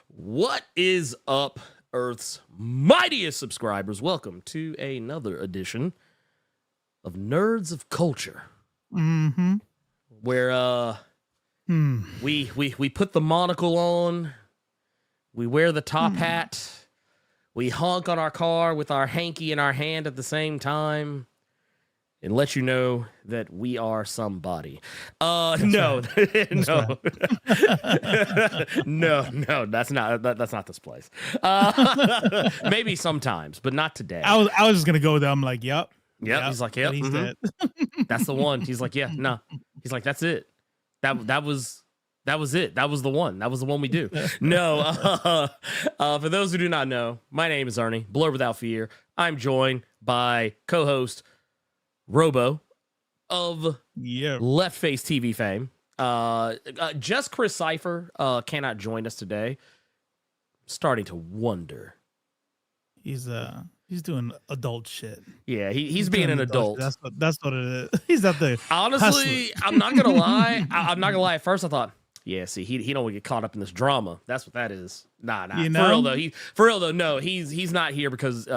What is up, Earth's mightiest subscribers? Welcome to another edition of Nerds of Culture, where we put the monocle on, we wear the top hat, we honk on our car with our hanky in our hand at the same time, and let you know that we are somebody. No, no, no, that's not this place. Maybe sometimes, but not today. I was just gonna go there. I'm like, yep. He's like, yep, he's dead. That's the one. He's like, yeah, no. He's like, that's it. That was it. That was the one. That was the one we do. No. For those who do not know, my name is Ernie, Blerd without fear. I'm joined by co-host Robo of Left Face TV fame. Just Chris Cipher cannot join us today. Starting to wonder. He's doing adult shit. Yeah, he's being an adult. That's what it is. He's out there. Honestly, hustling. I'm not gonna lie. I'm not gonna lie. At first, I thought, yeah, see, he don't want to get caught up in this drama. That's what that is. Nah. You know? For real though, no, he's not here because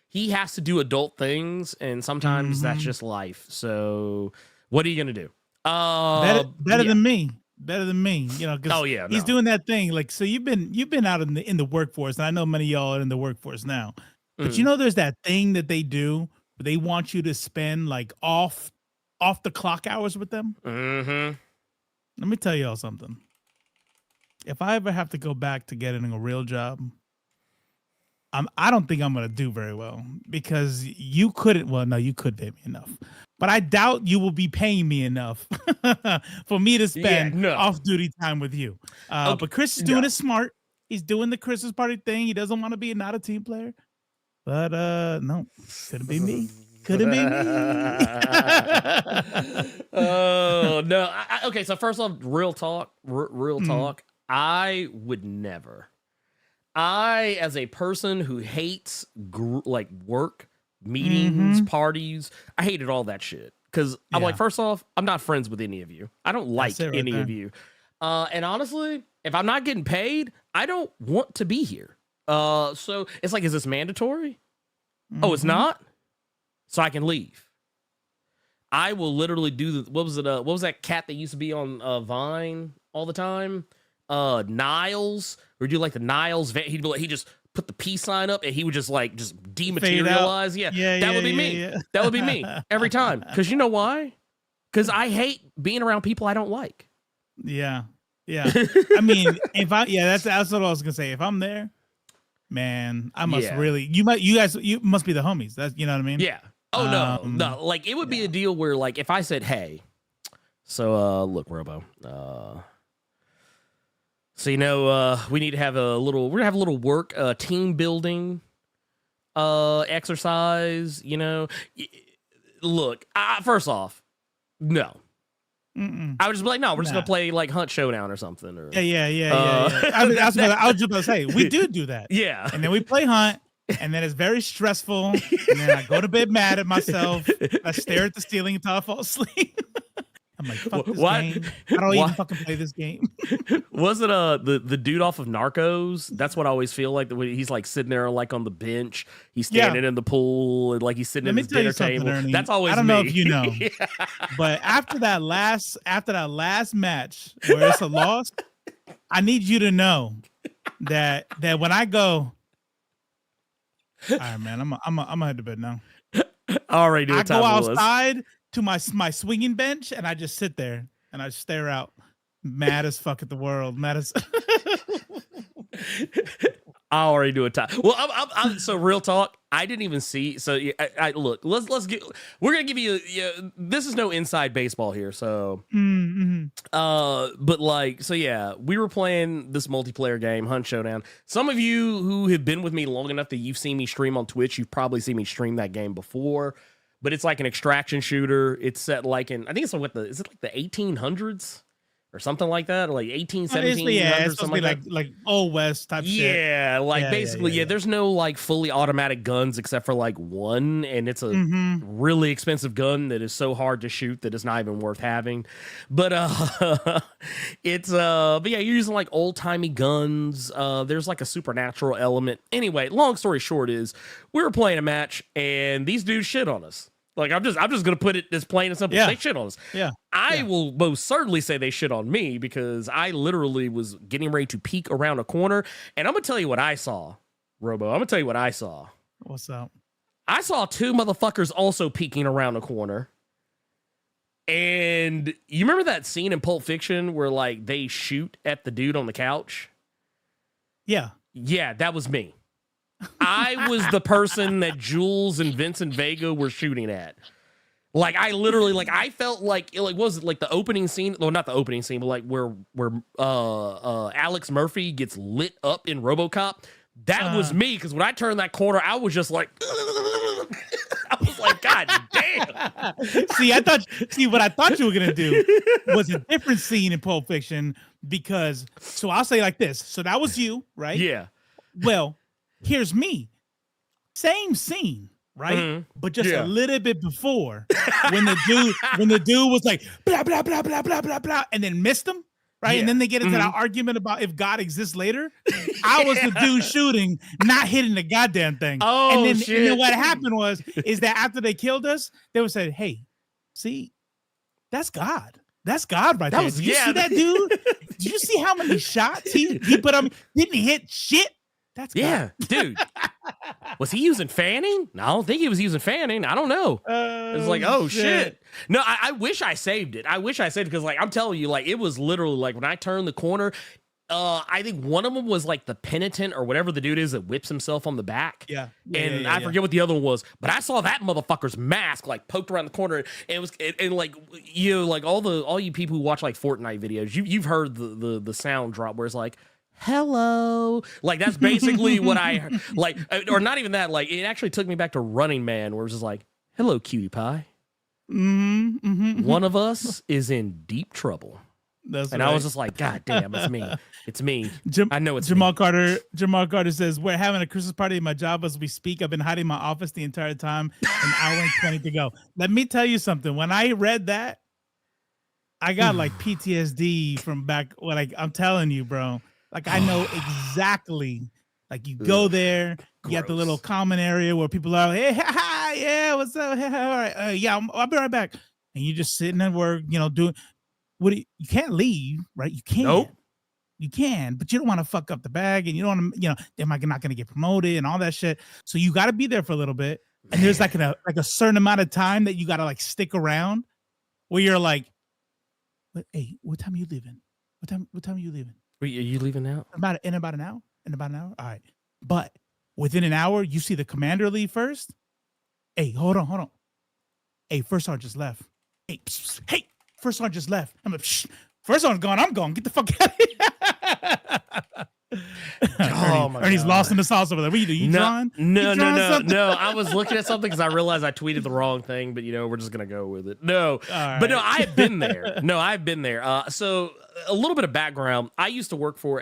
he has to do adult things, and sometimes that's just life. So, what are you gonna do? Better than me. Better than me, you know. He's doing that thing. Like, so you've been out in the workforce, and I know many of y'all are in the workforce now. But you know, there's that thing that they do where they want you to spend like off the clock hours with them. Let me tell y'all something. If I ever have to go back to getting a real job, I don't think I'm gonna do very well, because you couldn't. Well, no, you could pay me enough, but I doubt you will be paying me enough for me to spend off-duty time with you. But Chris is doing it smart. He's doing the Christmas party thing. He doesn't want to be not a team player. But no, couldn't be me. Couldn't be me. Oh no. Okay, so first off, real talk. I would never. I, as a person who hates like work, meetings, parties, I hated all that shit. Because I'm like, first off, I'm not friends with any of you. I don't like any of you. And honestly, if I'm not getting paid, I don't want to be here. So it's like, is this mandatory? Oh, it's not? So I can leave. I will literally do what was that cat that used to be on Vine all the time? Niles, or do like the Niles? He just put the peace sign up, and he would just dematerialize. That would be me. Yeah. That would be me every time. Because you know why? Because I hate being around people I don't like. Yeah. I mean, that's what I was gonna say. If I'm there, man, I must really. You must be the homies. That's, you know what I mean? Yeah. Oh no. Like, it would be a deal where, like, if I said, hey, so look, Robo, so, you know, we need to have we're gonna have a little work, team building, exercise, you know. Look, first off, no. I would just be like, no, we're just gonna play like Hunt Showdown or something. Or, yeah. I was just gonna say, we do that. Yeah. And then we play Hunt, and then it's very stressful. And then I go to bed mad at myself. I stare at the ceiling until I fall asleep. I'm like, fuck this game. I don't even fucking play this game. Was it the dude off of Narcos? That's what I always feel like. He's like sitting there like on the bench. He's standing in the pool, and like he's sitting at his dinner table. Ernie. That's always me. I don't know if you know, but after that last match where it's a loss, I need you to know that when I go, all right, man, I'm gonna head to bed now. All right, I go outside to my swinging bench, and I just sit there and I stare out, mad as fuck at the world. Mad as I already do a time. Well, I'm so real talk. I didn't even see. So I look. Let's get. We're gonna give you. This is no inside baseball here. So, but like, so yeah, we were playing this multiplayer game, Hunt Showdown. Some of you who have been with me long enough that you've seen me stream on Twitch, you've probably seen me stream that game before. But it's like an extraction shooter. It's set like in, I think it's like is it like the 1800s? or something like that, like 18, 17, it's supposed to be like old west type shit. Yeah, like basically, there's no like fully automatic guns except for like one, and it's a really expensive gun that is so hard to shoot that it's not even worth having. But it's but yeah, you're using like old timey guns. There's like a supernatural element. Anyway, long story short is we were playing a match and these dudes shit on us. Like, I'm just gonna put it as plain and simple. Yeah. They shit on us. Yeah. I will most certainly say they shit on me because I literally was getting ready to peek around a corner, and I'm gonna tell you what I saw, Robo. I'm gonna tell you what I saw. What's up? I saw two motherfuckers also peeking around a corner. And you remember that scene in Pulp Fiction where like they shoot at the dude on the couch? Yeah. Yeah, that was me. I was the person that Jules and Vincent Vega were shooting at. Like, I literally, like, I felt like, was it like the opening scene? Well, not the opening scene, but like where Alex Murphy gets lit up in RoboCop. That was me, because when I turned that corner, I was just like, I was like, God damn. See, what I thought you were going to do was a different scene in Pulp Fiction, because, so I'll say like this. So that was you, right? Yeah. Well, here's me. Same scene, right? Mm-hmm. But just a little bit before, when the dude was like blah blah blah blah blah blah blah, and then missed him, right? Yeah. And then they get into that argument about if God exists later. I was the dude shooting, not hitting the goddamn thing. Oh, and then, shit. And then what happened is that after they killed us, they would say, "Hey, see, that's God." That's God right there. Did you see that dude? Did you see how many shots he put on? Didn't hit shit. That's God. Dude. Was he using fanning? No, I don't think he was using fanning. I don't know. It was like, oh shit. No, I wish I saved it. I wish I saved it because, like, I'm telling you, like, it was literally like when I turned the corner. I think one of them was like the penitent or whatever the dude is that whips himself on the back. Yeah. And I forget what the other one was, but I saw that motherfucker's mask like poked around the corner, and it was and like, you know, like all you people who watch like Fortnite videos, you've heard the sound drop where it's like, hello, like that's basically what I like, or not even that. Like, it actually took me back to Running Man, where it was just like, hello, cutie pie. One of us is in deep trouble. That's and right. I was just like, God damn, it's me. It's me. I know it's Jamal me. Carter says, we're having a Christmas party in my job as we speak. I've been hiding in my office the entire time. An hour and 20 to go. Let me tell you something. When I read that, I got like PTSD from back. Like, I'm telling you, bro. Like, I know exactly. Like, you go there, you got the little common area where people are like, hey, hi, yeah, what's up? Hey, all right, yeah, I'll be right back. And you're just sitting at work, you know, doing what you can't leave, right? You can't. Nope. You can, but you don't want to fuck up the bag, and you don't want to, you know, am I not going to get promoted and all that shit? So you got to be there for a little bit. And there's like a certain amount of time that you got to like stick around, where you're like, hey, what time are you leaving? What time are you leaving? Are you leaving now? In about an hour? All right. But within an hour, you see the commander leave first. Hey, hold on. Hey, first sergeant just left. Hey, first sergeant just left. I'm like, shh. First one's gone. I'm gone. Get the fuck out of here. Ernie's lost in the sauce over there. What you do? You drawing? No. I was looking at something because I realized I tweeted the wrong thing, but, you know, we're just going to go with it. No. Right. But no, I've been there. So a little bit of background. I used to work for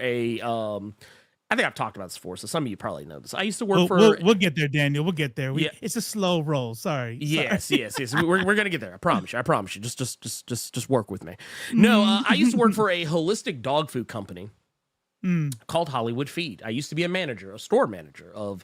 I think I've talked about this before, so some of you probably know this. I used to work for... We'll get there, Daniel. We'll get there. It's a slow roll. Sorry. Yes. We're going to get there. I promise you. Just work with me. No, I used to work for a holistic dog food company called Hollywood Feed. I used to be a store manager of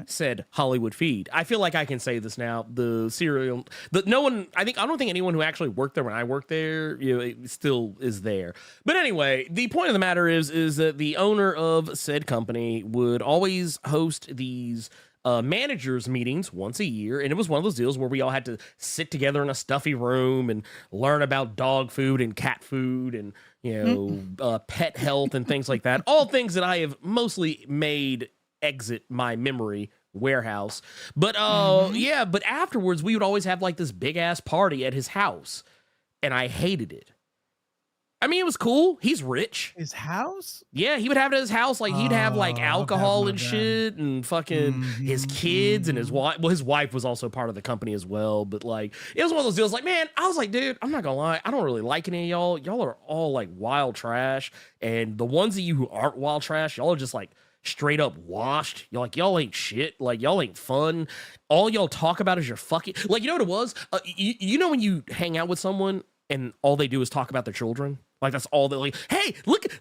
said Hollywood Feed. I feel like I can say this now. I don't think anyone who actually worked there when I worked there, you know, it still is there. But anyway, the point of the matter is that the owner of said company would always host these managers meetings once a year, and it was one of those deals where we all had to sit together in a stuffy room and learn about dog food and cat fould and, you know, pet health and things like that. All things that I have mostly made exit my memory warehouse. But but afterwards we would always have like this big ass party at his house, and I hated it. I mean, it was cool. He's rich. His house? Yeah, he would have it at his house. Like, he'd have like alcohol and shit, and fucking his kids and his wife. Well, his wife was also part of the company as well. But like, it was one of those deals. Like, man, I was like, dude, I'm not gonna lie, I don't really like any of y'all. Y'all are all like wild trash, and the ones of you who aren't wild trash, y'all are just like straight up washed. You're like, y'all ain't shit. Like, y'all ain't fun. All y'all talk about is your fucking, like, you know what it was? You know when you hang out with someone and all they do is talk about their children? Like, that's all they're like, hey, look at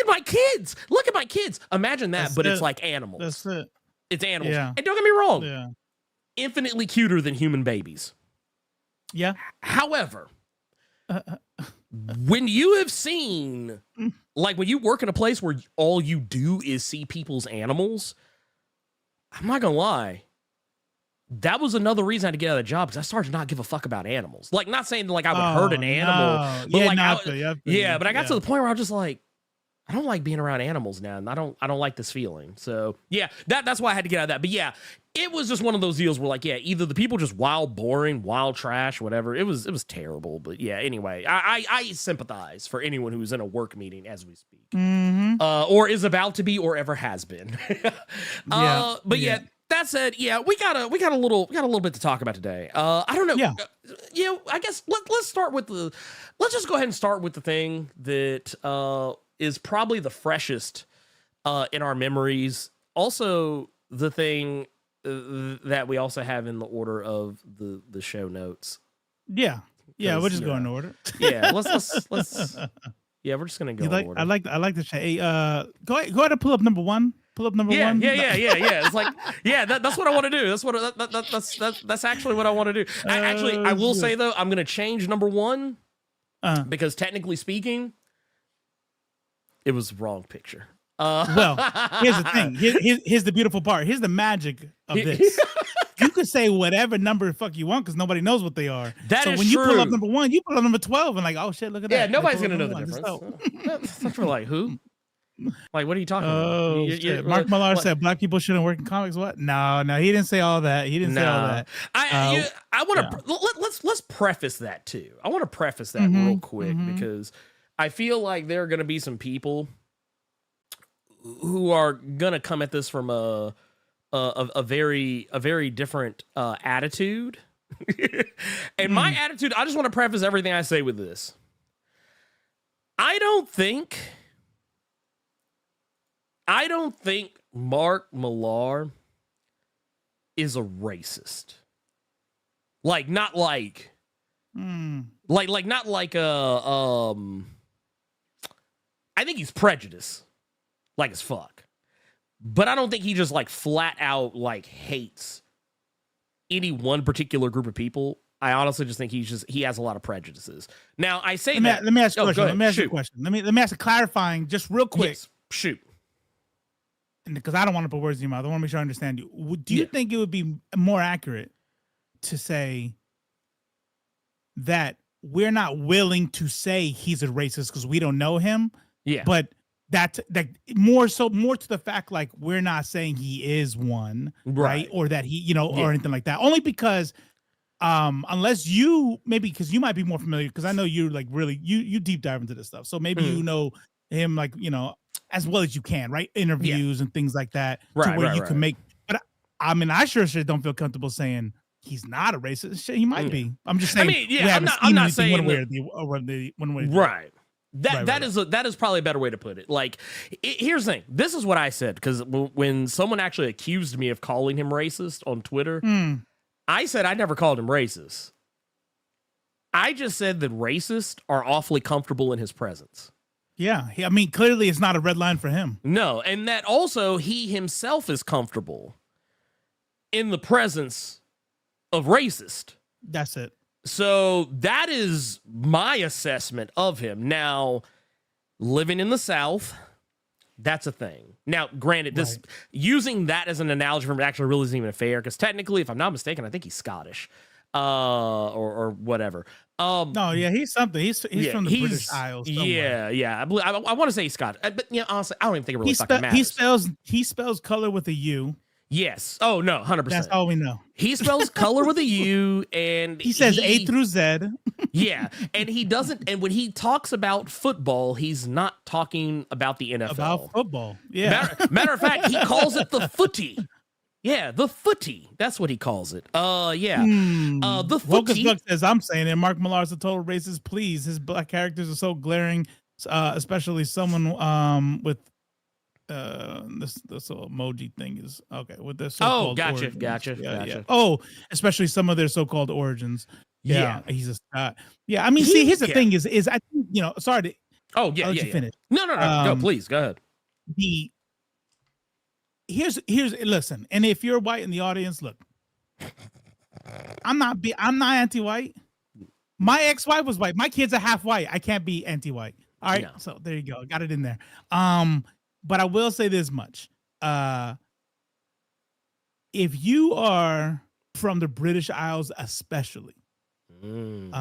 my kids. Look at my kids. Imagine that, but it's like animals. That's it. It's animals. Yeah. And don't get me wrong. Yeah. Infinitely cuter than human babies. Yeah. However, when you have seen, like, when you work in a place where all you do is see people's animals, I'm not gonna lie, that was another reason I had to get out of the job, because I started to not give a fuck about animals. Like, not saying that, like, I would hurt an animal, but yeah, like, but I got to the point where I was just like, I don't like being around animals now, and I don't like this feeling. So yeah, that's why I had to get out of that. But yeah, it was just one of those deals where, like, yeah, either the people just wild boring, wild trash, whatever. It was terrible. But yeah, anyway, I sympathize for anyone who's in a work meeting as we speak, or is about to be, or ever has been. But yeah. That said, yeah, we got a little bit to talk about today. I don't know. Yeah. I guess let's just go ahead and start with the thing that is probably the freshest in our memories. Also, the thing that we also have in the order of the show notes. Yeah, we're just going in order. Yeah, let's. Yeah, we're just gonna go. In order. I like the show. Hey, go ahead and pull up number one. Pull up number one. Yeah. It's like, yeah, that's what I want to do. That's actually what I want to do. I will say though, I'm gonna change number one because technically speaking, it was the wrong picture. Well, here's the thing. Here's the beautiful part. Here's the magic of this. You could say whatever number the fuck you want because nobody knows what they are. So when you pull up number one, you pull up number 12 and like, oh shit, look at that. Yeah, nobody's gonna know the difference. We're like, who? Like, what are you talking about? Mark Millar said black people shouldn't work in comics. What? No, he didn't say all that. He didn't say all that. I want to let's preface that too. I want to preface that real quick because I feel like there are going to be some people who are going to come at this from a very different attitude. And my attitude, I just want to preface everything I say with this. I don't think Mark Millar is a racist. Like, not like, not like a, I think he's prejudiced, like as fuck. But I don't think he just like flat out like hates any one particular group of people. I honestly just think he has a lot of prejudices. Now I say let me ask you a question. Let me ask you a question. Let me ask a clarifying, just real quick. Yes. Shoot. Because I don't want to put words in your mouth. I want to make sure I understand you. Do you think it would be more accurate to say that we're not willing to say he's a racist because we don't know him? Yeah. But that more to the fact, like, we're not saying he is one, right? Or that he, or anything like that. Only because unless you, maybe because you might be more familiar, because I know you're like really you deep dive into this stuff. So maybe you know him, like, as well as you can, right? Interviews and things like that, to where you can make. But I mean, I sure don't feel comfortable saying he's not a racist. Shit, he might be. I'm just saying. I mean, yeah, I'm not saying one way. Right. That is probably a better way to put it. Like, here's the thing. This is what I said, because when someone actually accused me of calling him racist on Twitter, I said I never called him racist. I just said that racists are awfully comfortable in his presence. Yeah, I mean, clearly it's not a red line for him. No, and that also he himself is comfortable in the presence of racist. That's it. So that is my assessment of him. Now, living in the South, that's a thing. Now, granted, using that as an analogy for him actually really isn't even fair, because technically, if I'm not mistaken, I think he's Scottish, or whatever. No, yeah, he's something. He's from the British Isles. Somewhere. Yeah. I want to say he's Scottish, but honestly, I don't even think it really fucking matters. He spells color with a U. Yes. Oh no, 100%. That's all we know. He spells color with a U, and he says A through Z. Yeah, and he doesn't. And when he talks about football, he's not talking about the NFL. About football. Yeah. Matter of fact, he calls it the footy. Yeah, the footy. That's what he calls it. Yeah. The footy. Buck says, I'm saying it. Mark Millar is a total racist. Please, his black characters are so glaring, especially someone with this emoji thing is okay with their so-called origins. Gotcha. Oh, especially some of their so-called origins. Yeah. He's a yeah. I mean, see, here's the thing is I think, you know, sorry to I'll let you finish. No. Go, please. Go ahead. Here's listen, and if you're white in the audience, look, I'm not anti-white. My ex-wife was white. My kids are half white. I can't be anti-white. All right. No. So there you go. Got it in there. But I will say this much. If you are from the British Isles, especially, you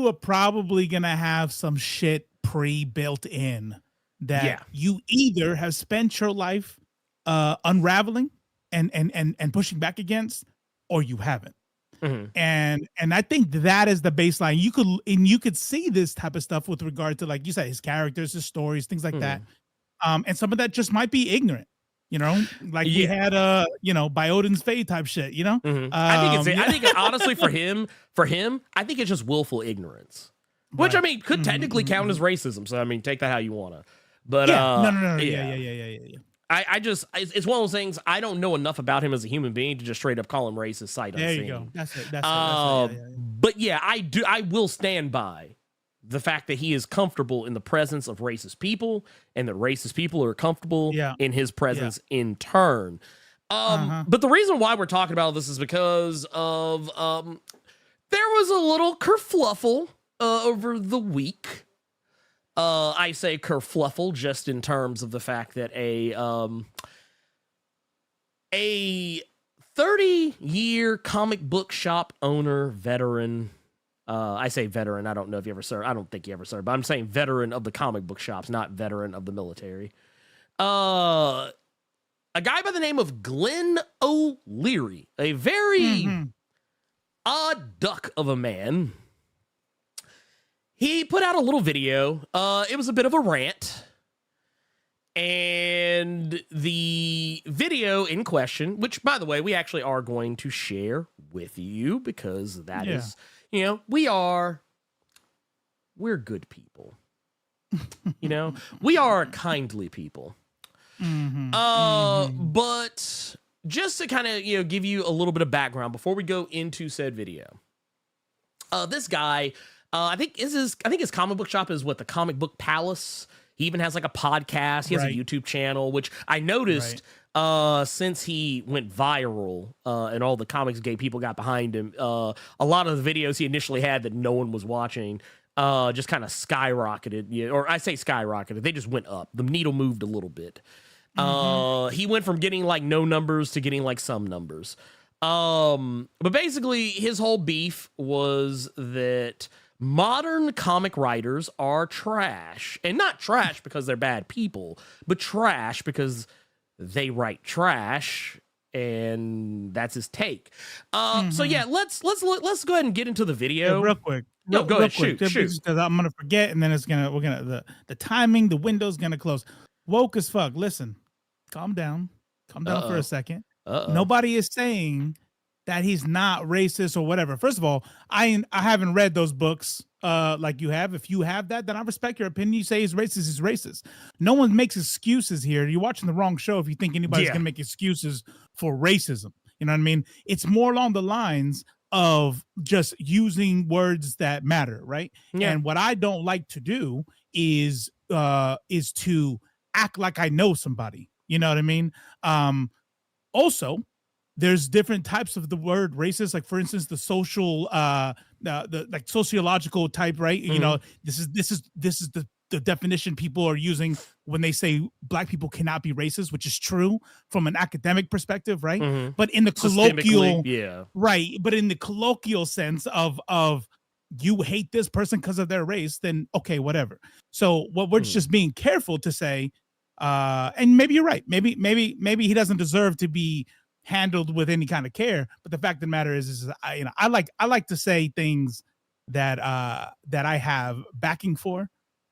are probably gonna have some shit pre-built in that you either have spent your life unraveling and pushing back against, or you haven't. And I think that is the baseline. You could see this type of stuff with regard to, like you said, his characters, his stories, things like that. And some of that just might be ignorant, you know, like we had you know, by Odin's Fade type shit, you know. I think honestly for him, I think it's just willful ignorance, which I mean could technically count as racism. So I mean, take that how you want to. But no. I just, it's one of those things. I don't know enough about him as a human being to just straight up call him racist sight unseen. There you go. That's it. But yeah, I will stand by the fact that he is comfortable in the presence of racist people, and that racist people are comfortable in his presence in turn. But the reason why we're talking about this is because of there was a little kerfluffle over the week. I say kerfluffle just in terms of the fact that a 30-year comic book shop owner, veteran, I say veteran, I don't know if you ever served, I don't think you ever served, but I'm saying veteran of the comic book shops, not veteran of the military. A guy by the name of Glenn O'Leary, a very odd duck of a man. He put out a little video. It was a bit of a rant. And the video in question, which, by the way, we actually are going to share with you because that is, you know, we're good people. You know, we are kindly people. But just to kind of, you know, give you a little bit of background before we go into said video. This guy... I think his comic book shop is the Comic Book Palace. He even has like a podcast. He has a YouTube channel, which I noticed since he went viral and all the comics gay people got behind him. A lot of the videos he initially had that no one was watching just kind of skyrocketed. Or I say skyrocketed. They just went up. The needle moved a little bit. He went from getting like no numbers to getting like some numbers. But basically his whole beef was that modern comic writers are trash, and not trash because they're bad people, but trash because they write trash, and that's his take. So yeah, let's go ahead and get into the video real quick. No, go ahead, shoot. Because I'm gonna forget, and then the timing, the window's gonna close. Woke as fuck. Listen, calm down for a second. Nobody is saying that he's not racist or whatever. First of all, I haven't read those books like you have. If you have that, then I respect your opinion. You say he's racist. No one makes excuses here. You're watching the wrong show if you think anybody's gonna make excuses for racism. You know what I mean? It's more along the lines of just using words that matter, right? Yeah. And what I don't like to do is to act like I know somebody. You know what I mean? Also, there's different types of the word racist, like for instance, the social, the like sociological type, right? You know, this is the definition people are using when they say black people cannot be racist, which is true from an academic perspective, right? But in the colloquial, right? But in the colloquial sense of you hate this person because of their race, then okay, whatever. So what we're just being careful to say. And maybe you're right. Maybe he doesn't deserve to be handled with any kind of care. But the fact of the matter is I like to say things that I have backing for,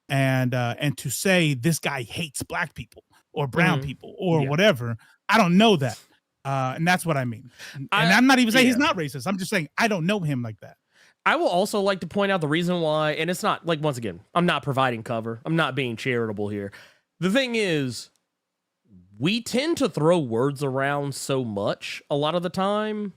and to say this guy hates black people or brown people or whatever. I don't know that. And that's what I mean. And I'm not even saying he's not racist. I'm just saying I don't know him like that. I will also like to point out the reason why, and it's not like, once again, I'm not providing cover. I'm not being charitable here. The thing is, we tend to throw words around so much a lot of the time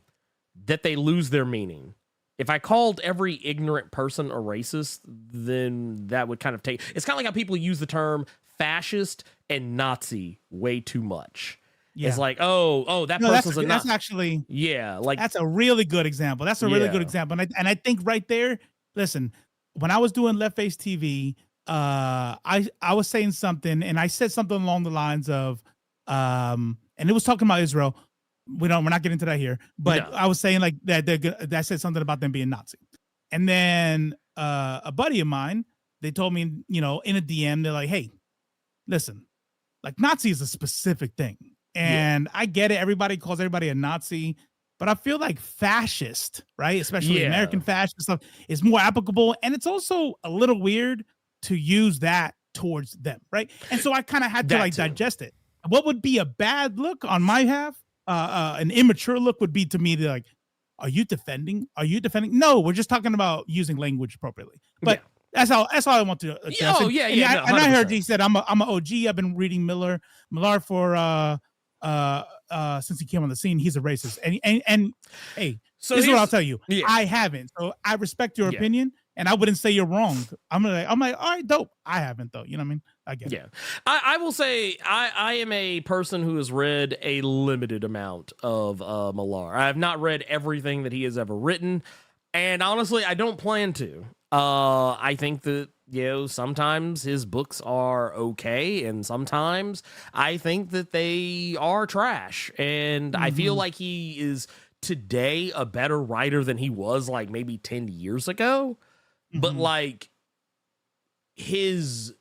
that they lose their meaning. If I called every ignorant person a racist, then that would kind of take... It's kind of like how people use the term fascist and Nazi way too much. Yeah. It's like, that person's a Nazi. That's actually... Yeah, like... That's a really good example. That's a really good example. And I think right there, listen, when I was doing Left Face TV, I was saying something, and I said something along the lines of, and it was talking about Israel. We're not getting into that here, but no. I was saying like that said something about them being Nazi. And then a buddy of mine, they told me, in a DM, they're like, hey, listen, like Nazi is a specific thing. And I get it. Everybody calls everybody a Nazi, but I feel like fascist, right? Especially American fascist stuff is more applicable. And it's also a little weird to use that towards them, right? And so I kind of had to digest it. What would be a bad look on my half? An immature look would be to me to like, are you defending? No, we're just talking about using language appropriately. But that's all I want to address. I heard he said I'm a OG. I've been reading Millar for since he came on the scene. He's a racist. And hey, so this is what I'll tell you. Yeah. I haven't. So I respect your opinion, and I wouldn't say you're wrong. I'm like, all right, dope. I haven't though. You know what I mean? I get it. I will say I am a person who has read a limited amount of Millar. I have not read everything that he has ever written, and honestly, I don't plan to. I think that sometimes his books are okay, and sometimes I think that they are trash. And I feel like he is today a better writer than he was like maybe 10 years ago. But like his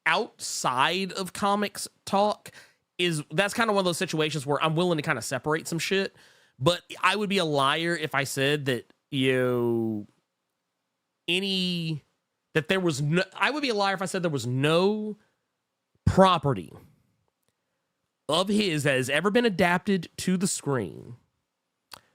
outside of comics talk that's kind of one of those situations where I'm willing to kind of separate some shit. But I would be a liar if I said that, I would be a liar if I said there was no property of his that has ever been adapted to the screen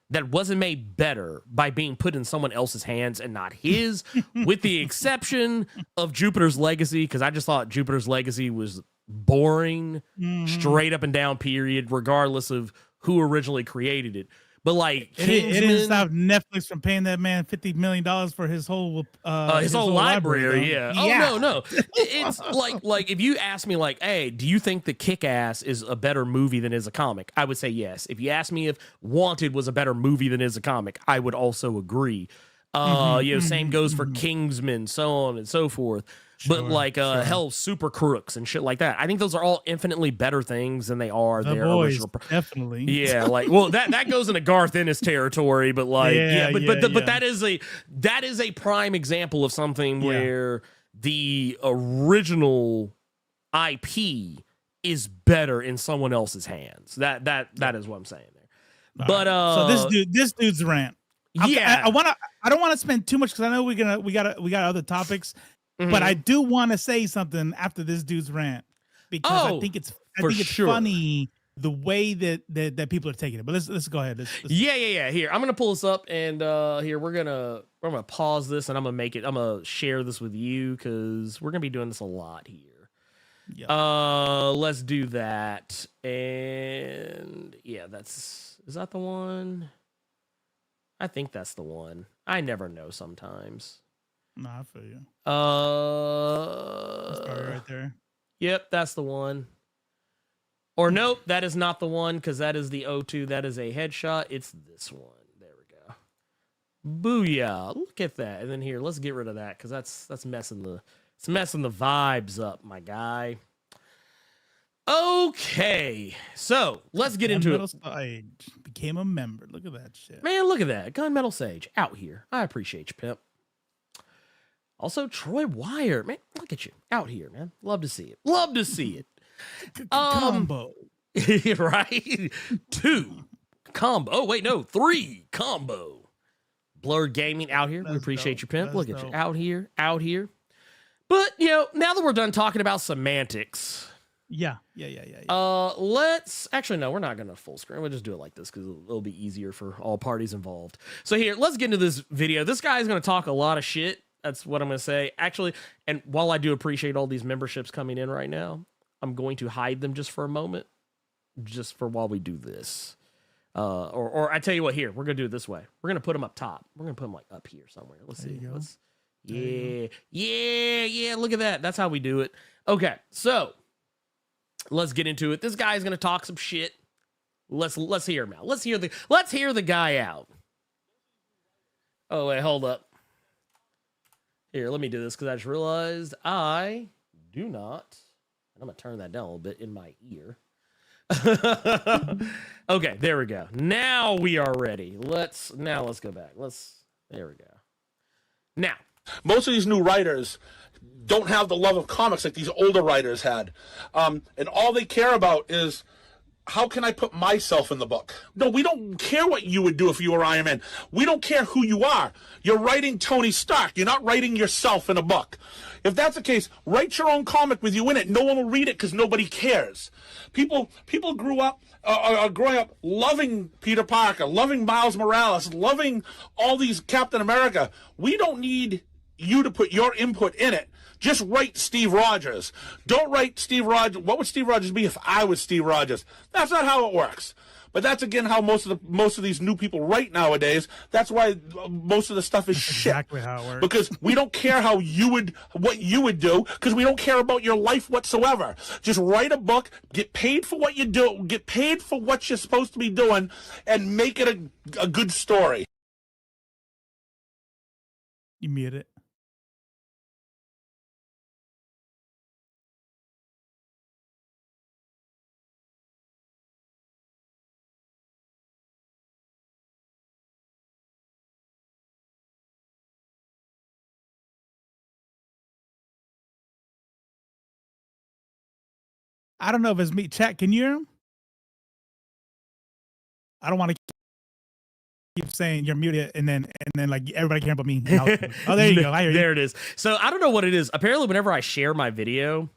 that wasn't made better by being put in someone else's hands and not his, with the exception of Jupiter's Legacy, because I just thought Jupiter's Legacy was boring, straight up and down, period, regardless of who originally created it. But like, it didn't stop Netflix from paying that man $50 million for his whole library. No. It's like if you ask me like, hey, do you think that Kick-Ass is a better movie than is a comic? I would say yes. If you ask me if Wanted was a better movie than is a comic, I would also agree. Same goes for Kingsman, so on and so forth. But like hell, Super Crooks and shit like that. I think those are all infinitely better things than they are their original. Definitely. Yeah, like that goes into Garth Ennis territory, but like but that is a prime example of something where the original IP is better in someone else's hands. That is what I'm saying there. But so this dude's rant. I don't want to spend too much because I know we got other topics. But I do want to say something after this dude's rant because I think it's funny the way that people are taking it. But let's go ahead. Let's Here, I'm gonna pull this up, and here we're gonna pause this, and I'm gonna share this with you because we're gonna be doing this a lot here. Yep. Let's do that, and is that the one? I think that's the one. I never know sometimes. No, I feel you. Right there. Yep, that's the one. Or nope, that is not the one because that is the O2. That is a headshot. It's this one. There we go. Booyah! Look at that. And then here, let's get rid of that because that's messing the vibes up, my guy. Okay, so let's get into it. Sage became a member. Look at that shit, man. Look at that. Gunmetal Sage out here. I appreciate you, pimp. Also, Troy Wire, man, look at you out here, man. Love to see it. Combo. Right? 2 combo. Oh, wait, no, 3 combo. Blerd Gaming out here. We appreciate you, pimp. Look at you out here. But, now that we're done talking about semantics. Yeah. Let's actually, no, we're not going to full screen. We'll just do it like this because it'll be easier for all parties involved. So here, let's get into this video. This guy is going to talk a lot of shit. That's what I'm going to say. Actually, and while I do appreciate all these memberships coming in right now, I'm going to hide them just for a moment, just for while we do this. Or I tell you what, here, we're going to do it this way. We're going to put them up top. We're going to put them like up here somewhere. Let's see. Yeah. Look at that. That's how we do it. Okay. So let's get into it. This guy's going to talk some shit. Let's hear him out. Let's hear the guy out. Oh, wait, hold up. Here, let me do this because I just realized I do not. I'm going to turn that down a little bit in my ear. Okay, there we go. Now we are ready. Let's go back. There we go. Now, most of these new writers don't have the love of comics like these older writers had. And all they care about is, how can I put myself in the book? No, we don't care what you would do if you were Iron Man. We don't care who you are. You're writing Tony Stark. You're not writing yourself in a book. If that's the case, write your own comic with you in it. No one will read it because nobody cares. People grew up, are growing up loving Peter Parker, loving Miles Morales, loving all these Captain America. We don't need you to put your input in it. Just write Steve Rogers. Don't write Steve Rogers. What would Steve Rogers be if I was Steve Rogers? That's not how it works. But that's again how most of these new people write nowadays. That's why most of the stuff is shit. Exactly how it works. Because we don't care what you would do, because we don't care about your life whatsoever. Just write a book, get paid for what you do, get paid for what you're supposed to be doing, and make it a good story. You mute it. I don't know if it's me. Chat, can you hear him? I don't want to keep saying you're muted and then like everybody can but me. Oh, there you go. I hear you. There it is. So I don't know what it is. Apparently, whenever I share my video,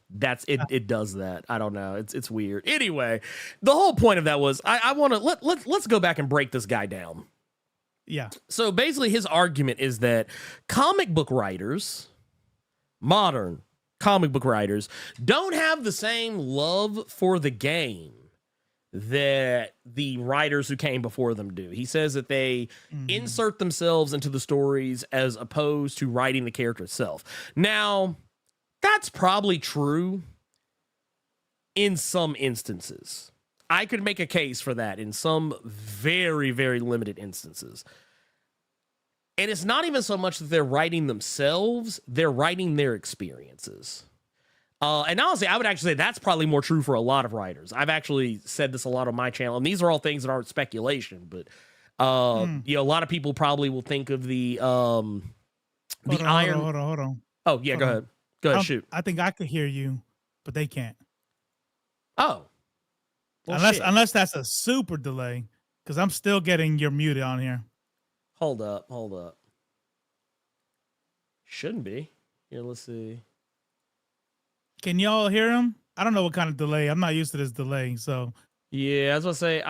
it does that. I don't know. It's weird. Anyway, the whole point of that was I want to let's go back and break this guy down. Yeah. So basically, his argument is that comic book writers, modern comic book writers, don't have the same love for the game that the writers who came before them do. He says that they insert themselves into the stories as opposed to writing the character itself. Now, that's probably true in some instances. I could make a case for that in some very, very limited instances. And it's not even so much that they're writing themselves, they're writing their experiences. And honestly, I would actually say that's probably more true for a lot of writers. I've actually said this a lot on my channel, and these are all things that aren't speculation, but a lot of people probably will think of the Iron. Hold on. Oh, yeah, go ahead. Go ahead, shoot. I think I could hear you, but they can't. Oh. Well, unless that's a super delay, because I'm still getting your muted on here. Hold up. Shouldn't be. Here, let's see. Can y'all hear him? I don't know what kind of delay. I'm not used to this delay, so. Yeah, I was gonna say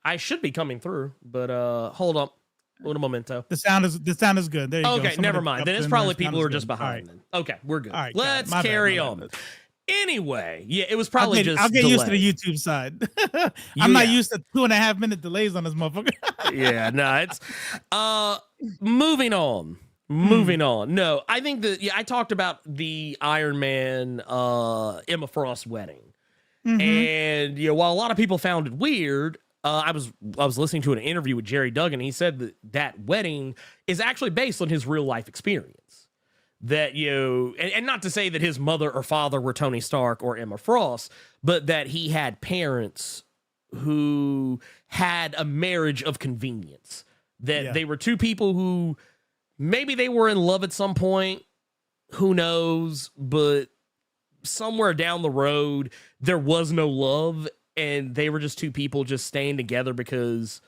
I should be coming through, but hold up. Un momento. The sound is good. There you go. Okay, never mind. Then it's probably people who are just behind them. Okay, we're good. All right, let's carry on. Anyway, yeah, it was probably I'll get used to the YouTube side. I'm not used to 2.5 minute delays on this motherfucker. Yeah, no, it's moving on. No, I think that I talked about the Iron Man Emma Frost wedding. And while a lot of people found it weird, I was listening to an interview with Jerry Duggan, and he said that wedding is actually based on his real life experience. That and not to say that his mother or father were Tony Stark or Emma Frost, but that he had parents who had a marriage of convenience. That they were two people who maybe they were in love at some point, who knows, but somewhere down the road there was no love and they were just two people just staying together because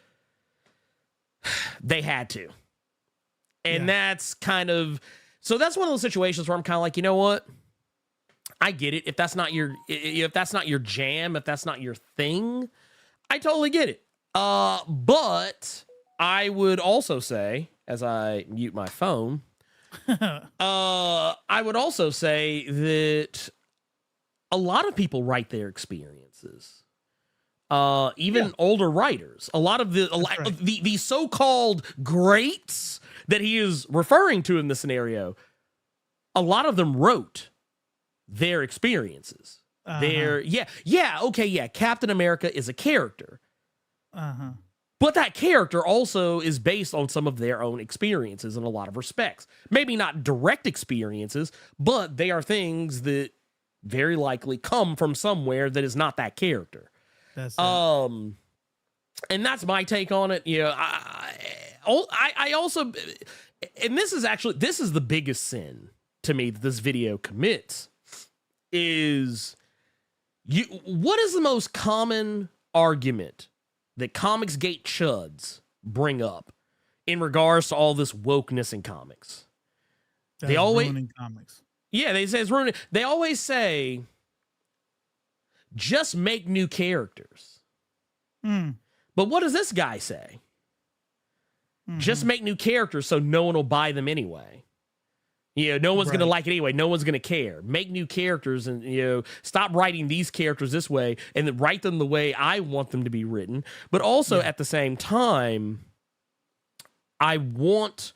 they had to. And that's kind of, so that's one of those situations where I'm kind of like, you know what? I get it. If that's not your jam, if that's not your thing, I totally get it. But I would also say, as I mute my phone, I would also say that a lot of people write their experiences. Even older writers, a lot of the so-called greats that he is referring to in this scenario, a lot of them wrote their experiences. Captain America is a character. But that character also is based on some of their own experiences in a lot of respects. Maybe not direct experiences, but they are things that very likely come from somewhere that is not that character. That's and that's my take on it. You know, I also, and this is the biggest sin to me that this video commits, is what is the most common argument that Comicsgate chuds bring up in regards to all this wokeness in comics? They always ruining comics. Yeah, they say it's ruining. They always say, just make new characters. But what does this guy say? Just make new characters so no one will buy them anyway. You know, no one's going to like it anyway. No one's going to care. Make new characters and, you know, stop writing these characters this way and then write them the way I want them to be written. But also at the same time, I want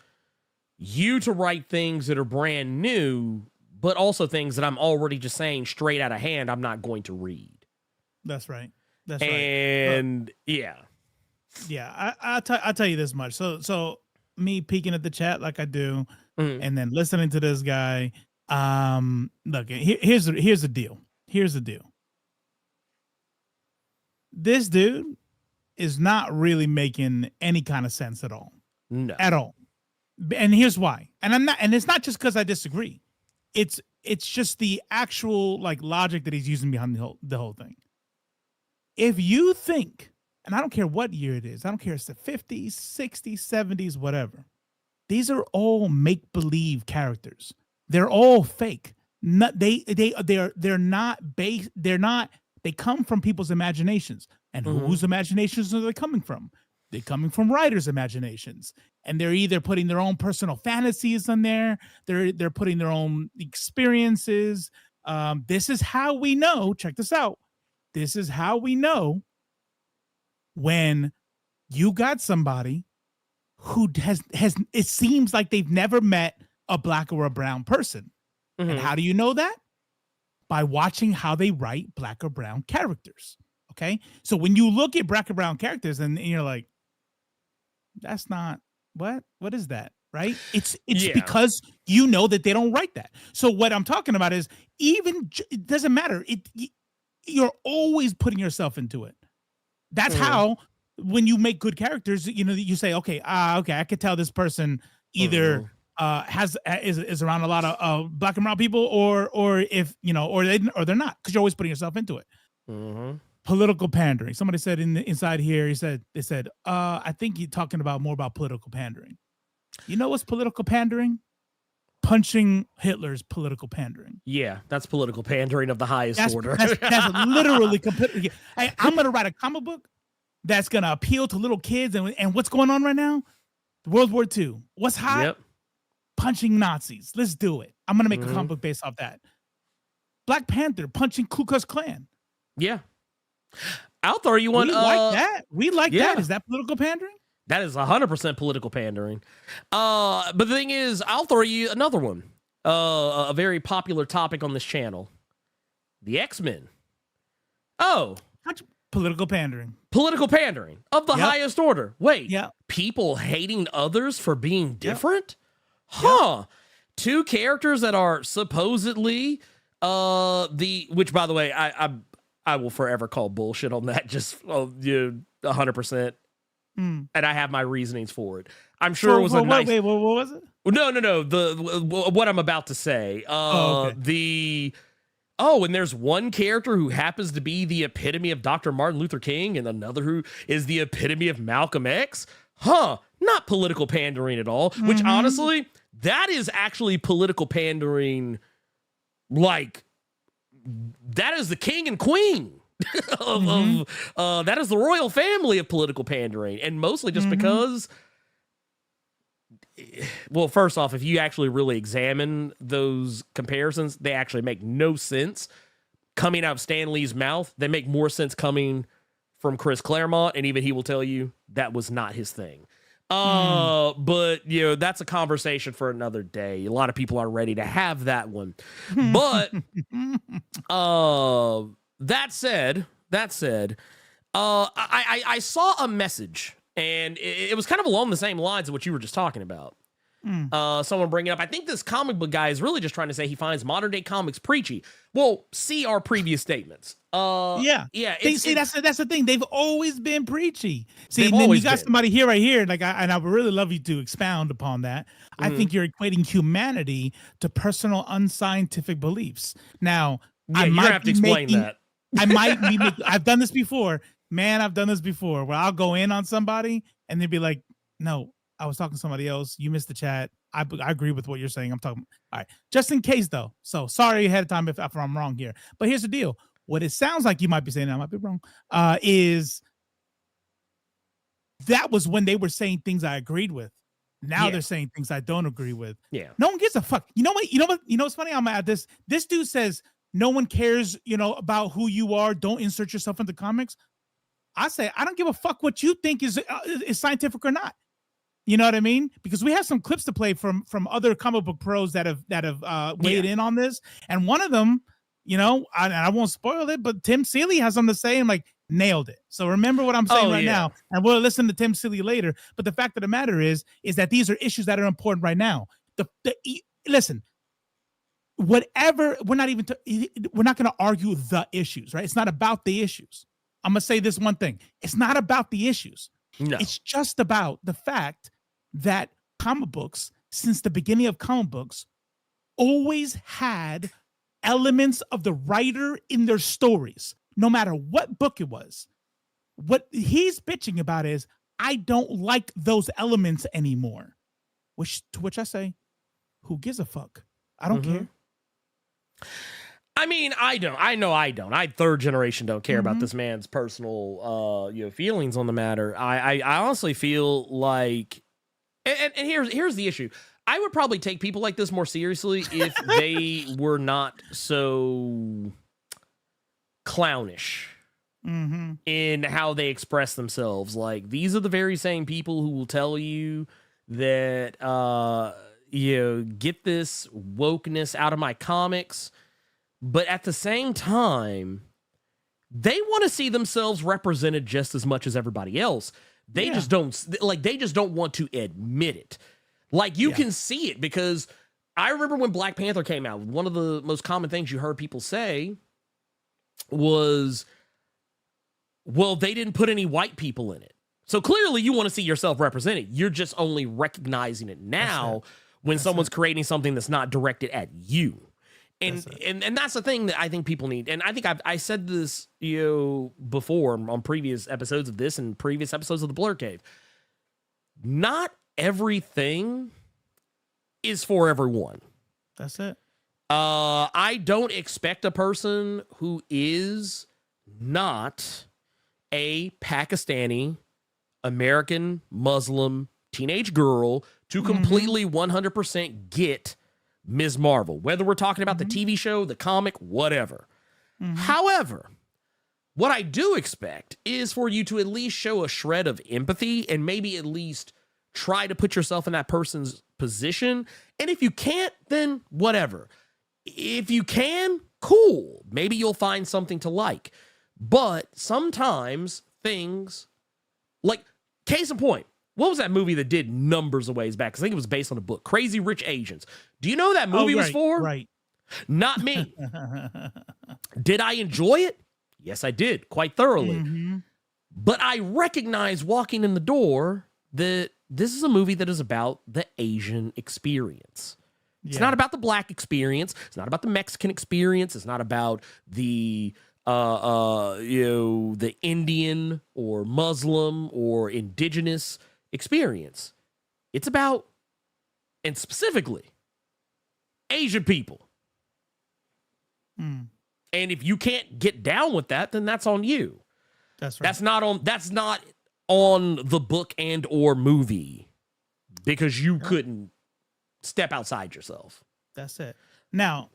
you to write things that are brand new, but also things that I'm already just saying straight out of hand I'm not going to read. That's right. And I'll tell you this much. So me peeking at the chat like I do, and then listening to this guy. Look, here's the deal. Here's the deal. This dude is not really making any kind of sense at all. No. At all. And here's why. And it's not just because I disagree. It's just the actual like logic that he's using behind the whole thing. If you think, and I don't care what year it is, I don't care if it's the 50s, 60s, 70s, whatever. These are all make-believe characters. They're all fake. They're not based. They come from people's imaginations. And whose imaginations are they coming from? They're coming from writers' imaginations. And they're either putting their own personal fantasies in there. They're putting their own experiences. This is how we know. Check this out. This is how we know when you got somebody who has it seems like they've never met a black or a brown person. And how do you know that? By watching how they write black or brown characters. Okay? So when you look at black or brown characters and you're like, that's not, what is that? Right? It's because you know that they don't write that. So what I'm talking about is it doesn't matter. You're always putting yourself into it. That's how, when you make good characters, you know, you say, okay, I could tell this person either is around a lot of black and brown people, or if you know, or they're not, because you're always putting yourself into it. Political pandering. Somebody said inside here, they said, I think you're talking about more about political pandering. You know what's political pandering? Punching Hitler's political pandering. Yeah, that's political pandering of the highest order. That's literally completely. I'm going to write a comic book that's going to appeal to little kids. And what's going on right now? World War II. What's hot? Yep. Punching Nazis. Let's do it. I'm going to make a comic book based off that. Black Panther punching Ku Klux Klan. Yeah. I'll throw you one. We like that. We like that. Is that political pandering? That is 100% political pandering. But the thing is, I'll throw you another one. A very popular topic on this channel. The X-Men. Oh. Political pandering. Political pandering of the highest order. Wait. People hating others for being different? Huh. Two characters that are supposedly which, by the way, I will forever call bullshit on that. Just 100%. And I have my reasonings for it. I'm sure it was a nice. Wait, what was it? No. What I'm about to say. oh, and there's one character who happens to be the epitome of Dr. Martin Luther King and another who is the epitome of Malcolm X. Huh, not political pandering at all, which honestly, that is actually political pandering. Like, that is the king and queen of that is the royal family of political pandering. And mostly just because, well, first off, if you actually really examine those comparisons, they actually make no sense coming out of Stan Lee's mouth. They make more sense coming from Chris Claremont, and even he will tell you that was not his thing. But you know, that's a conversation for another day. A lot of people are ready to have that one. But that said, I saw a message, and it was kind of along the same lines of what you were just talking about. Someone bringing up, I think this comic book guy is really just trying to say he finds modern day comics preachy. Well, see our previous statements. Yeah. See, that's the thing. They've always been preachy. See, and then you got somebody here, right here, like, and I would really love you to expound upon that. I think you're equating humanity to personal unscientific beliefs. Now, I might have to explain that. I might be. I've done this before, man. I've done this before, where I'll go in on somebody and they'd be like, "No, I was talking to somebody else. You missed the chat. I agree with what you're saying. I'm talking." All right. Just in case, though. So sorry ahead of time if I'm wrong here. But here's the deal. What it sounds like you might be saying, I might be wrong, is that was when they were saying things I agreed with. Now they're saying things I don't agree with. Yeah. No one gives a fuck. You know what? You know what's funny? I'm at this. This dude says no one cares, about who you are. Don't insert yourself into comics. I say I don't give a fuck what you think is scientific or not. You know what I mean? Because we have some clips to play from other comic book pros that have weighed in on this, and one of them, I won't spoil it, but Tim Seeley has something to say and like nailed it. So remember what I'm saying now, and we'll listen to Tim Seeley later. But the fact of the matter is that these are issues that are important right now. Listen, whatever, we're not going to argue the issues, right? It's not about the issues. I'm going to say this one thing. It's not about the issues. No. It's just about the fact that comic books, since the beginning of comic books, always had elements of the writer in their stories, no matter what book it was. What he's bitching about is, I don't like those elements anymore. To which I say, who gives a fuck? I don't care. I mean, I don't. I third generation don't care about this man's personal feelings on the matter. I honestly feel like, and here's the issue. I would probably take people like this more seriously if they were not so clownish in how they express themselves. Like, these are the very same people who will tell you that, get this wokeness out of my comics. But at the same time, they want to see themselves represented just as much as everybody else. They just don't want to admit it. Like, you can see it, because I remember when Black Panther came out, one of the most common things you heard people say was, well, they didn't put any white people in it. So clearly you want to see yourself represented. You're just only recognizing it now when someone's creating something that's not directed at you. And that's the thing that I think people need. And I think I said this before on previous episodes of this and previous episodes of the Blerd Cave. Not everything is for everyone. That's it. I don't expect a person who is not a Pakistani American Muslim teenage girl to completely 100% get Ms. Marvel, whether we're talking about the TV show, the comic, whatever. However, what I do expect is for you to at least show a shred of empathy and maybe at least try to put yourself in that person's position. And if you can't, then whatever. If you can, cool. Maybe you'll find something to like. But sometimes things, like, case in point, what was that movie that did numbers a ways back? Because I think it was based on a book, Crazy Rich Asians. Do you know who that movie was for? Right. Not me. Did I enjoy it? Yes, I did, quite thoroughly. But I recognize walking in the door that this is a movie that is about the Asian experience. It's not about the black experience. It's not about the Mexican experience. It's not about the the Indian or Muslim or indigenous experience. It's about, and specifically, Asian people. And if you can't get down with that, then that's on you. That's right. That's not on the book and or movie because you couldn't step outside yourself. That's it. Now,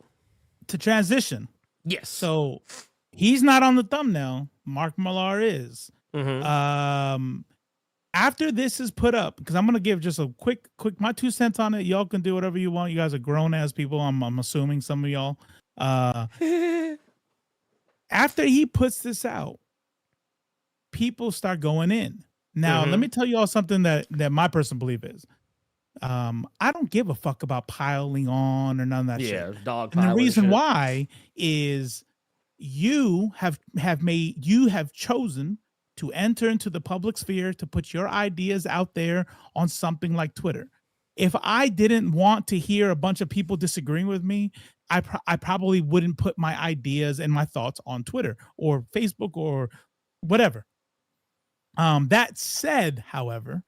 to transition. Yes. So he's not on the thumbnail. Mark Millar is. After this is put up, because I'm going to give just a quick my 2 cents on it. Y'all can do whatever you want. You guys are grown ass people. I'm assuming some of y'all. After he puts this out, people start going in. Now, let me tell you all something that my personal belief is. I don't give a fuck about piling on or none of that shit. Yeah, dog. And the reason why is you have chosen to enter into the public sphere to put your ideas out there on something like Twitter. If I didn't want to hear a bunch of people disagreeing with me, I probably wouldn't put my ideas and my thoughts on Twitter or Facebook or whatever. That said, however,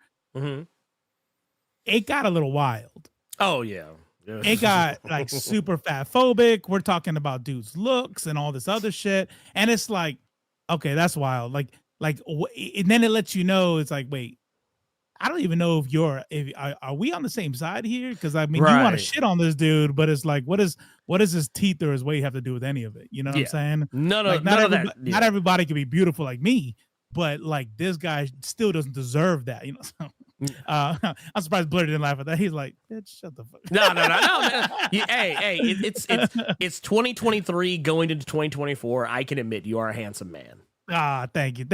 it got a little wild. Oh, yeah. It got like super fat phobic. We're talking about dudes' looks and all this other shit. And it's like, okay, that's wild. And then it lets you know, it's like, wait, I don't even know are we on the same side here? Because I mean, you want to shit on this dude, but it's like, what does his teeth or his weight have to do with any of it? You know what I'm saying? Not everybody can be beautiful like me, but like this guy still doesn't deserve that, you know. So, I'm surprised Blerd didn't laugh at that. He's like, bitch, shut the fuck. No, man. It's 2023 going into 2024. I can admit you are a handsome man. Thank you.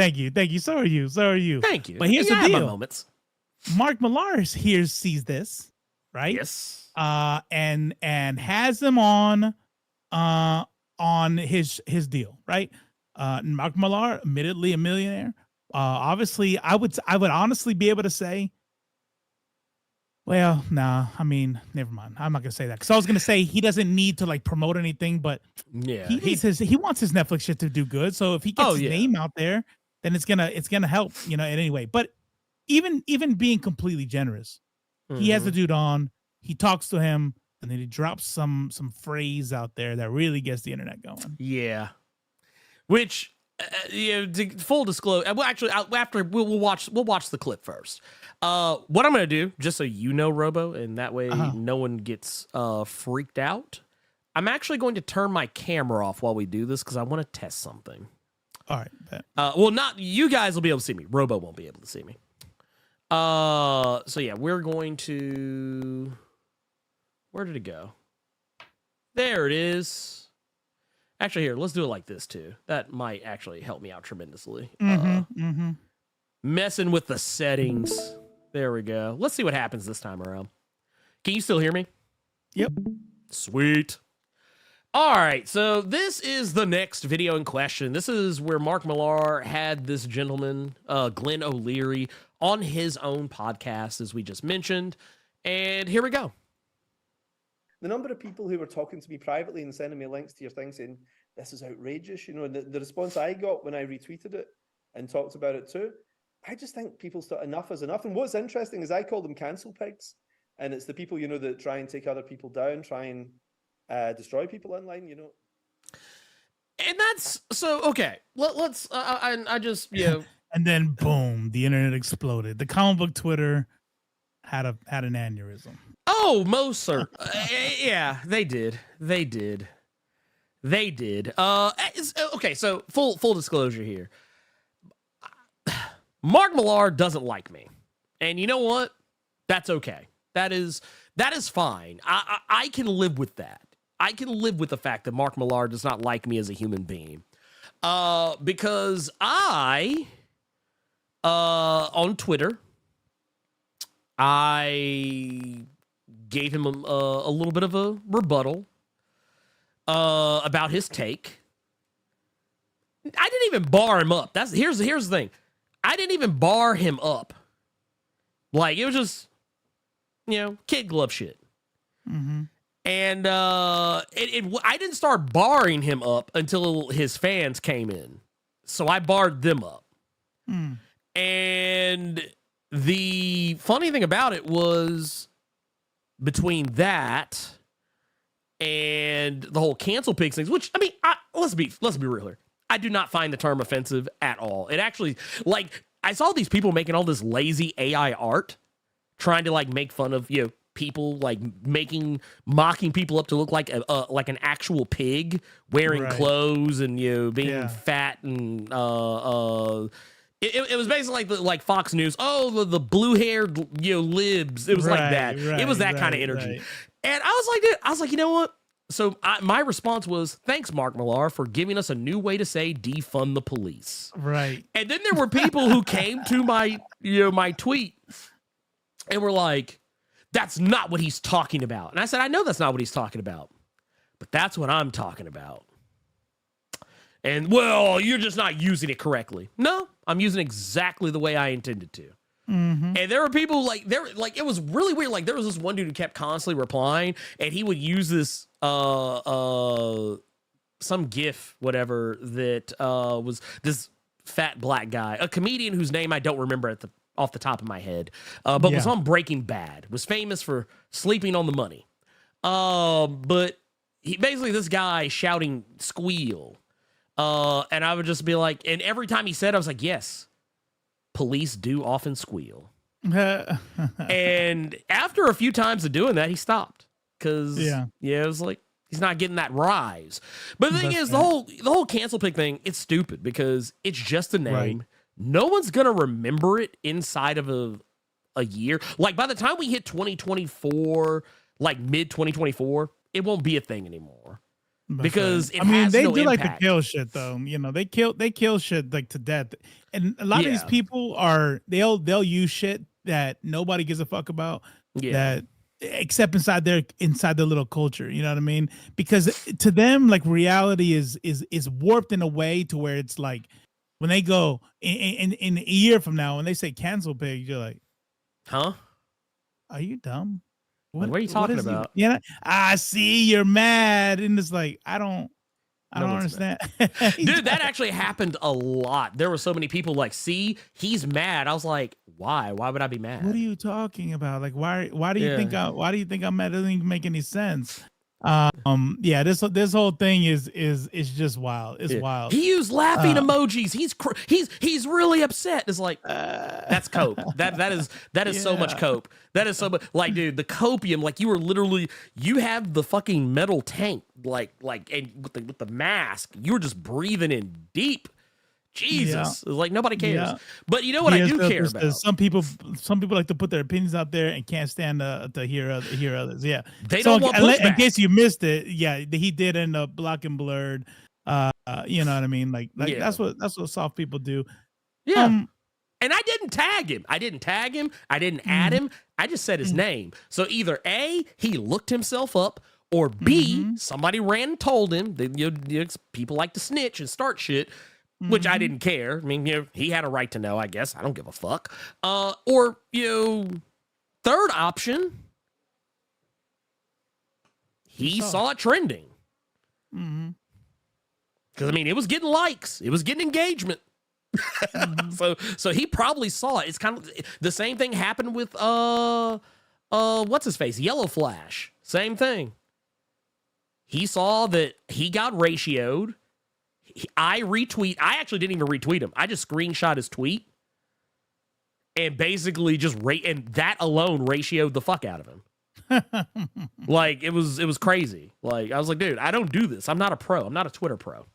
So are you. Thank you. But here's the deal. Moments. Mark Millar sees this, right? Yes. And has him on his deal, right? Mark Millar, admittedly a millionaire. Obviously, I would honestly be able to say, well, nah, I mean, never mind. I'm not gonna say that because I was gonna say he doesn't need to like promote anything, but yeah, he wants his Netflix shit to do good. So if he gets his name out there, then it's gonna help, you know, in any way. But even being completely generous, he has the dude on, he talks to him, and then he drops some phrase out there that really gets the internet going. Yeah, which. Full disclosure. Well, actually, after we'll watch the clip first. What I'm gonna do, just so you know, Robo, and that way no one gets freaked out. I'm actually going to turn my camera off while we do this because I want to test something. All right. Bet. Well, not you guys will be able to see me. Robo won't be able to see me. So yeah, we're going to. Where did it go? There it is. Actually, here, let's do it like this, too. That might actually help me out tremendously. Messing with the settings. There we go. Let's see what happens this time around. Can you still hear me? Yep. Sweet. All right, so this is the next video in question. This is where Mark Millar had this gentleman, Glenn O'Leary, on his own podcast, as we just mentioned. And here we go. The number of people who were talking to me privately and sending me links to your thing saying, this is outrageous, you know, and the response I got when I retweeted it and talked about it too, I just think people start enough is enough. And what's interesting is I call them cancel pigs. And it's the people, you know, that try and take other people down, try and destroy people online, you know. And that's, so, okay, let's, I just, you know. And then boom, the internet exploded. The comic book Twitter had an aneurysm. Oh, most certainly. Yeah, they did. Okay, so full disclosure here. Mark Millar doesn't like me. And you know what? That's okay. That is fine. I can live with that. I can live with the fact that Mark Millar does not like me as a human being. Because I on Twitter, I gave him a little bit of a rebuttal about his take. I didn't even bar him up. Here's the thing. I didn't even bar him up. Like, it was just, you know, kid glove shit. And I didn't start barring him up until his fans came in. So I barred them up. And the funny thing about it was between that and the whole cancel pigs things, which, I mean, let's be real here. I do not find the term offensive at all. It actually, like, I saw these people making all this lazy AI art trying to, like, make fun of, people, like, mocking people up to look like an actual pig wearing clothes and, being fat and, It was basically like Fox News. Oh, the blue-haired, libs. It was like that. It was that kind of energy. And I was like, dude, you know what? So my response was, thanks, Mark Millar, for giving us a new way to say defund the police. Right. And then there were people who came to my, my tweet and were like, that's not what he's talking about. And I said, I know that's not what he's talking about, but that's what I'm talking about. And, well, you're just not using it correctly. No, I'm using it exactly the way I intended to. And there were people it was really weird. Like, there was this one dude who kept constantly replying, and he would use this, some GIF, whatever, that was this fat black guy, a comedian whose name I don't remember off the top of my head, but was on Breaking Bad, was famous for sleeping on the money. But this guy shouting squeal. And I would just be like, and every time he said, I was like, yes, police do often squeal. And after a few times of doing that, he stopped. Cause it was like, he's not getting that rise. But the thing is, the whole cancel pig thing, it's stupid because it's just a name. Right. No one's going to remember it inside of a year. Like, by the time we hit 2024, like mid 2024, it won't be a thing anymore. Because it has they no do impact. like to kill shit though. They kill shit like to death. And a lot of these people they'll use shit that nobody gives a fuck about. That except inside their little culture. You know what I mean? Because to them, like, reality is warped in a way to where it's like when they go in a year from now when they say cancel pig, you're like, huh? Are you dumb? What are you talking about? I see you're mad, and it's like I don't understand. Dude, that actually happened a lot. There were so many people like, see, he's mad. I was like, why? Why would I be mad? What are you talking about? Like, why do you think I'm mad? It doesn't even make any sense. This whole thing is just wild. It's wild. He used laughing emojis. He's really upset. It's like that's cope. That is so much cope. That is so much, like, dude, the copium, like, you have the fucking metal tank, like and with the mask, you were just breathing in deep. Jesus, it's like nobody cares. But you know what I do care about? Some people like to put their opinions out there and can't stand to hear others. Yeah, they don't want pushback. In case you missed it, he did end up blocking Blerd. You know what I mean? Like that's what soft people do. Yeah. And I didn't tag him. I didn't add him. I just said his name. So either A, he looked himself up, or B, somebody ran and told him that people like to snitch and start shit. Which I didn't care. I mean, he had a right to know, I guess. I don't give a fuck. Or, third option, he saw it trending. Because, it was getting likes. It was getting engagement. So he probably saw it. It's kind of the same thing happened with, what's his face? Yellow Flash. Same thing. He saw that he got ratioed. I actually didn't even retweet him. I just screenshot his tweet and basically just and that alone ratioed the fuck out of him. Like, it was crazy. Like, I was like, dude, I don't do this. I'm not a pro. I'm not a Twitter pro.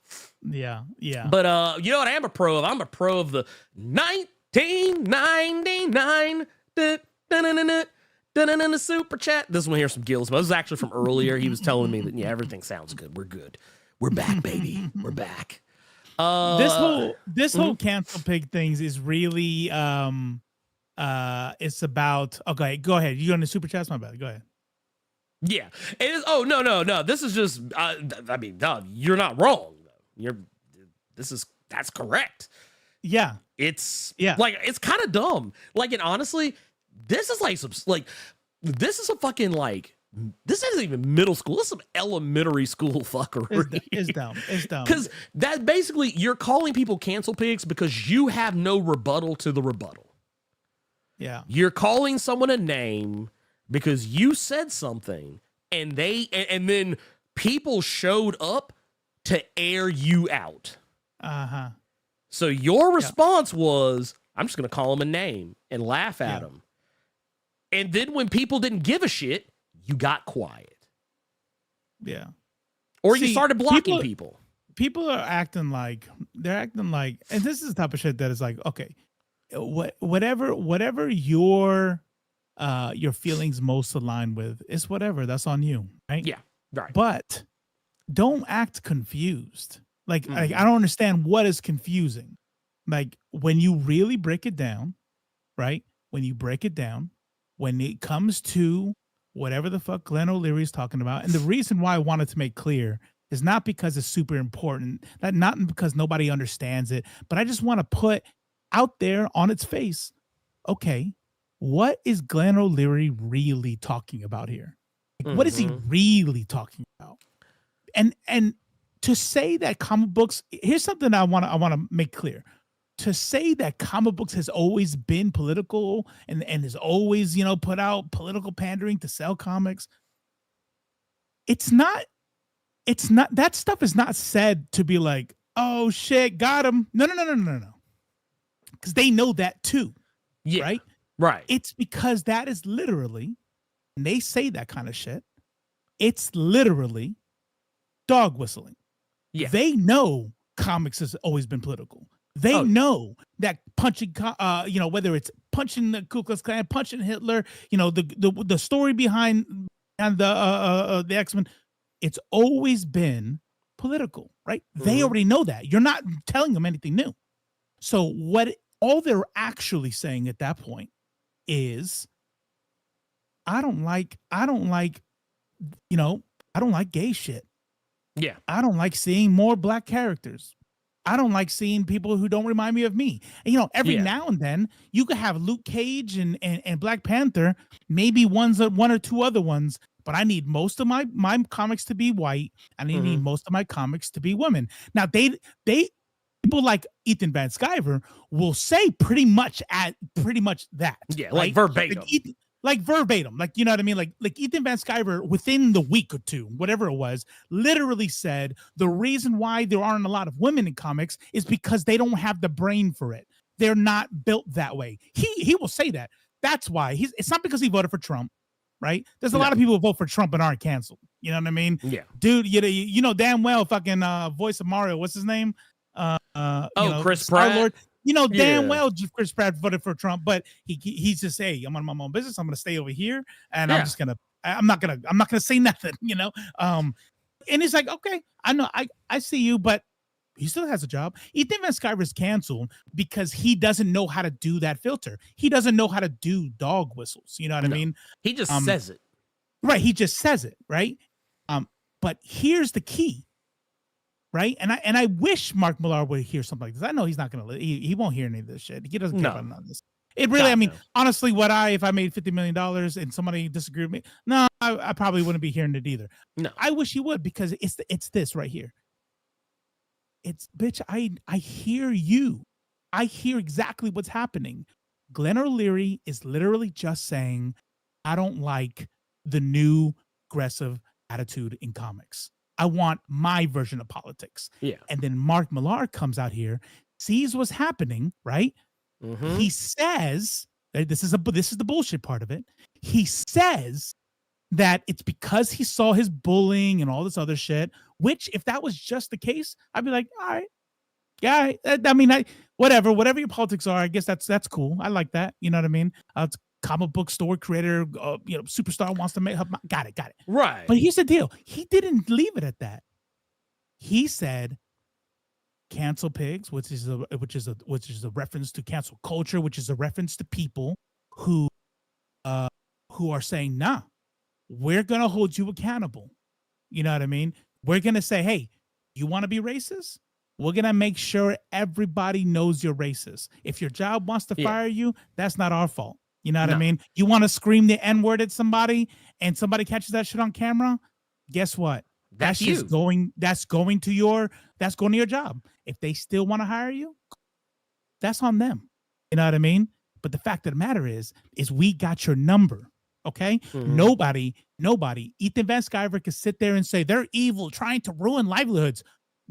Yeah. But you know what I am a pro of? I'm a pro of the 1999 super chat. This one here's some Gills. This is actually from earlier. He was telling me that everything sounds good. We're good. We're back, baby. We're back. This whole cancel pig things is really it's about. Okay, go ahead. You on the super chats? My bad. Go ahead. Yeah, it is. Oh no. This is just. You're not wrong. That's correct. Yeah, it's kind of dumb. Like, and honestly, this is like this is a fucking like this isn't even middle school. This is some elementary school fuckery. It's dumb. It's dumb. Because that basically, you're calling people cancel pigs because you have no rebuttal to the rebuttal. Yeah. You're calling someone a name because you said something and then people showed up to air you out. Uh-huh. So your response was, I'm just going to call him a name and laugh at him. And then when people didn't give a shit, you got quiet. Yeah. Or you started blocking people. People are acting like, and this is the type of shit that is like, okay, whatever your feelings most align with is whatever, that's on you, right? Yeah, right. But don't act confused. Like I don't understand what is confusing. Like when you really break it down, right? When you break it down, when it comes to whatever the fuck Glenn O'Leary is talking about, and the reason why I wanted to make clear is not because it's super important, not because nobody understands it, but I just want to put out there on its face, okay, what is Glenn O'Leary really talking about here? Like, what is he really talking about? And to say that comic books, here's something I want to make clear. To say that comic books has always been political and has always, put out political pandering to sell comics, it's not, that stuff is not said to be like, oh shit, got him. No. Because they know that too. Yeah. Right? Right. It's because that is literally, and they say that kind of shit, it's literally dog whistling. Yeah. They know comics has always been political. They know that punching, whether it's punching the Ku Klux Klan, punching Hitler, the story behind the X-Men, it's always been political, right? They already know that. You're not telling them anything new. So all they're actually saying at that point is, I don't like gay shit. Yeah. I don't like seeing more black characters. I don't like seeing people who don't remind me of me. And, every now and then you could have Luke Cage and Black Panther, maybe one or two other ones, but I need most of my comics to be white, and I need most of my comics to be women. Now people like Ethan Van Sciver will say pretty much that. Yeah, right? like verbatim. Like verbatim, like, you know what I mean? Like Ethan Van Sciver within the week or two, whatever it was, literally said the reason why there aren't a lot of women in comics is because they don't have the brain for it. They're not built that way. He will say that. That's why it's not because he voted for Trump, right? There's a lot of people who vote for Trump and aren't canceled. You know what I mean? Yeah. Dude, you know damn well fucking voice of Mario, what's his name? Chris Pratt. Lord. Damn well Chris Pratt voted for Trump, but he's just, hey, I'm on my own business. I'm gonna stay over here, and I'm not gonna say nothing, And he's like, okay, I know, I see you, but he still has a job. Ethan Van Sciver is canceled because he doesn't know how to do that filter. He doesn't know how to do dog whistles. You know what I mean? He just says it. Right. He just says it. Right. But here's the key. Right. And I wish Mark Millar would hear something like this. I know he's not going to, he won't hear any of this shit. He doesn't care about none of this. It really, honestly, if I made $50 million and somebody disagreed with me, no, I probably wouldn't be hearing it either. No, I wish he would, because it's this right here. It's, bitch, I hear you. I hear exactly what's happening. Glenn O'Leary is literally just saying, I don't like the new aggressive attitude in comics. I want my version of politics. Yeah. And then Mark Millar comes out here, sees what's happening, right? Mm-hmm. He says, this is the bullshit part of it. He says that it's because he saw his bullying and all this other shit, which if that was just the case, I'd be like, all right. Yeah, whatever your politics are, I guess that's cool. I like that. You know what I mean? It's comic book store creator, superstar wants to make her. Got it. Right. But here's the deal. He didn't leave it at that. He said, cancel pigs, which is a reference to cancel culture, which is a reference to people who are saying, nah, we're gonna hold you accountable. You know what I mean? We're gonna say, hey, you want to be racist? We're going to make sure everybody knows you're racist. If your job wants to fire you, that's not our fault. You know what I mean? You want to scream the N-word at somebody and somebody catches that shit on camera? Guess what? That's just going to your job. If they still want to hire you, that's on them. You know what I mean? But the fact of the matter is we got your number. Okay? Mm-hmm. Nobody, Ethan Van Sciver could sit there and say they're evil, trying to ruin livelihoods.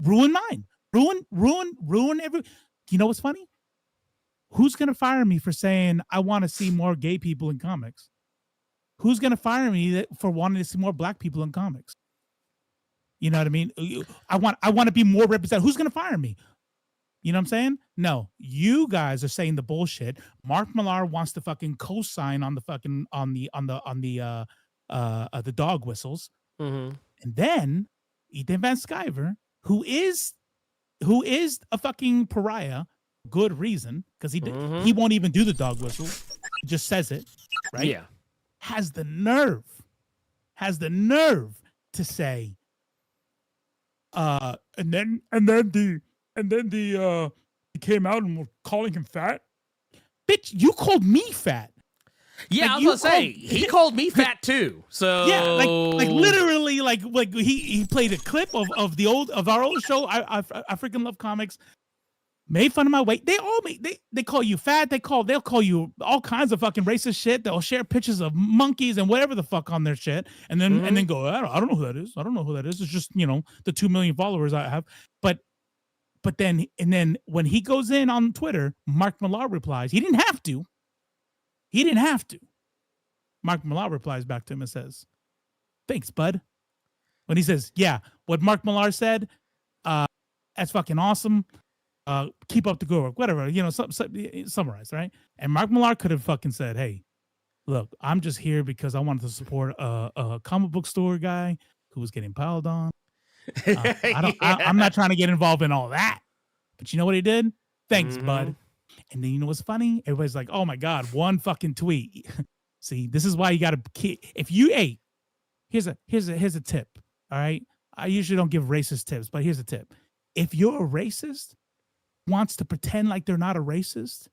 Ruin mine. Ruin every. You know what's funny? Who's going to fire me for saying I want to see more gay people in comics? Who's going to fire me for wanting to see more black people in comics? You know what I mean? I want to be more represented. Who's going to fire me? You know what I'm saying? No, you guys are saying the bullshit. Mark Millar wants to fucking co-sign on the fucking on the dog whistles. Mm-hmm. And then Ethan Van Sciver, who is a fucking pariah, good reason, because he won't even do the dog whistle, he just says it, right? Yeah, has the nerve to say, and then he came out and were calling him fat. Bitch, you called me fat. Yeah, like, I was gonna say he called me fat too. So yeah, like literally, like he played a clip of our old show. I freaking love comics. Made fun of my weight. They call you fat. They'll call you all kinds of fucking racist shit. They'll share pictures of monkeys and whatever the fuck on their shit, and then go, I don't know who that is. I don't know who that is. It's just the 2 million followers I have. But then when he goes in on Twitter, Mark Millar replies. He didn't have to. Mark Millar replies back to him and says, "Thanks, bud." When he says, "Yeah, what Mark Millar said, that's fucking awesome. Keep up the good work." Whatever, summarize, right? And Mark Millar could have fucking said, "Hey, look, I'm just here because I wanted to support a comic book store guy who was getting piled on. I'm not trying to get involved in all that." But you know what he did? Thanks, bud. And then you know what's funny? Everybody's like, "Oh my God, one fucking tweet." See, this is why you got to keep. If you here's a tip. All right, I usually don't give racist tips, but here's a tip: if you're a racist, wants to pretend like they're not a racist,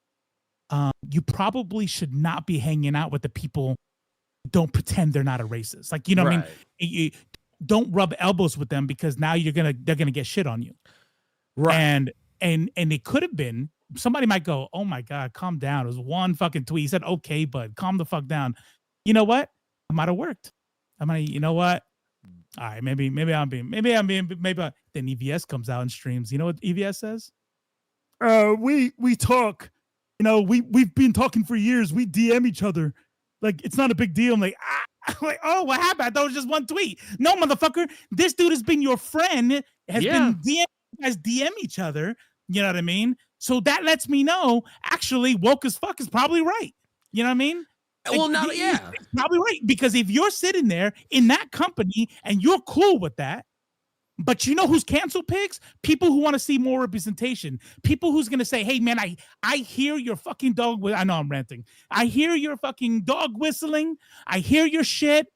you probably should not be hanging out with the people who don't pretend they're not a racist. Like, you know what I mean? You don't rub elbows with them because now they're gonna get shit on you. Right. And it could have been, somebody might go, "Oh my God, calm down. It was one fucking tweet." He said, "Okay, bud, calm the fuck down." You know what? It might have worked. You know what? All right, maybe then EVS comes out and streams. You know what EVS says? We talk. We've been talking for years. We DM each other. Like, it's not a big deal. I'm like, like, oh, what happened? I thought it was just one tweet. No, motherfucker. This dude has been your friend, has been DM each other. You know what I mean? So that lets me know, actually, woke as fuck is probably right. You know what I mean? Well, he's probably right. Because if you're sitting there in that company and you're cool with that, but you know who's cancel pigs? People who want to see more representation. People who's going to say, "Hey, man, I hear your fucking dog." I know I'm ranting. I hear your fucking dog whistling. I hear your shit.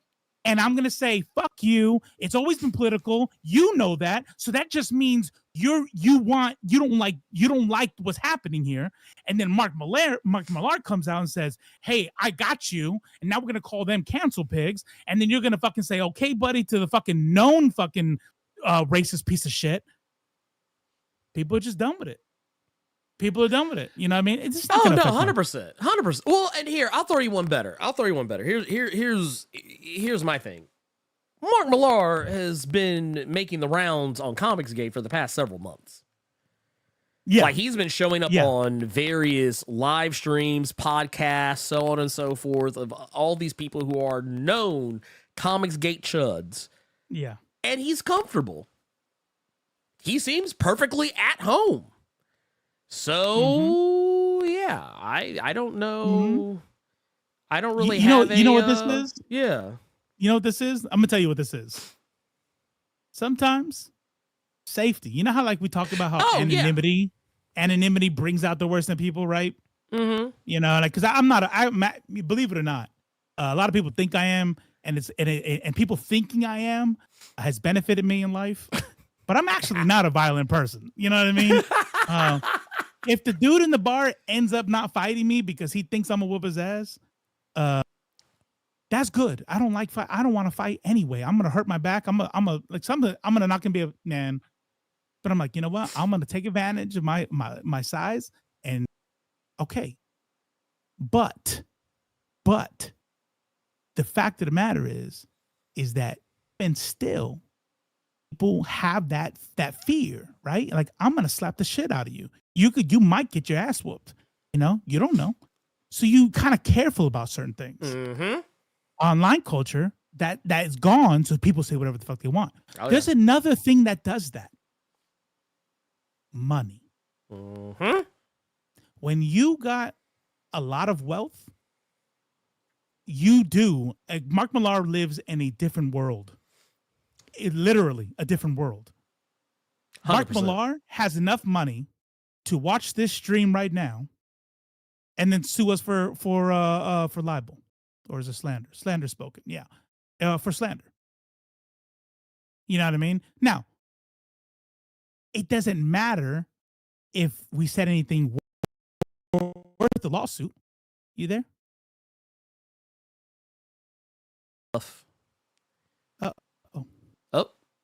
And I'm going to say, "Fuck you." It's always been political. You know that. So that just means you don't like what's happening here. And then Mark Millar comes out and says, "Hey, I got you." And now we're going to call them cancel pigs. And then you're going to fucking say, "Okay, buddy," to the fucking known fucking racist piece of shit. People are just done with it. People are done with it. You know what I mean? It's just not 100%. Well, and here, I'll throw you one better. Here's my thing. Mark Millar has been making the rounds on Comicsgate for the past several months. Yeah. Like, he's been showing up on various live streams, podcasts, so on and so forth, of all these people who are known Comicsgate chuds. Yeah. And he's comfortable. He seems perfectly at home. So, yeah, I don't know. Mm-hmm. I don't really have You know what this is? Yeah. You know what this is? I'm going to tell you what this is. Sometimes safety. You know how, like, we talk about how anonymity brings out the worst in people, right? Mm-hmm. You know, like, because I'm believe it or not, a lot of people think I am, and people thinking I am has benefited me in life, but I'm actually not a violent person. You know what I mean? If the dude in the bar ends up not fighting me because he thinks I'm gonna whoop his ass, that's good. I don't like fight. I don't want to fight anyway. I'm gonna hurt my back. I'm not gonna be a man. But I'm like, you know what? I'm gonna take advantage of my size and okay. But the fact of the matter is that and still people have that fear, right? Like, I'm gonna slap the shit out of you. You might get your ass whooped. You know, you don't know. So you kind of careful about certain things. Mm-hmm. Online culture, that is gone, so people say whatever the fuck they want. There's another thing that does that. Money. Mm-hmm. When you got a lot of wealth, you do. Mark Millar lives in a different world. Literally a different world. 100%. Mark Millar has enough money to watch this stream right now and then sue us for libel. Or is it slander? Slander spoken, yeah. For slander. You know what I mean? Now, it doesn't matter if we said anything worth the lawsuit. You there? Oh,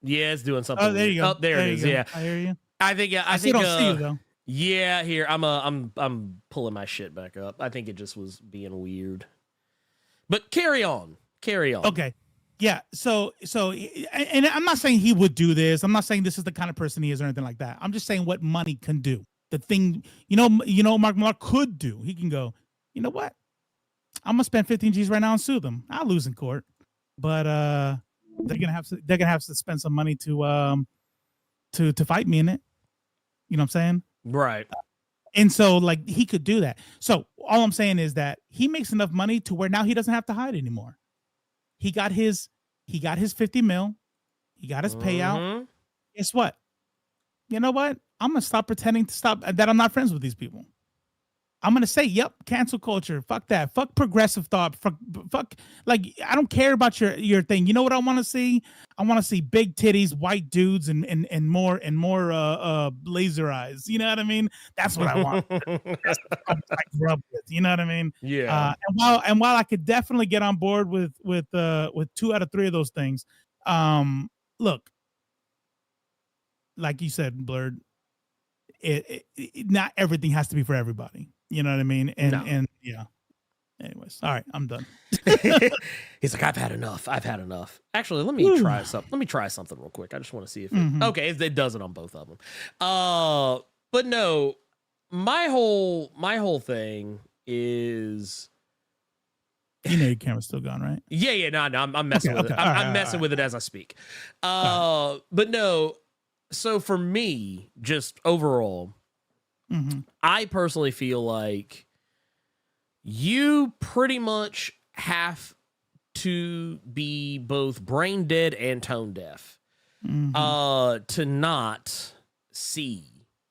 yeah, it's doing something. Oh, there you go. Oh, there it is. Yeah, I hear you. I think. I still think. Don't see you though. Yeah, here I'm pulling my shit back up. I think it just was being weird. But carry on. Okay. Yeah. So, and I'm not saying he would do this. I'm not saying this is the kind of person he is or anything like that. I'm just saying what money can do. The thing, you know, Mark Millar could do. He can go, you know what? I'm gonna spend 15 G's right now and sue them. I'll lose in court, but they're gonna have to spend some money to fight me in it. You know what I'm saying? Right. And so, like, he could do that. So all I'm saying is that he makes enough money to where now he doesn't have to hide anymore. He got his 50 mil. He got his payout. Guess what? You know what? I'm going to stop pretending that I'm not friends with these people. I'm going to say, yep, cancel culture. Fuck that. Fuck progressive thought. Fuck, like, I don't care about your thing. You know what I want to see? I want to see big titties, white dudes, and more laser eyes. You know what I mean? That's what I want. That's what I grew up with. You know what I mean? Yeah. And while I could definitely get on board with 2 out of 3 of those things, look, like you said, Blerd, it not everything has to be for everybody. You know what I mean? And yeah. Anyways, all right, I'm done. He's like, I've had enough. Actually, let me try something. Let me try something real quick. I just want to see if it does it on both of them. But no, my whole thing is. You know your camera's still gone, right? Yeah. No, I'm messing with it. I'm messing with it as I speak. But no. So for me, just overall, I personally feel like you pretty much have to be both brain dead and tone deaf to not see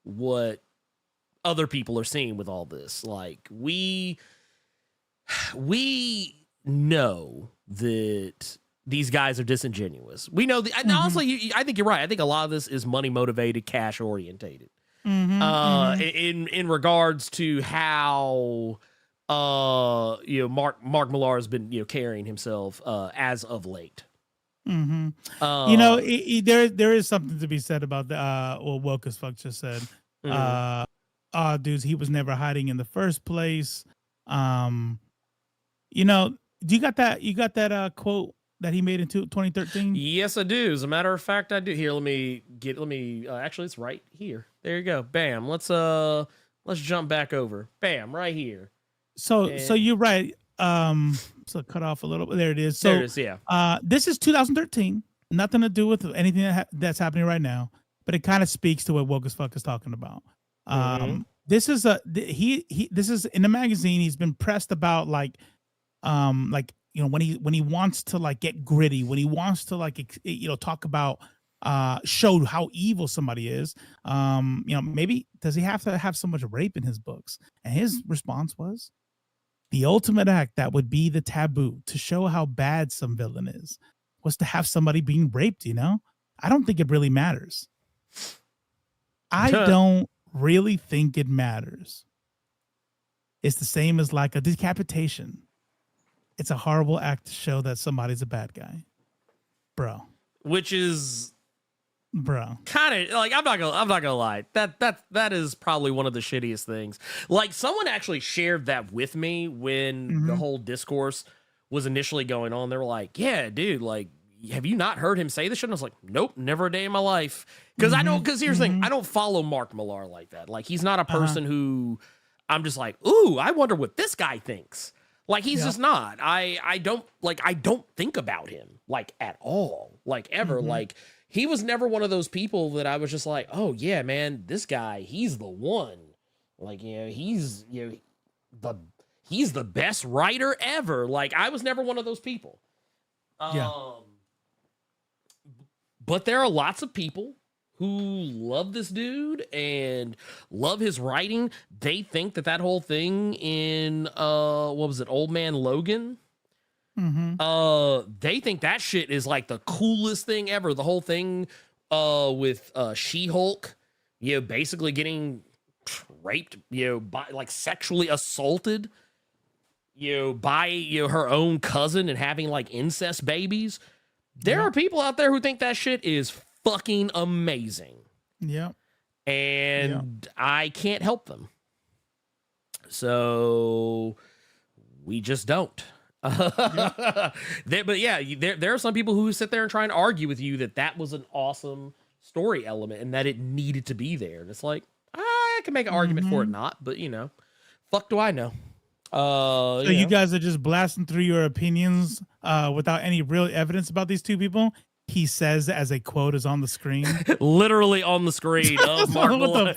what other people are seeing with all this. Like, we know that these guys are disingenuous. We know and honestly, I think you're right. I think a lot of this is money motivated, cash orientated. In regards to how Mark Millar has been carrying himself as of late. There is something to be said about the what Woke as Fuck just said. Dudes, he was never hiding in the first place. Do you got that quote that he made in 2013? Yes, I do. As a matter of fact, I do. Here, actually, it's right here. There you go. Bam. Let's jump back over. Bam, right here. So you're right. So cut off a little bit. There it is. So there it is, yeah. This is 2013. Nothing to do with anything that's happening right now, but it kind of speaks to what Woke as Fuck is talking about. This is this is in the magazine. He's been pressed about when he wants to get gritty, when he wants to talk about show how evil somebody is. Maybe does he have to have so much rape in his books? And his response was, the ultimate act that would be the taboo to show how bad some villain is was to have somebody being raped. I don't think it really matters. I don't really think it matters. It's the same as like a decapitation. it's a horrible act to show that somebody's a bad guy, bro. Which is, bro, kind of like, I'm not gonna lie. That is probably one of the shittiest things. Like, someone actually shared that with me when the whole discourse was initially going on. They were like, "Yeah, dude, like, have you not heard him say this shit?" And I was like, "Nope, never a day in my life." Because here's the thing, I don't follow Mark Millar like that. Like, he's not a person who I'm just like, "Ooh, I wonder what this guy thinks." Like, he's just not. I don't think about him like at all, like ever. Like, he was never one of those people that I was just like, "Oh yeah, man, this guy, he's the one." Like, he's the best writer ever. Like, I was never one of those people. But there are lots of people who love this dude and love his writing. They think that whole thing in what was it, Old Man Logan? They think that shit is like the coolest thing ever. The whole thing with She-Hulk, basically getting raped, by, like, sexually assaulted, by her own cousin and having like incest babies. There are people out there who think that shit is fucking amazing. Yeah. And I can't help them. So we just don't. But yeah, there are some people who sit there and try and argue with you that was an awesome story element and that it needed to be there. And it's like, I can make an argument for it not, but fuck do I know? So you guys are just blasting through your opinions without any real evidence about these two people. He says as a quote is on the screen. Literally on the screen. Oh, Mark Millar.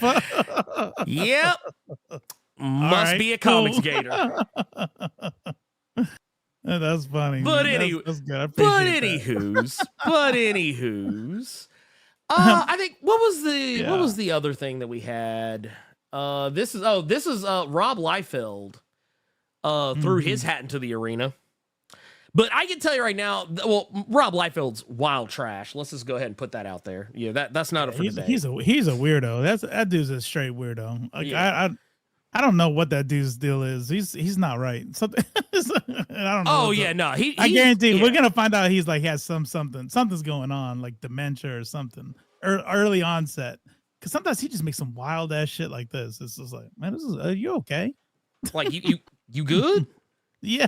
Yep. Must be a comics gator. That's funny. But that's good. I appreciate but anywho's. I think what was the other thing that we had? This is Rob Liefeld threw his hat into the arena. But I can tell you right now, Rob Liefeld's wild trash. Let's just go ahead and put that out there. That's not for today. He's a weirdo. That dude's a straight weirdo. Like, I don't know what that dude's deal is. He's not right. Something I don't know. Oh yeah, no. I guarantee we're gonna find out he has something's going on, like dementia or something, or early onset. Because sometimes he just makes some wild ass shit like this. It's just like, man, are you okay? Like you good? Yeah.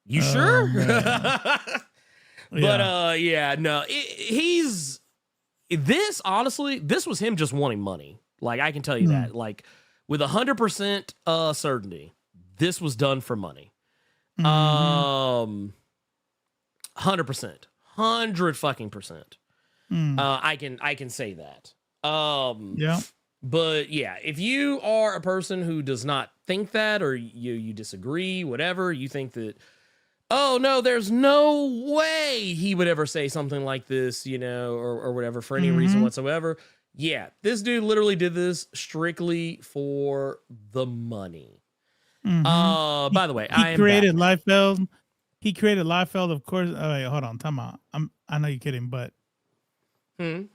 You sure? But no. Honestly, this was him just wanting money. Like, I can tell you that. Like, with 100% certainty, this was done for money. 100%, 100% I can say that. But yeah, if you are a person who does not think that, or you disagree, whatever, you think that, oh no, there's no way he would ever say something like this, or whatever, for any reason whatsoever. Yeah, this dude literally did this strictly for the money. By the way, he created Liefeld. He created Liefeld, of course. Oh, wait, hold on, time out. I know you're kidding, but who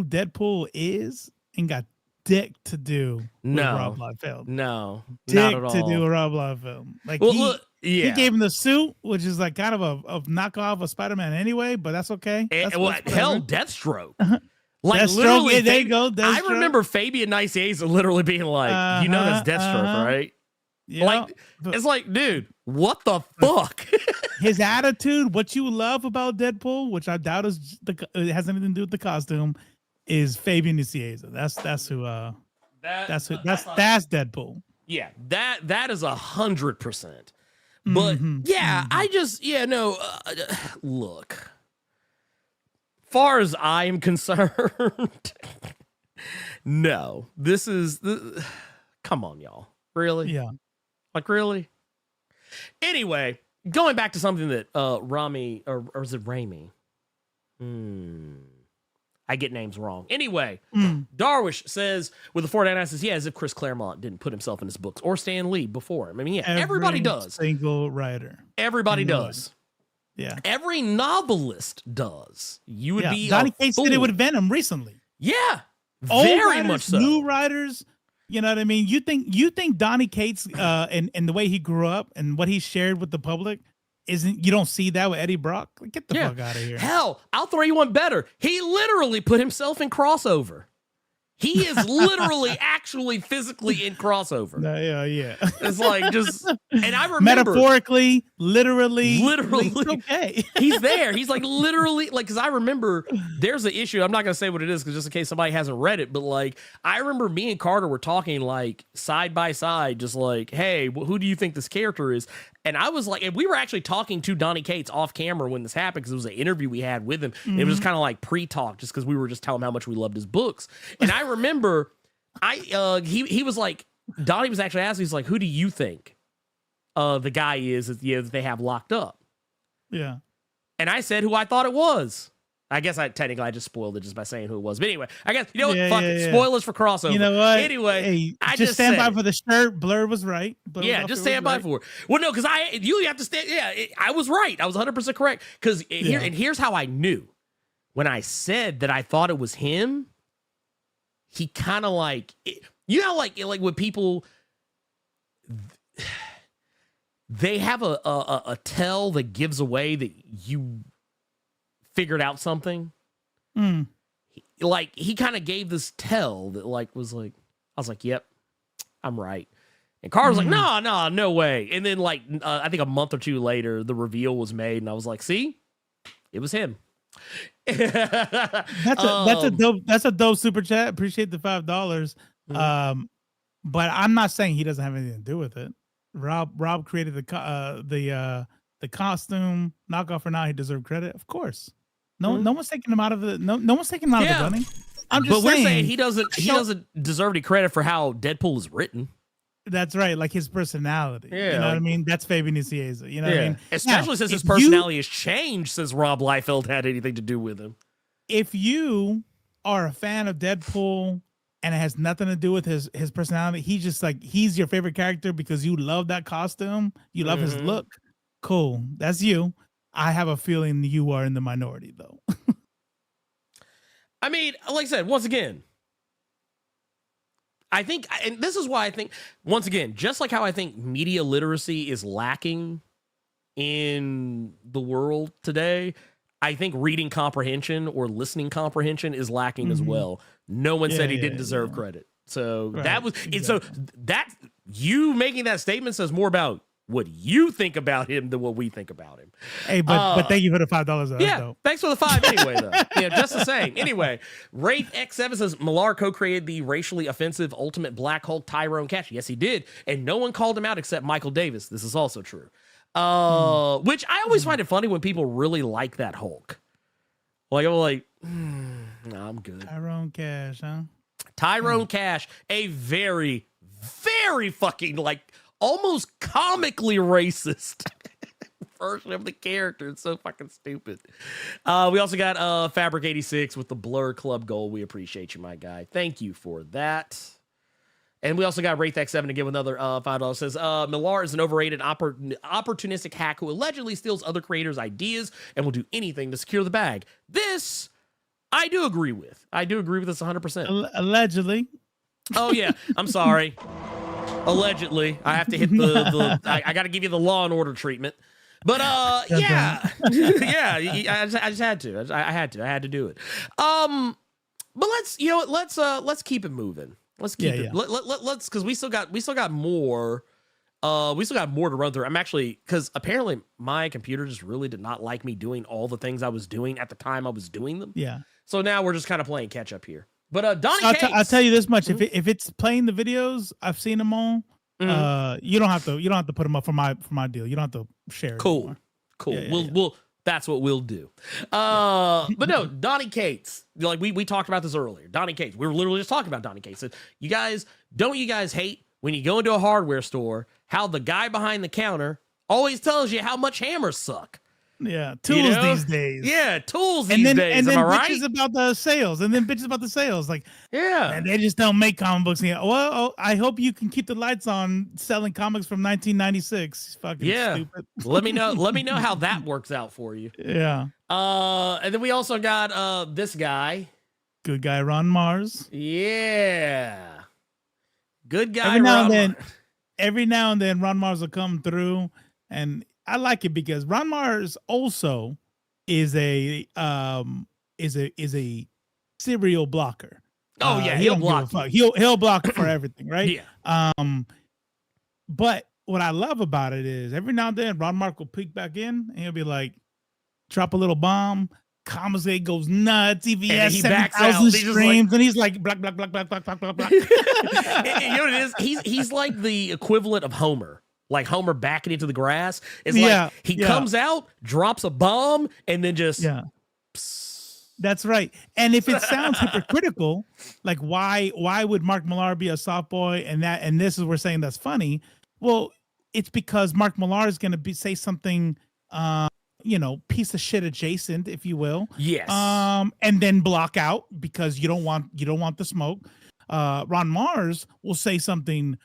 Deadpool is and got dick to do with Rob Liefeld. No, dick not at all. To do with Rob Liefeld. Like, he gave him the suit, which is like kind of a knockoff of Spider-Man anyway, but that's okay. Hell, Deathstroke. Like, Deathstroke, literally, there you go. I remember Fabian Nicieza literally being like, that's Deathstroke, right? Yeah. Like, it's like, dude, what the fuck? His attitude, what you love about Deadpool, which I doubt it has anything to do with the costume, is Fabian Nicieza. That's Deadpool. Yeah, that is 100%. But I just look. Far as I am concerned, no. This is come on, y'all. Really? Yeah. Like, really? Anyway, going back to something that Rami or is it Raimi? I get names wrong. Anyway, Darwish says with the 499 says, as if Chris Claremont didn't put himself in his books or Stan Lee before him. I mean, everybody does. Single writer. Everybody does. Yeah. Every novelist does. You would be Donny Cates did it with Venom recently. Yeah. Old very writers, much so. New writers, You know what I mean? You think Donnie Cates and the way he grew up and what he shared with the public you don't see that with Eddie Brock? Like, get the fuck out of here. Hell, I'll throw you one better. He literally put himself in crossover. He is literally actually physically in crossover. Yeah. It's like just, and I remember metaphorically, literally, okay. He's there. He's like literally, like, because I remember there's an issue. I'm not gonna say what it is because just in case somebody hasn't read it, but like I remember me and Carter were talking like side by side, just like, hey, who do you think this character is? And I was like, and we were actually talking to Donnie Cates off camera when this happened because it was an interview we had with him. Mm-hmm. It was just kind of like pre-talk just because we were just telling him how much we loved his books. And I remember he was like, Donnie was actually asking, he's like, who do you think the guy is that they have locked up? Yeah. And I said who I thought it was. I guess I just spoiled it just by saying who it was. But anyway, I guess, you know what? Fuck it. Spoilers for crossover. You know what? Anyway, hey, I just stand by for the shirt. Blerd was right. Just stand by for it. Well, no, because you have to stand. Yeah, I was right. I was 100% correct. Because here's how I knew. When I said that I thought it was him, he kind of like, you know, like when people, they have a tell that gives away that you figured out something. Like he kind of gave this tell that like was like, I was like, yep, I'm right. And Carter was like, no way. And then like I think a month or two later, the reveal was made, and I was like, see, it was him. That's a dope super chat. Appreciate the $5. But I'm not saying he doesn't have anything to do with it. Rob created the costume knockoff, for now he deserved credit, of course. No one's taking him out of the no one's taking him out of the running. I'm just saying, we're saying he doesn't deserve any credit for how Deadpool is written. That's right, like his personality. Yeah, you know what I mean? That's Fabian Nicieza. You know what I mean? Especially since his personality has changed since Rob Liefeld had anything to do with him. If you are a fan of Deadpool and it has nothing to do with his personality, he's your favorite character because you love that costume, you love his look. Cool, that's you. I have a feeling you are in the minority, though. I mean, like I said, once again, I think, and this is why I think, once again, just like how I think media literacy is lacking in the world today, I think reading comprehension or listening comprehension is lacking as well. No one said he didn't deserve credit. So that was, and so that, you making that statement says more about what you think about him than what we think about him. Hey, but thank you for the $5. Yeah, thanks for the $5 anyway, though. Yeah, just the same. Anyway, Wraith X7 says Millar co-created the racially offensive Ultimate Black Hulk Tyrone Cash. Yes, he did, and no one called him out except Michael Davis. This is also true. Which I always find it funny when people really like that Hulk. Like I'm like, no, I'm good. Tyrone Cash, huh? Tyrone Cash, a very, very fucking like, almost comically racist version of the character. It's so fucking stupid. We also got Fabric 86 with the Blur Club goal. We appreciate you, my guy. Thank you for that. And we also got Wraith X7 to give another $5. Says Millar is an overrated opportunistic hack who allegedly steals other creators' ideas and will do anything to secure the bag. This I do agree with. I do agree with this 100%. Allegedly. Oh yeah, I'm sorry. Allegedly, I have to hit the I got to give you the Law and Order treatment. But yeah, I just had to. I had to do it. But let's keep it moving. Let's keep it. Let's because we still got more. We still got more to run through. I'm actually, because apparently my computer just really did not like me doing all the things I was doing at the time I was doing them. Yeah. So now we're just kind of playing catch up here. But Donnie Cates, I'll tell you this much: if it's playing the videos, I've seen them all. You don't have to put them up for my deal. You don't have to share. Cool. We'll that's what we'll do. But no, Donnie Cates. Like we talked about this earlier. Donnie Cates. We were literally just talking about Donnie Cates. You guys hate when you go into a hardware store how the guy behind the counter always tells you how much hammers suck? Yeah, tools these days. Yeah, tools these days. And then am I right? bitches about the sales. Like, yeah, and they just don't make comic books here. Well, I hope you can keep the lights on selling comics from 1996. Fucking stupid. Let me know how that works out for you. Yeah. And then we also got this guy. Good guy Ron Mars. Yeah. Good guy. Every now and then, Ron Mars will come through, and I like it because Ron Mars also is a serial blocker. Oh yeah, he'll block. He'll block for everything, right? Yeah. But what I love about it is every now and then Ron Mark will peek back in and he'll be like, drop a little bomb. Commissary goes nuts. EVS 7,000 streams, and he's like, black. You know what it is? He's like the equivalent of Homer. Like Homer backing into the grass. It's like he comes out, drops a bomb, and then just That's right. And if it sounds hypocritical, like why would Mark Millar be a soft boy and this is we're saying that's funny? Well, it's because Mark Millar is going to say something piece of shit adjacent, if you will. Yes. And then block out because you don't want the smoke. Ron Mars will say something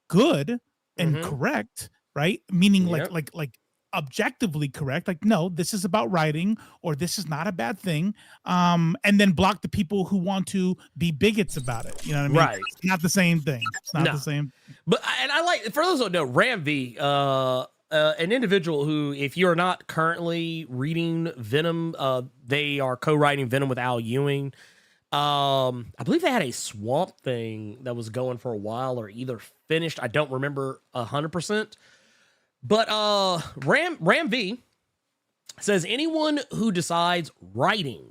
good and correct, right? Meaning like objectively correct. Like, no, this is about writing, or this is not a bad thing. And then block the people who want to be bigots about it. You know what I mean? Right. It's not the same thing. It's not the same. But I like, for those who don't know, Ram V, an individual who, if you're not currently reading Venom, they are co-writing Venom with Al Ewing. I believe they had a Swamp Thing that was going for a while, or either finished. I don't remember 100%. But Ram V says anyone who decides writing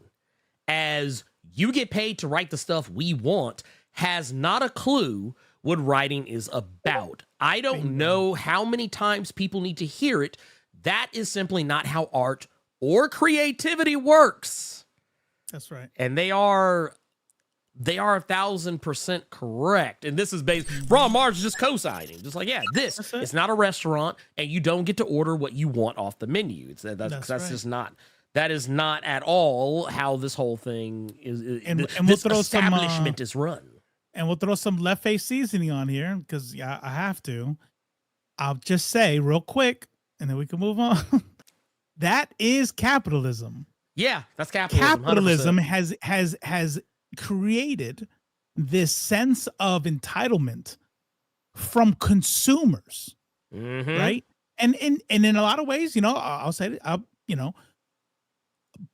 as you get paid to write the stuff we want has not a clue what writing is about. I don't know how many times people need to hear it. That is simply not how art or creativity works. That's right. And they are 1,000% correct. And this is based, Ron Mars is just co-signing. Just like, it's not a restaurant, and you don't get to order what you want off the menu. That's right. Just not, that is not at all how this whole thing is. And this establishment is run. And we'll throw some left face seasoning on here because I have to. I'll just say real quick, and then we can move on. That is capitalism. Yeah, that's capitalism. 100%. Capitalism has created this sense of entitlement from consumers, right? And in a lot of ways, I'll say it,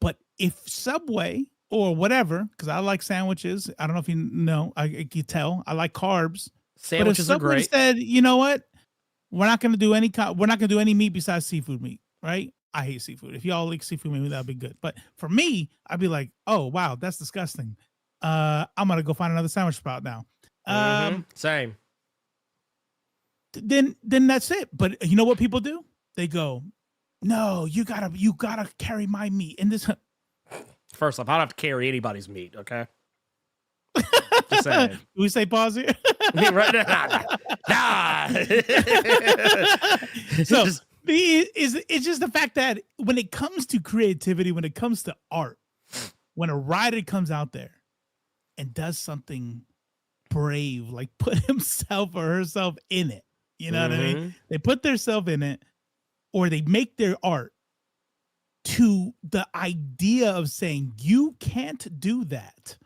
but if Subway or whatever, because I like sandwiches. I don't know if you know, I can tell I like carbs. Sandwiches are great. Said, you know what? We're not going to do any meat besides seafood meat, right? I hate seafood. If y'all like seafood meat, that'd be good. But for me, I'd be like, oh wow, that's disgusting. I'm gonna go find another sandwich spot now. Same. Then that's it. But you know what people do? They go, no, you gotta carry my meat. And this. First off, I don't have to carry anybody's meat, okay? Just saying. Do we say pause here? Right? Nah. So it's just the fact that when it comes to creativity, when it comes to art, when a writer comes out there and does something brave, like put himself or herself in it, you know what I mean? They put themselves in it, or they make their art to the idea of saying you can't do that.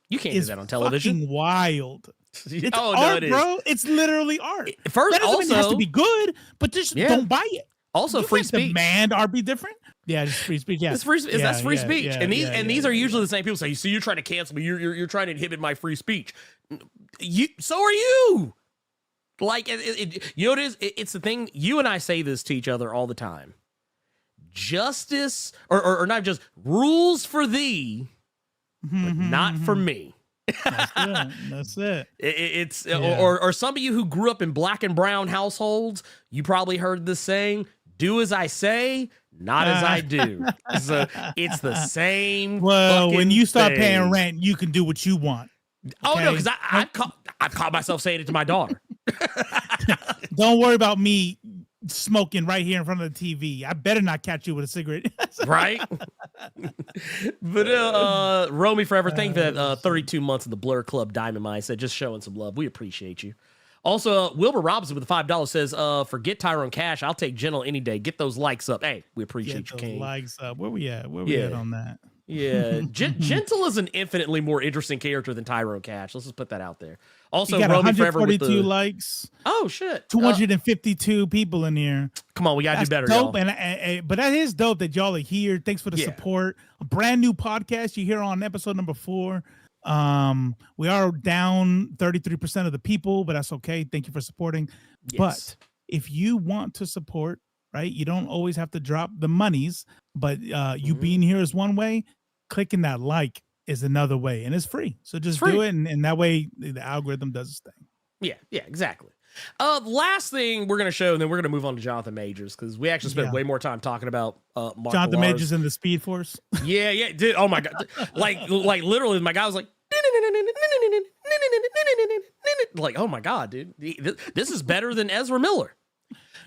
You can't do that on television. Fucking wild. It's art, bro. It's literally art. First, that doesn't mean it has to be good, but just don't buy it. Also, you free speech. Demand art be different. Yeah, just free speech. Yeah, that's free speech. And these are usually the same people say, "So you're trying to cancel me? You're trying to inhibit my free speech." So are you. Like, you know what it is? It's the thing. You and I say this to each other all the time. Justice, or not just rules for thee, but not for me. That's it. It's or some of you who grew up in black and brown households, you probably heard this saying: "Do as I say, not as I do." So it's the same. Well, when you start paying rent, you can do what you want. Okay? Oh no, because I've caught myself saying it to my daughter. Don't worry about me smoking right here in front of the TV. I better not catch you with a cigarette. Right? But Romy Forever, thank you for that 32 months of the Blerd Club Diamond Mine. Said just showing some love. We appreciate you. Also, Wilbur Robinson with the $5 says, forget Tyrone Cash. I'll take Gentle any day. Get those likes up. Hey, we appreciate you, King. Likes up. Where we at? Where we at on that? Yeah, Gentle is an infinitely more interesting character than Tyrone Cash. Let's just put that out there. Also, got Romy Forever with 142 likes. Oh shit, 252 people in here. Come on, we gotta do better, dope. y'all. But that is dope that y'all are here. Thanks for the support. A brand new podcast you hear on episode number 4. We are down 33% of the people, but that's okay. Thank you for supporting. Yes. But if you want to support, right, you don't always have to drop the monies, but you being here is one way. Clicking that like is another way, and it's free. So just do it, and that way the algorithm does its thing. Yeah, exactly. Last thing we're gonna show, and then we're gonna move on to Jonathan Majors because we actually spent way more time talking about Mark Jonathan Millar's. Majors and the Speed Force. Yeah, dude. Oh my god, like literally, my guy was like, like, oh my god, dude, this is better than Ezra Miller.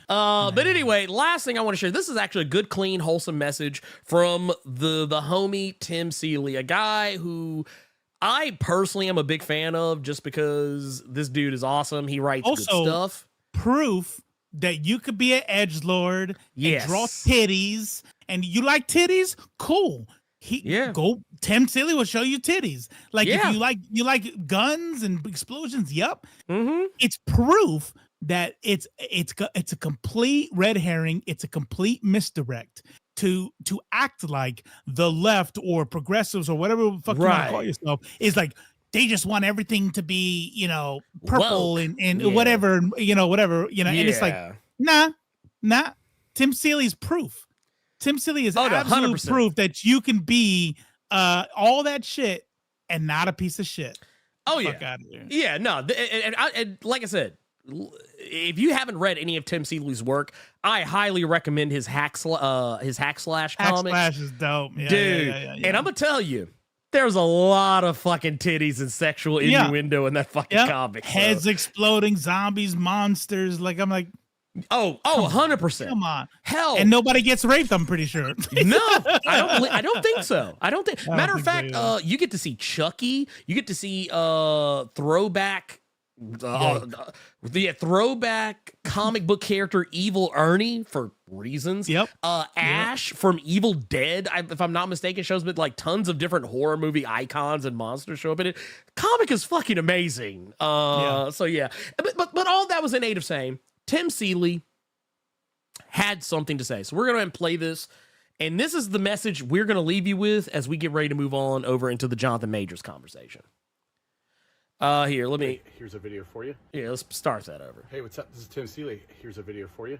But anyway, last thing I want to share. This is actually a good, clean, wholesome message from the homie Tim Seeley, a guy who I personally am a big fan of just because this dude is awesome. He writes good stuff. Proof that you could be an edgelord and draw titties, and you like titties? Cool. Go. Tim Seeley will show you titties. Like if you like guns and explosions. Yep. It's proof that it's a complete red herring. It's a complete misdirect to act like the left or progressives or whatever the fuck you want to call yourself is like they just want everything to be, purple and whatever, whatever, and it's like nah. Tim Seeley's proof. Tim Seeley is absolute 100%. Proof that you can be all that shit and not a piece of shit. Oh yeah, no, and like I said, if you haven't read any of Tim Seeley's work, I highly recommend his Hack Slash comic. Hack Slash is dope, dude. And I'm gonna tell you, there's a lot of fucking titties and sexual innuendo in that fucking comic. Heads exploding, zombies, monsters. Like I'm like, 100%. Come on, hell, and nobody gets raped. I'm pretty sure. No, I don't think so. Matter of fact, you get to see Chucky. You get to see throwback. Throwback comic book character Evil Ernie for reasons. Ash from Evil Dead, if I'm not mistaken, shows but like tons of different horror movie icons and monsters show up in it. Comic is fucking amazing. So yeah, but all that was in aid of saying Tim Seeley had something to say. So we're gonna play this, and this is the message we're gonna leave you with as we get ready to move on over into the Jonathan Majors conversation. Here, let me. Hey, here's a video for you. Yeah, let's start that over. Hey, what's up? This is Tim Seeley. Here's a video for you.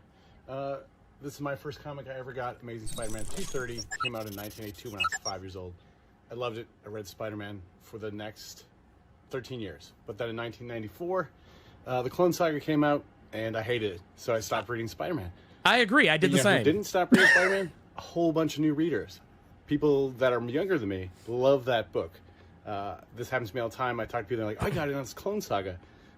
This is my first comic I ever got. Amazing Spider-Man 230 came out in 1982 when I was 5 years old. I loved it. I read Spider-Man for the next 13 years. But then in 1994, the Clone Saga came out, and I hated it. So I stopped reading Spider-Man. I agree. I did the same. Who didn't stop reading Spider-Man? A whole bunch of new readers. People that are younger than me love that book. This happens to me all the time. I talk to people, they're like, I got it on this Clone Saga.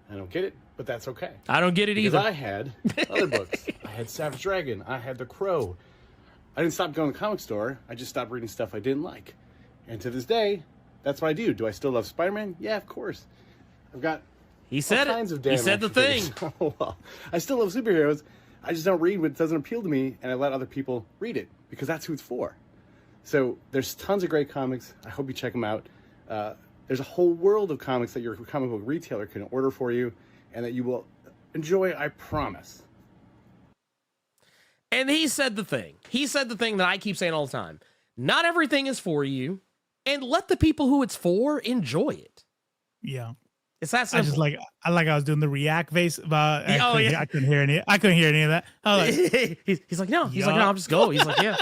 I don't get it, but that's okay. I don't get it either. Because I had other books. I had Savage Dragon. I had The Crow. I didn't stop going to the comic store. I just stopped reading stuff I didn't like. And to this day, that's what I do. Do I still love Spider-Man? Yeah, of course. I've got all kinds of damn He said the thing. Oh, well, I still love superheroes. I just don't read what doesn't appeal to me, and I let other people read it, because that's who it's for. So there's tons of great comics. I hope you check them out. There's a whole world of comics that your comic book retailer can order for you and that you will enjoy, I promise. And he said the thing. He said the thing that I keep saying all the time. Not everything is for you, and let the people who it's for enjoy it. Yeah. It's that simple. I was doing the react face. I couldn't hear any. I couldn't hear any of that. He's like, no. He's like, no. I'll just go. He's like, yeah.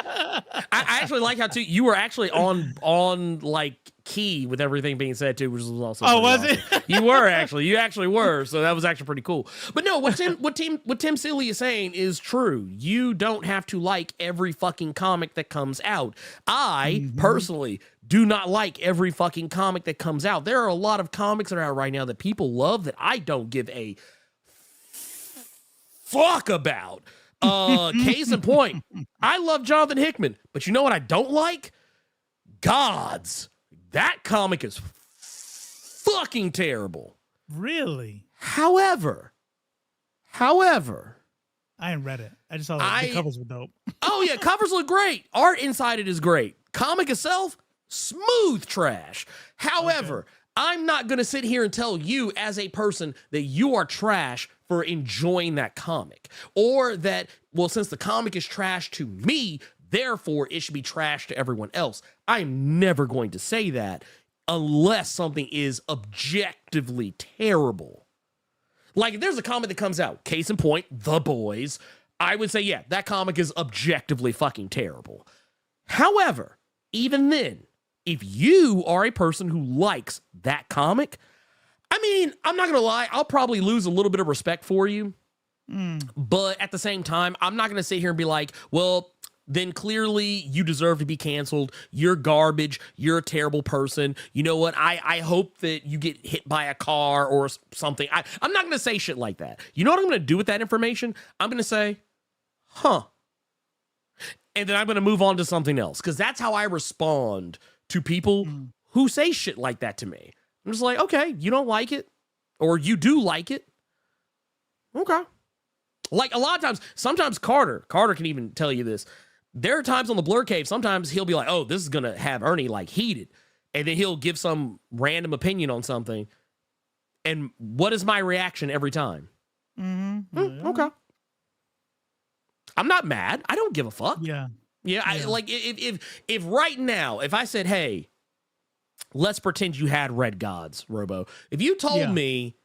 I actually like how too. You were actually on like key with everything being said too, which was also. Oh, was awesome. it? You were actually. You actually were. So that was actually pretty cool. But no, what Tim Seeley is saying is true. You don't have to like every fucking comic that comes out. I personally do not like every fucking comic that comes out. There are a lot of comics that are out right now that people love that I don't give a fuck about. Case in point, I love Jonathan Hickman, but you know what I don't like? Gods. That comic is fucking terrible. Really? However, I ain't read it. I just saw the covers were dope. Oh yeah, covers look great. Art inside it is great. Comic itself, Smooth trash. However, I'm not going to sit here and tell you as a person that you are trash for enjoying that comic, or that, well, since the comic is trash to me, therefore it should be trash to everyone else. I'm never going to say that unless something is objectively terrible. Like if there's a comic that comes out, case in point, The Boys, I would say, yeah, that comic is objectively fucking terrible. However, even then, if you are a person who likes that comic, I mean, I'm not going to lie, I'll probably lose a little bit of respect for you. But at the same time, I'm not going to sit here and be like, well, then clearly you deserve to be canceled. You're garbage. You're a terrible person. You know what? I hope that you get hit by a car or something. I'm not going to say shit like that. You know what I'm going to do with that information? I'm going to say, huh. And then I'm going to move on to something else, because that's how I respond to people who say shit like that to me. I'm just like, okay, you don't like it, or you do like it. Okay. Like a lot of times, sometimes Carter can even tell you this. There are times on the Blerd Cave, sometimes he'll be like, oh, this is going to have Ernie like heated. And then he'll give some random opinion on something. And what is my reaction every time? Okay. I'm not mad. I don't give a fuck. Yeah. Like if right now, if I said, hey, let's pretend you had Red Gods, Robo. If you told me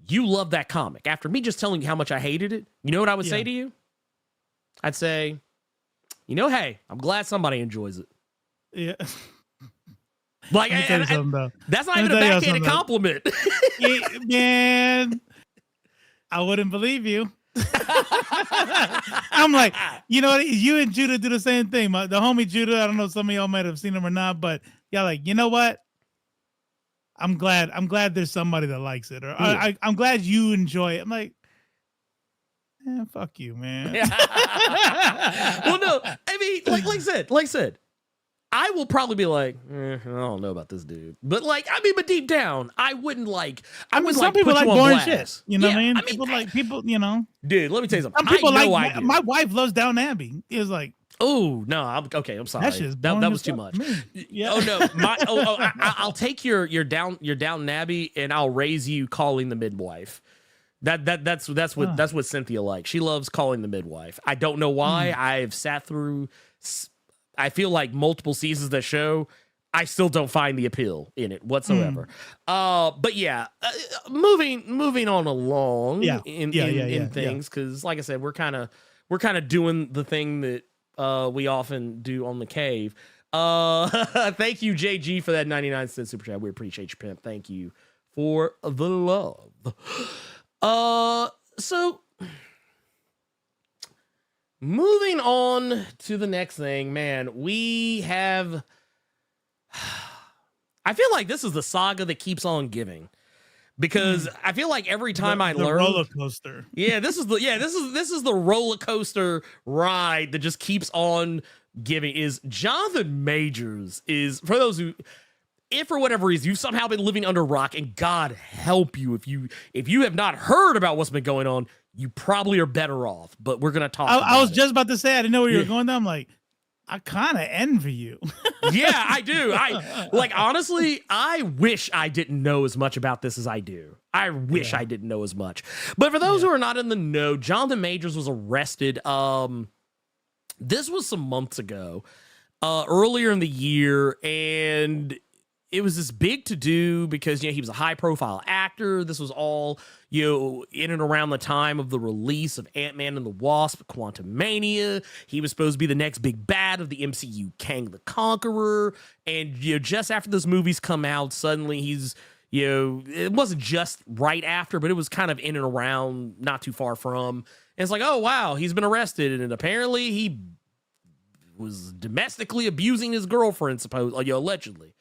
you love that comic after me just telling you how much I hated it, you know what I would say to you? I'd say, you know, hey, I'm glad somebody enjoys it. Yeah. Like, that's not even a backhanded compliment. Man, I wouldn't believe you. I'm like, you know, you and Judah do the same thing. The homie Judah, I don't know if some of y'all might have seen him or not, but y'all like, you know what? I'm glad there's somebody that likes it, or I'm glad you enjoy it. I'm like, fuck you, man. Well, no, I mean, like I said, I will probably be like, I don't know about this dude, but but deep down, I wouldn't like. Some people like boring shit. You know what I mean? People, you know. Dude, let me tell you something. Some people my wife loves Down Abbey. It was like, oh no, I'm sorry. That was too much. Yeah. Oh no, I'll take your down Abbey and I'll raise you calling the midwife. That's what Cynthia likes. She loves calling the midwife. I don't know why. I've sat through, I feel like multiple seasons of the show. I still don't find the appeal in it whatsoever. But yeah, moving on along in things, because like I said, we're kind of doing the thing that we often do on the cave. Thank you, JG, for that 99-cent super chat. We appreciate you, pimp. Thank you for the love. So moving on to the next thing, man, we have, I feel like this is the saga that keeps on giving, because I feel like every time I learn roller coaster. Yeah, this is the roller coaster ride that just keeps on giving. Is Jonathan Majors is, for those who, if for whatever reason you've somehow been living under a rock, and God help you if you have not heard about what's been going on, you probably are better off. But we're gonna talk. I was just about to say, I didn't know where you were going. I'm like, I kind of envy you. Yeah, I do. Honestly, I wish I didn't know as much about this as I do. I wish I didn't know as much. But for those who are not in the know, Jonathan Majors was arrested. This was some months ago, earlier in the year, and it was this big to do because, he was a high profile actor. This was all, in and around the time of the release of Ant-Man and the Wasp, Quantumania. He was supposed to be the next big bad of the MCU, Kang the Conqueror. And, just after those movies come out, suddenly he's, it wasn't just right after, but it was kind of in and around, not too far from. And it's like, oh, wow, he's been arrested. And apparently he was domestically abusing his girlfriend, allegedly.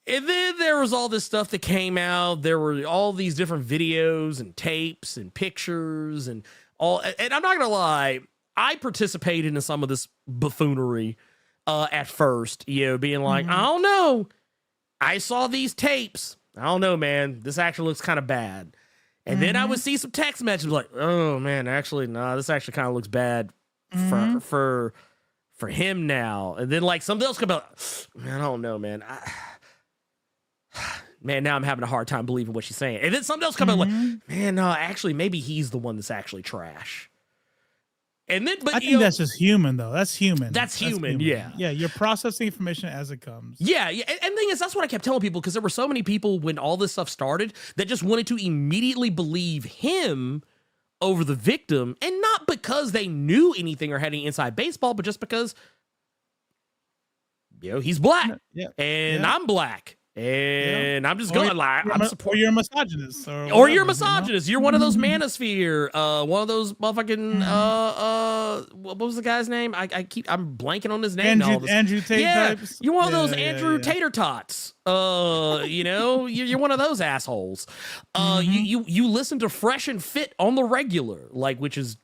And then there was all this stuff that came out. There were all these different videos and tapes and pictures and all. And I'm not going to lie, I participated in some of this buffoonery at first, being like, I don't know. I saw these tapes. I don't know, man. This actually looks kind of bad. And then I would see some text messages like, oh, man, actually, nah, this actually kind of looks bad for for him now. And then like something else could be like, man, I don't know, man. Man, now I'm having a hard time believing what she's saying. And then something else come out like, man, no, actually, maybe he's the one that's actually trash. And then, but I think that's just human, though. That's human. That's human. Yeah. Yeah. You're processing information as it comes. Yeah. Yeah. And the thing is, that's what I kept telling people, because there were so many people when all this stuff started that just wanted to immediately believe him over the victim. And not because they knew anything or had any inside baseball, but just because, you know, he's black. Yeah. And I'm black. And I'm just going like, I'm supporting. Or you're a misogynist, or you're a misogynist. You're one of those manosphere, one of those motherfucking what was the guy's name? I'm blanking on his name. Andrew Tate types. You're one of those Andrew Tater Tots. You know, you're one of those assholes. You listen to Fresh and Fit on the regular, like, which is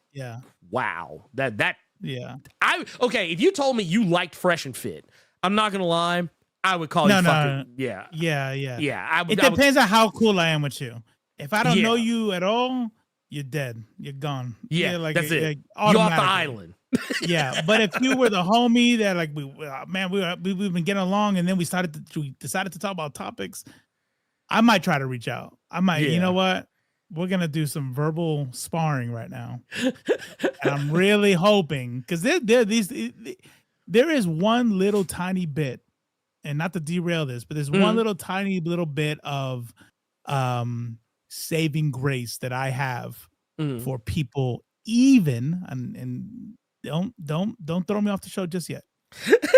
wow. Okay, if you told me you liked Fresh and Fit, I'm not gonna lie, I would call you fucking Yeah. It depends on how cool I am with you. If I don't know you at all, you're dead. You're gone. Yeah, like that's it. You're off the island. Yeah, but if you were the homie that like we've been getting along, and then we decided to talk about topics, I might try to reach out. I might. You know what? We're gonna do some verbal sparring right now, and I'm really hoping, because there is one little tiny bit. And not to derail this, but there's one tiny little bit of saving grace that I have for people, even and don't throw me off the show just yet.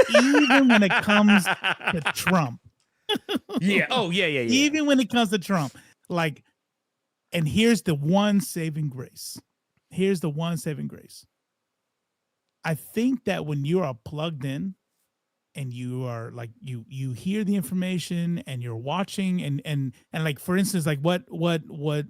Even when it comes to Trump. Even when it comes to Trump. Like, and here's the one saving grace. I think that when you are plugged in, and you are like you hear the information and you're watching and like, for instance, like what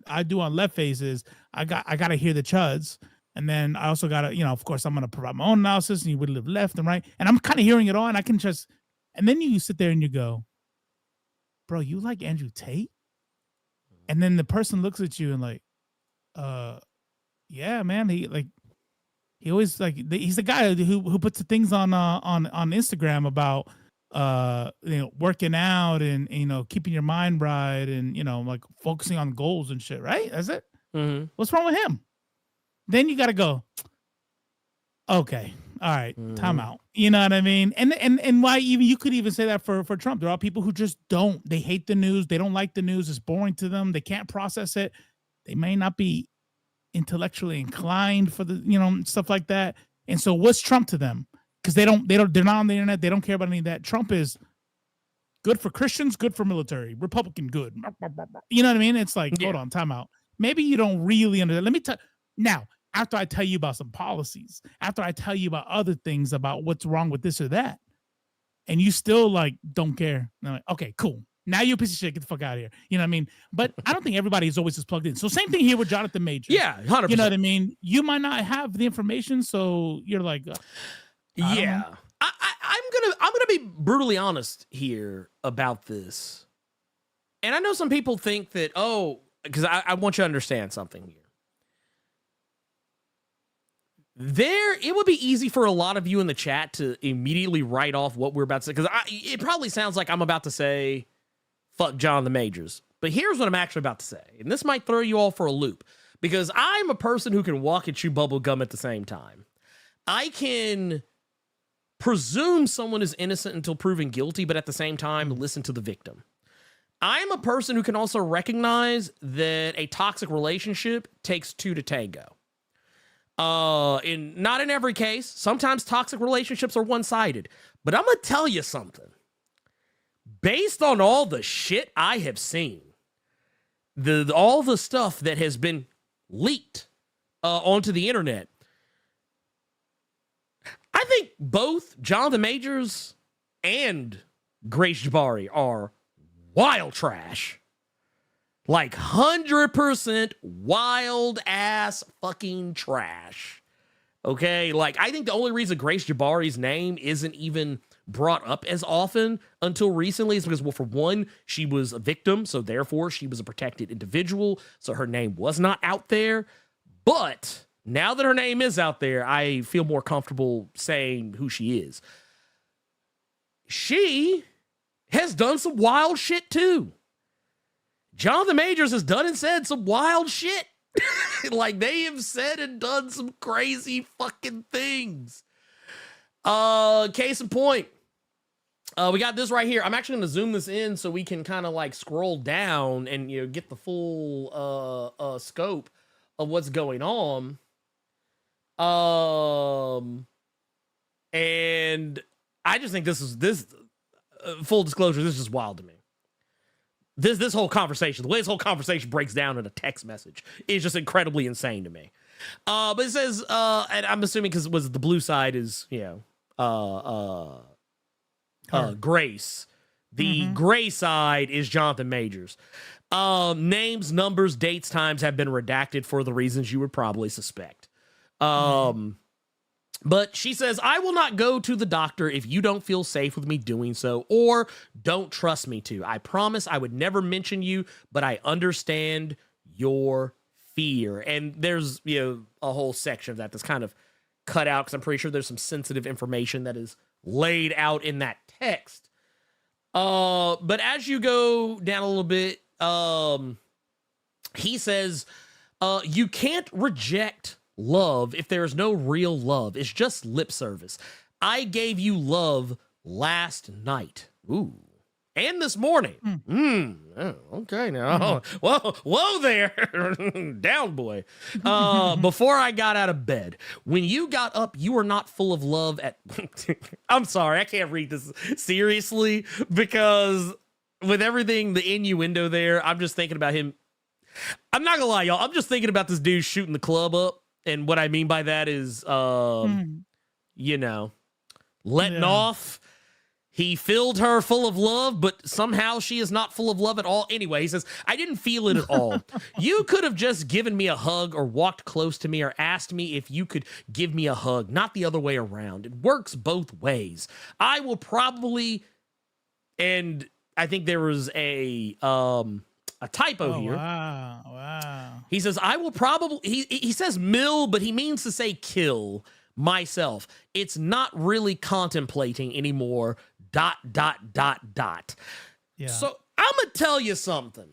I do on Left Face is I gotta hear the chuds, and then I also gotta, you know, of course I'm gonna provide my own analysis, and you would live left and right, and I'm kind of hearing it all, and I can just, and then you sit there and you go, bro, you like Andrew Tate? And then the person looks at you and like, yeah, man, he always like, he's the guy who puts the things on Instagram about working out and, you know, keeping your mind right, and, you know, like focusing on goals and shit, right? That's it. What's wrong with him? Then you got to go, okay, all right, time out. You know what I mean? And why even, you could even say that for Trump. There are people who just they hate the news. They don't like the news. It's boring to them. They can't process it. They may not be intellectually inclined for the, you know, stuff like that. And so what's Trump to them? Because they're not on the internet. They don't care about any of that. Trump is good for Christians, good for military, Republican, good. You know what I mean? It's like, hold on, time out. Maybe you don't really understand. Let me tell now, after I tell you about some policies, after I tell you about other things about what's wrong with this or that, and you still like don't care. And I'm like, okay, cool. Now you're a piece of shit. Get the fuck out of here. You know what I mean? But I don't think everybody is always just plugged in. So same thing here with Jonathan Majors. Yeah, 100%. You know what I mean? You might not have the information, so you're like, I'm gonna be brutally honest here about this. And I know some people think that, because I want you to understand something here. It would be easy for a lot of you in the chat to immediately write off what we're about to say, because it probably sounds like I'm about to say, fuck Jonathan Majors. But here's what I'm actually about to say, and this might throw you all for a loop, because I'm a person who can walk and chew bubble gum at the same time. I can presume someone is innocent until proven guilty, but at the same time, listen to the victim. I'm a person who can also recognize that a toxic relationship takes two to tango. Not in every case. Sometimes toxic relationships are one-sided. But I'm gonna tell you something. Based on all the shit I have seen, all the stuff that has been leaked onto the internet, I think both Jonathan Majors and Grace Jabari are wild trash. Like 100% wild ass fucking trash. Okay? Like, I think the only reason Grace Jabari's name isn't even brought up as often until recently is because, well, for one, she was a victim, so therefore she was a protected individual, so her name was not out there. But Now that her name is out there, I feel more comfortable saying who she is. She has done some wild shit too. Jonathan Majors has done and said some wild shit. Like, they have said and done some crazy fucking things. Case in point, we got this right here. I'm actually going to zoom this in so we can kind of like scroll down and, you know, get the full scope of what's going on. And I just think this full disclosure, this is just wild to me. This whole conversation, the way this whole conversation breaks down in a text message is just incredibly insane to me. But it says, and I'm assuming because it was the blue side is, you know, Grace. The gray side is Jonathan Majors. Names, numbers, dates, times have been redacted for the reasons you would probably suspect. But she says, I will not go to the doctor if you don't feel safe with me doing so or don't trust me to. I promise I would never mention you, but I understand your fear. And there's, you know, a whole section of that that's kind of cut out because I'm pretty sure there's some sensitive information that is laid out in that text. But as you go down a little bit, he says, you can't reject love if there is no real love. It's just lip service. I gave you love last night. Ooh. And this morning. Oh, okay now. Whoa there. Down, boy. Before I got out of bed. When you got up, you were not full of love at... I'm sorry, I can't read this seriously because with everything, the innuendo there, I'm just thinking about him. I'm not gonna lie, y'all. I'm just thinking about this dude shooting the club up. And what I mean by that is, you know, letting off. He filled her full of love, but somehow she is not full of love at all. Anyway, he says, I didn't feel it at all. You could have just given me a hug or walked close to me or asked me if you could give me a hug, not the other way around. It works both ways. I will probably, and I think there was a typo here. Wow. He says, I will probably, he says mill, but he means to say kill myself. It's not really contemplating anymore. ... Yeah. So I'm going to tell you something.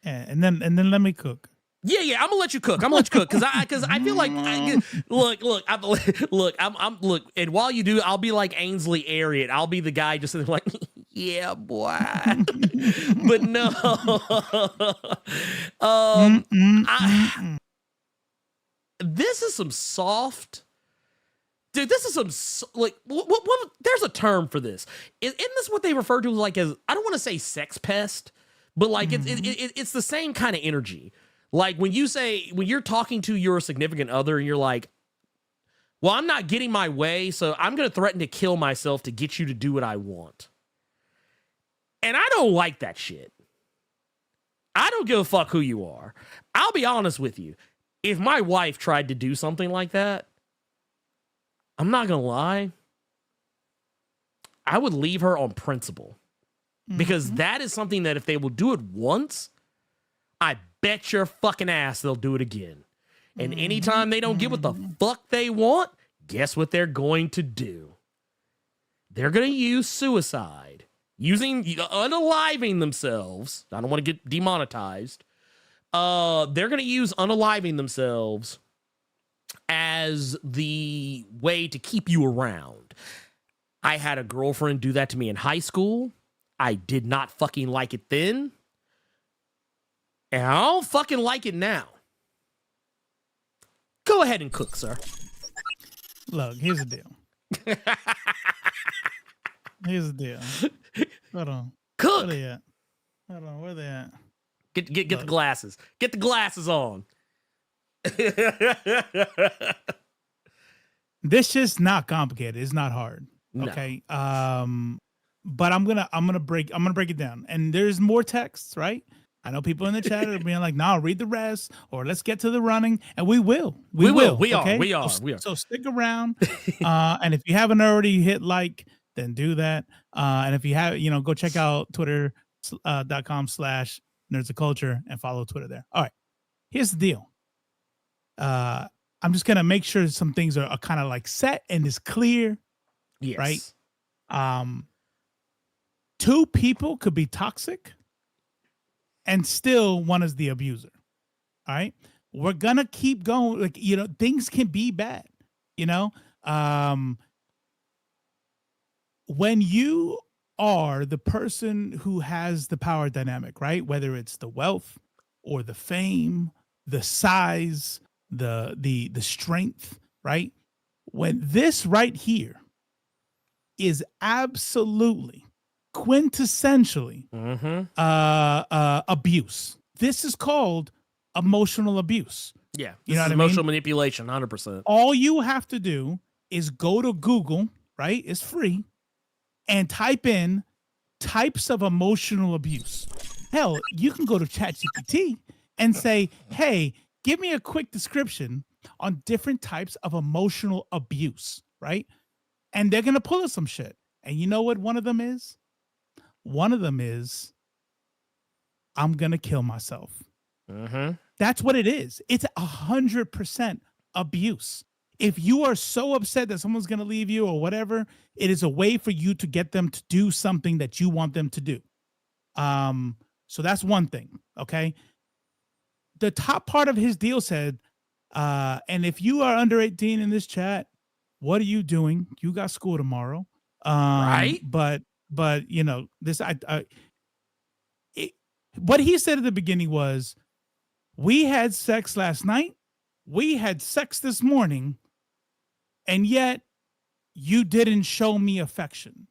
Yeah, and then let me cook. Yeah, I'm gonna let you cook. Because I feel like look, and while you do, I'll be like Ainsley Elliott. I'll be the guy just sitting like, yeah, boy. But no, this is some soft, dude. This is some like what? There's a term for this. Isn't this what they refer to like as? I don't want to say sex pest, but like it's the same kind of energy. Like when you're talking to your significant other and you're like, well, I'm not getting my way, so I'm going to threaten to kill myself to get you to do what I want. And I don't like that shit. I don't give a fuck who you are. I'll be honest with you. If my wife tried to do something like that, I'm not going to lie, I would leave her on principle. Because that is something that if they will do it once, I bet your fucking ass they'll do it again. And anytime they don't get what the fuck they want, guess what they're going to do? They're going to use suicide, unaliving themselves. I don't want to get demonetized. They're going to use unaliving themselves as the way to keep you around. I had a girlfriend do that to me in high school. I did not fucking like it then. And I don't fucking like it now. Go ahead and cook, sir. Look, here's the deal. Hold on. Cook. Where they at? Hold on. Where they at? Get the glasses. Get the glasses on. This is not complicated. It's not hard. Okay. No. But I'm gonna break it down. And there's more texts, right? I know people in the chat are being like, "Nah, read the rest," or "Let's get to the running," and we will. We are. So stick around. And if you haven't already hit like, then do that. And if you have, go check out twitter.com/nerds of culture and follow Twitter there. All right. Here's the deal. I'm just gonna make sure some things are kind of like set and is clear. Yes. Right. Two people could be toxic and still one is the abuser. All right. We're gonna keep going. Like, things can be bad, when you are the person who has the power dynamic, right? Whether it's the wealth or the fame, the size, the strength, right? When this right here is absolutely quintessentially abuse. This is called emotional abuse. Yeah, you know what emotional manipulation, 100%. All you have to do is go to Google, right? It's free, and type in types of emotional abuse. Hell, you can go to ChatGPT and say, "Hey, give me a quick description on different types of emotional abuse," right? And they're gonna pull us some shit. And you know what one of them is? One of them is, I'm gonna kill myself. That's what it is. It's 100% abuse. If you are so upset that someone's gonna leave you or whatever, it is a way for you to get them to do something that you want them to do. So that's one thing. Okay. The top part of his deal said, and if you are under 18 in this chat, what are you doing? You got school tomorrow. Right. But this, what he said at the beginning was, we had sex last night. We had sex this morning. And yet you didn't show me affection.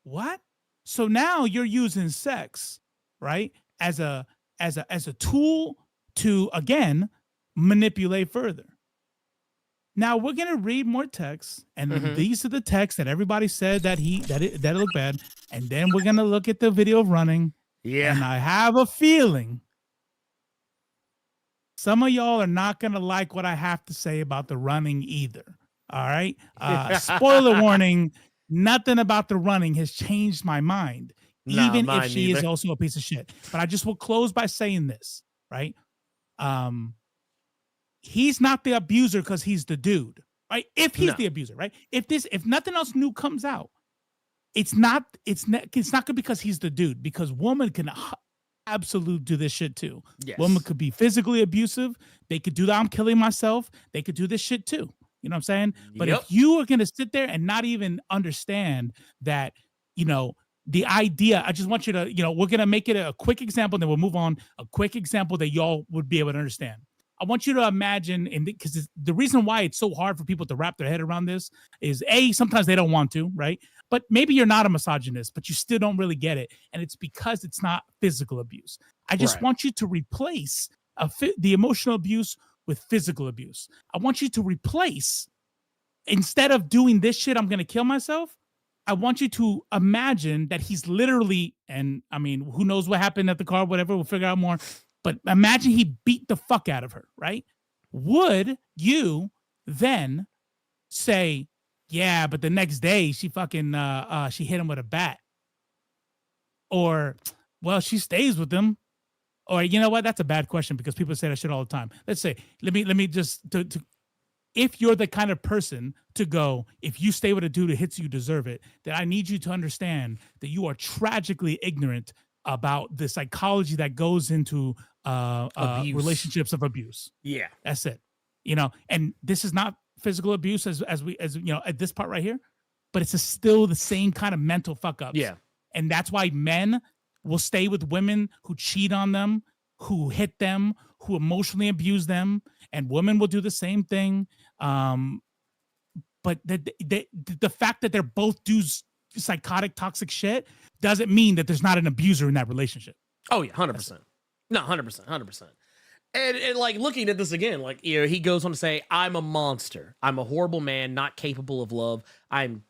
What? So now you're using sex, right? As a tool to, again, manipulate further. Now we're gonna read more texts, and these are the texts that everybody said that it looked bad, and then we're gonna look at the video of running. Yeah, and I have a feeling some of y'all are not gonna like what I have to say about the running either. All right, spoiler warning: nothing about the running has changed my mind, even if she is also a piece of shit. But I just will close by saying this, right? He's not the abuser because he's the dude, right? If he's the abuser, right? If nothing else new comes out, it's not good because he's the dude, because woman can absolutely do this shit too. Yes. Woman could be physically abusive. They could do that. I'm killing myself. They could do this shit too. You know what I'm saying? But if you are going to sit there and not even understand that, the idea, I just want you to, we're going to make it a quick example, then we'll move on. A quick example that y'all would be able to understand. I want you to imagine, and because the reason why it's so hard for people to wrap their head around this is sometimes they don't want to, right? But maybe you're not a misogynist, but you still don't really get it. And it's because it's not physical abuse. I just want you to replace the emotional abuse with physical abuse. I want you to replace, instead of doing this shit, I'm going to kill myself. I want you to imagine that he's literally, and I mean, who knows what happened at the car, whatever, we'll figure out more. But imagine he beat the fuck out of her, right? Would you then say, yeah, but the next day she fucking she hit him with a bat? Or, well, she stays with him. Or, you know what? That's a bad question because people say that shit all the time. Let's say, let me just if you're the kind of person to go, if you stay with a dude who hits you, you deserve it, then I need you to understand that you are tragically ignorant about the psychology that goes into relationships of abuse. Yeah, that's it. And this is not physical abuse as at this part right here, but it's still the same kind of mental fuck ups. Yeah, and that's why men will stay with women who cheat on them, who hit them, who emotionally abuse them, and women will do the same thing. But the fact that they're both do psychotic, toxic shit doesn't mean that there's not an abuser in that relationship. Oh yeah, 100%. No, 100%. And like looking at this again, like, he goes on to say, I'm a monster. I'm a horrible man, not capable of love. I'm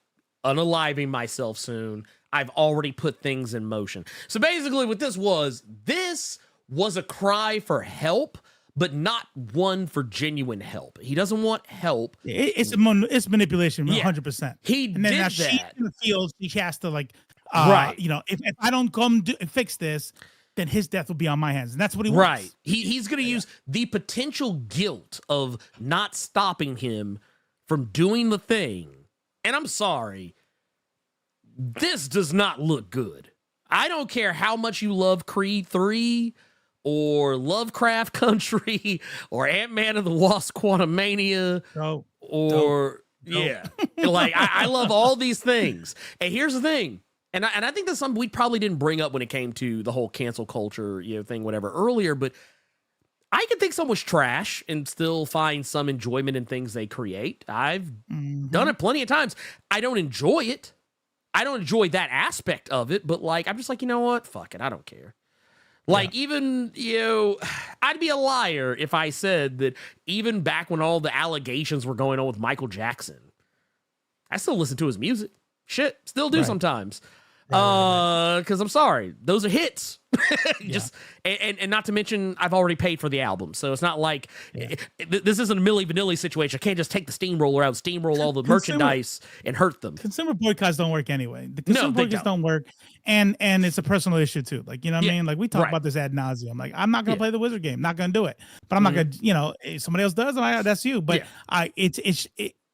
unaliving myself soon. I've already put things in motion. So basically what this was a cry for help, but not one for genuine help. He doesn't want help. It's manipulation, 100%. He did that. She feels she has to right. If I don't come fix this, then his death will be on my hands. And that's what he wants. Right. He's going to use the potential guilt of not stopping him from doing the thing. And I'm sorry, this does not look good. I don't care how much you love Creed 3 or Lovecraft Country or Ant-Man and the Wasp Quantumania like I love all these things. And here's the thing. And I think that's something we probably didn't bring up when it came to the whole cancel culture, thing, whatever, earlier, but I can think someone's trash and still find some enjoyment in things they create. I've done it plenty of times. I don't enjoy it. I don't enjoy that aspect of it, but like, I'm just like, you know what? Fuck it. I don't care. Like, even, I'd be a liar if I said that even back when all the allegations were going on with Michael Jackson, I still listen to his music. Shit, still do sometimes. Because I'm sorry, those are hits. Just and not to mention, I've already paid for the album, so it's not like this isn't a Milli Vanilli situation. I can't just take the steamroller out, steamroll all the merchandise, and hurt them. Consumer boycotts don't work anyway. The consumer boycotts don't work, and it's a personal issue too. Like, you know what I mean? Like, we talk about this ad nauseum. Like, I'm not gonna play the Wizard game, not gonna do it. But I'm not gonna, if somebody else does, that's you. But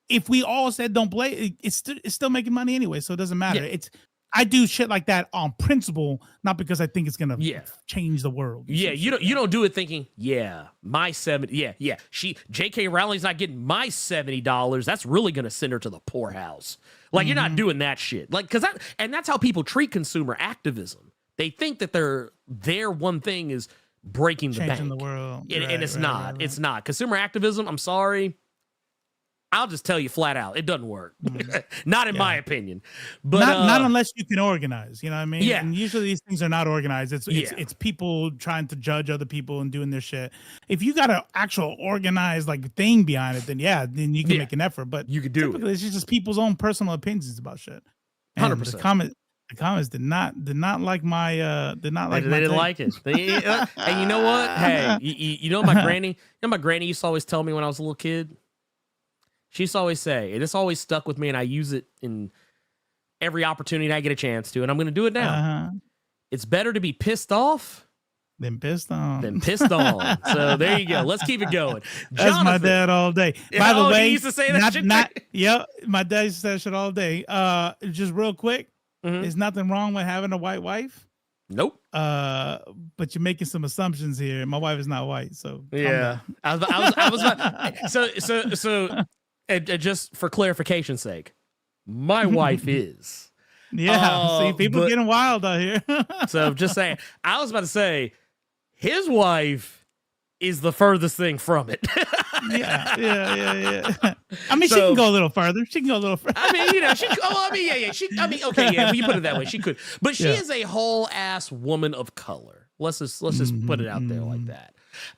if we all said don't play, it's still making money anyway, so it doesn't matter. I do shit like that on principle, not because I think it's gonna change the world. You don't do it thinking, my 70, J.K. Rowling's not getting my $70. That's really gonna send her to the poorhouse. Like, you're not doing that shit. Like, that's how people treat consumer activism. They think that their one thing is breaking the changing bank. The world, and it's not. Right. It's not. Consumer activism, I'm sorry, I'll just tell you flat out, it doesn't work. Not in my opinion. But not unless you can organize, you know what I mean? Yeah. And usually these things are not organized. It's people trying to judge other people and doing their shit. If you got an actual organized thing behind it, then you can make an effort. But you could do it. It's just people's own personal opinions about shit. 100%. The comments did not like my they didn't like it. And you know what? Hey, you know my granny. My granny used to always tell me when I was a little kid. She used to always say, and it's always stuck with me, and I use it in every opportunity I get a chance to, and I'm going to do it now. It's better to be pissed off than pissed on. So there you go. Let's keep it going. That's Jonathan. My dad all day. By the way, he used to say that shit. My dad used to say that shit all day. Just real quick, there's nothing wrong with having a white wife. Nope. But you're making some assumptions here. My wife is not white, so I was about, so. And just for clarification's sake, my wife is. See, people getting wild out here. So just saying, I was about to say, his wife is the furthest thing from it. Yeah. I mean, she can go a little further. I mean, she. Oh, I mean, okay, when you put it that way, she could. But she is a whole ass woman of color. Let's just put it out there like that.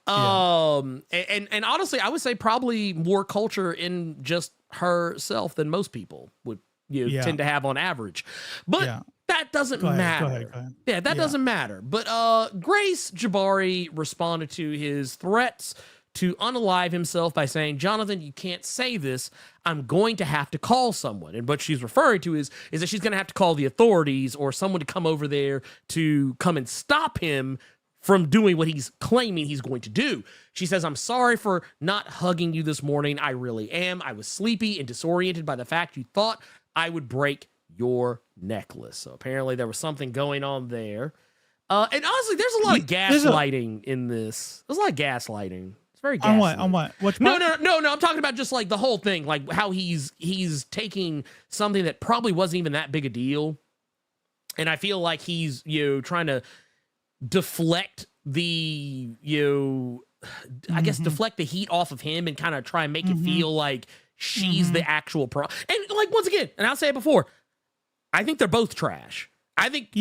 And honestly, I would say probably more culture in just herself than most people would tend to have on average. But that doesn't matter. Go ahead. Yeah, that doesn't matter. But Grace Jabari responded to his threats to unalive himself by saying, Jonathan, you can't say this. I'm going to have to call someone. And what she's referring to is that she's going to have to call the authorities or someone to come over there to come and stop him from doing what he's claiming he's going to do. She says, I'm sorry for not hugging you this morning. I really am. I was sleepy and disoriented by the fact you thought I would break your necklace. So apparently there was something going on there. And honestly, there's a lot of gaslighting in this. There's a lot of gaslighting. It's very gaslighting. On what? No. I'm talking about just like the whole thing, like how he's taking something that probably wasn't even that big a deal. And I feel like he's, trying to deflect the deflect the heat off of him and kind of try and make it feel like she's the actual pro. And like, once again, and I'll say it before, I think they're both trash. I think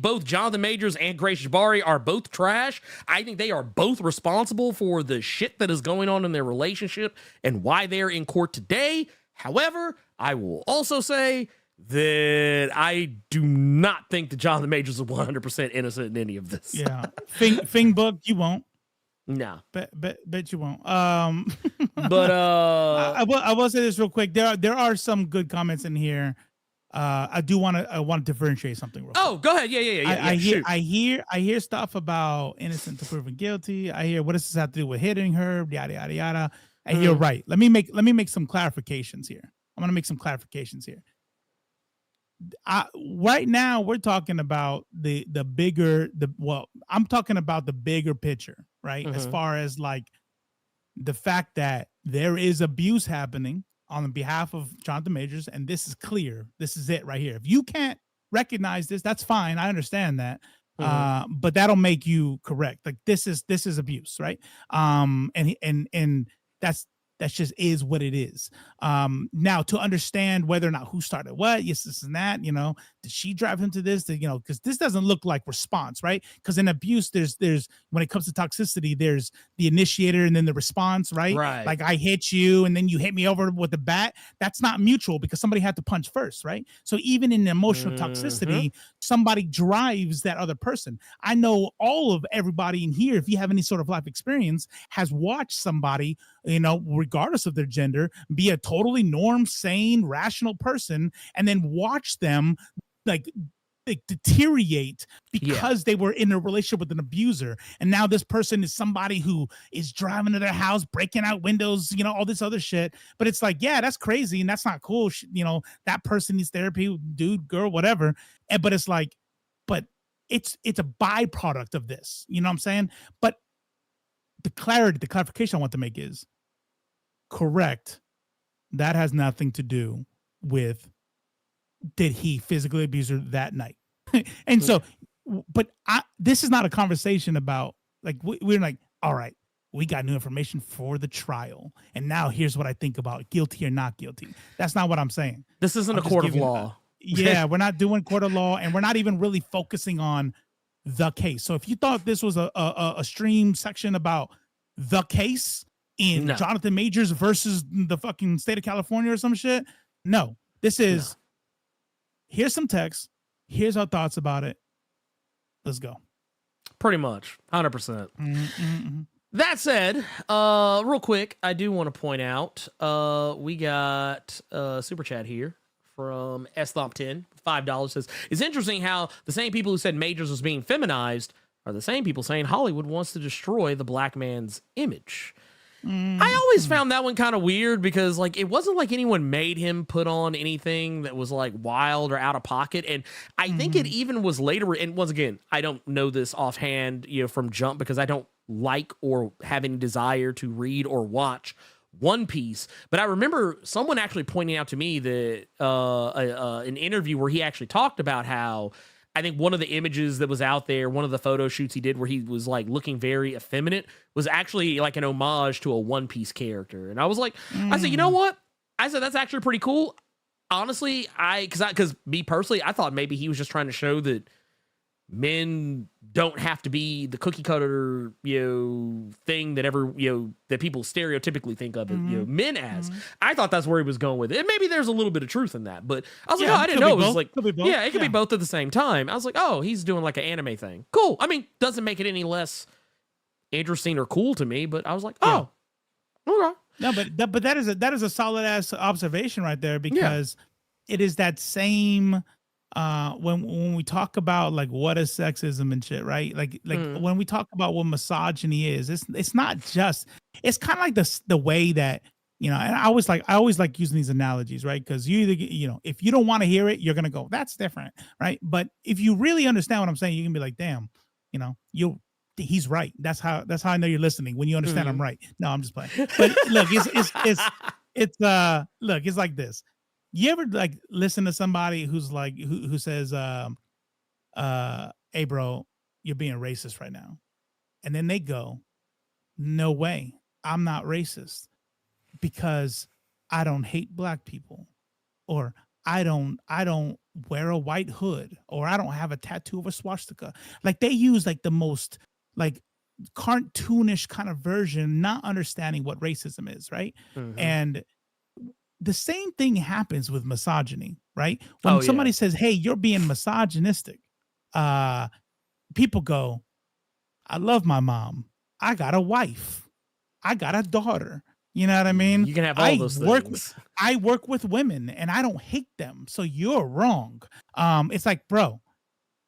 both Jonathan Majors and Grace Jabari are both trash. I think they are both responsible for the shit that is going on in their relationship and why they're in court today. However, I will also say that I do not think that Jonathan Majors is 100% innocent in any of this. Yeah. Fing book, you won't. No. Bet you won't. But I will say this real quick. There are some good comments in here. I want to differentiate something real quick. Oh, go ahead. Yeah. I hear stuff about innocent to proven guilty. I hear, what does this have to do with hitting her? Yada yada yada. And you're right. Let me make some clarifications here. I'm gonna make some clarifications here. Right now we're talking about I'm talking about the bigger picture, right? As far as like the fact that there is abuse happening on behalf of Jonathan Majors, and this is clear. This is it right here. If you can't recognize this, that's fine. I understand that. But that'll make you correct. Like this is abuse, right? And that just is what it is. Now to understand whether or not who started what, yes, this and that, did she drive him to this? Because this doesn't look like response, right? Because in abuse, there's when it comes to toxicity, there's the initiator and then the response, right? Like I hit you and then you hit me over with the bat. That's not mutual because somebody had to punch first, right? So even in emotional toxicity, somebody drives that other person. I know everybody in here, if you have any sort of life experience, has watched somebody, regardless of their gender, be a totally sane, rational person, and then watch them like deteriorate because they were in a relationship with an abuser. And now this person is somebody who is driving to their house, breaking out windows, all this other shit. But it's like, yeah, that's crazy. And that's not cool. That person needs therapy, dude, girl, whatever. But it's like, but it's a byproduct of this. You know what I'm saying? But the clarification I want to make is correct. That has nothing to do with did he physically abuse her that night. And so, but this is not a conversation about like, we're like, all right, we got new information for the trial. And now here's what I think about guilty or not guilty. That's not what I'm saying. This isn't a court of law. We're not doing court of law, and we're not even really focusing on the case. So if you thought this was a stream section about the case in Jonathan Majors versus the fucking state of California or some shit, no, this is here's some text, here's our thoughts about it, let's go. Pretty much 100%. That said, real quick, I do want to point out we got a super chat here from SThomp10, $5, says, it's interesting how the same people who said Majors was being feminized are the same people saying Hollywood wants to destroy the black man's image. I always found that one kind of weird because like it wasn't like anyone made him put on anything that was like wild or out of pocket. And I think it even was later. And once again, I don't know this offhand, from Jump because I don't like or have any desire to read or watch One Piece. But I remember someone actually pointing out to me that an interview where he actually talked about how I think one of the images that was out there, one of the photo shoots he did where he was like looking very effeminate was actually like an homage to a One Piece character. And I was like, I said, you know what? I said, that's actually pretty cool. Honestly, because me personally, I thought maybe he was just trying to show that men don't have to be the cookie cutter, thing that that people stereotypically think of, men as. I thought that's where he was going with it. And maybe there's a little bit of truth in that, but I was like, I didn't know it was like, it could be both at the same time. I was like, oh, he's doing like an anime thing. Cool. I mean, doesn't make it any less interesting or cool to me, but I was like, oh, okay. No, but that is a solid ass observation right there because it is that same. When we talk about like what is sexism and shit, right? Like when we talk about what misogyny is, it's not just, it's kind of like the way that, and I always like using these analogies, right? Because you either, if you don't want to hear it, you're going to go, that's different, right? But if you really understand what I'm saying, you can be like, damn, he's right. That's how I know you're listening when you understand I'm right. No, I'm just playing. But look, it's like this. You ever like listen to somebody who's like who says, hey bro, you're being racist right now. And then they go, no way, I'm not racist because I don't hate black people, or I don't wear a white hood, or I don't have a tattoo of a swastika. Like they use like the most like cartoonish kind of version, not understanding what racism is, right? And the same thing happens with misogyny, right? When somebody says, hey, you're being misogynistic, people go, I love my mom. I got a wife. I got a daughter. You know what I mean? You can have all those things. I work with women and I don't hate them. So you're wrong. It's like, bro,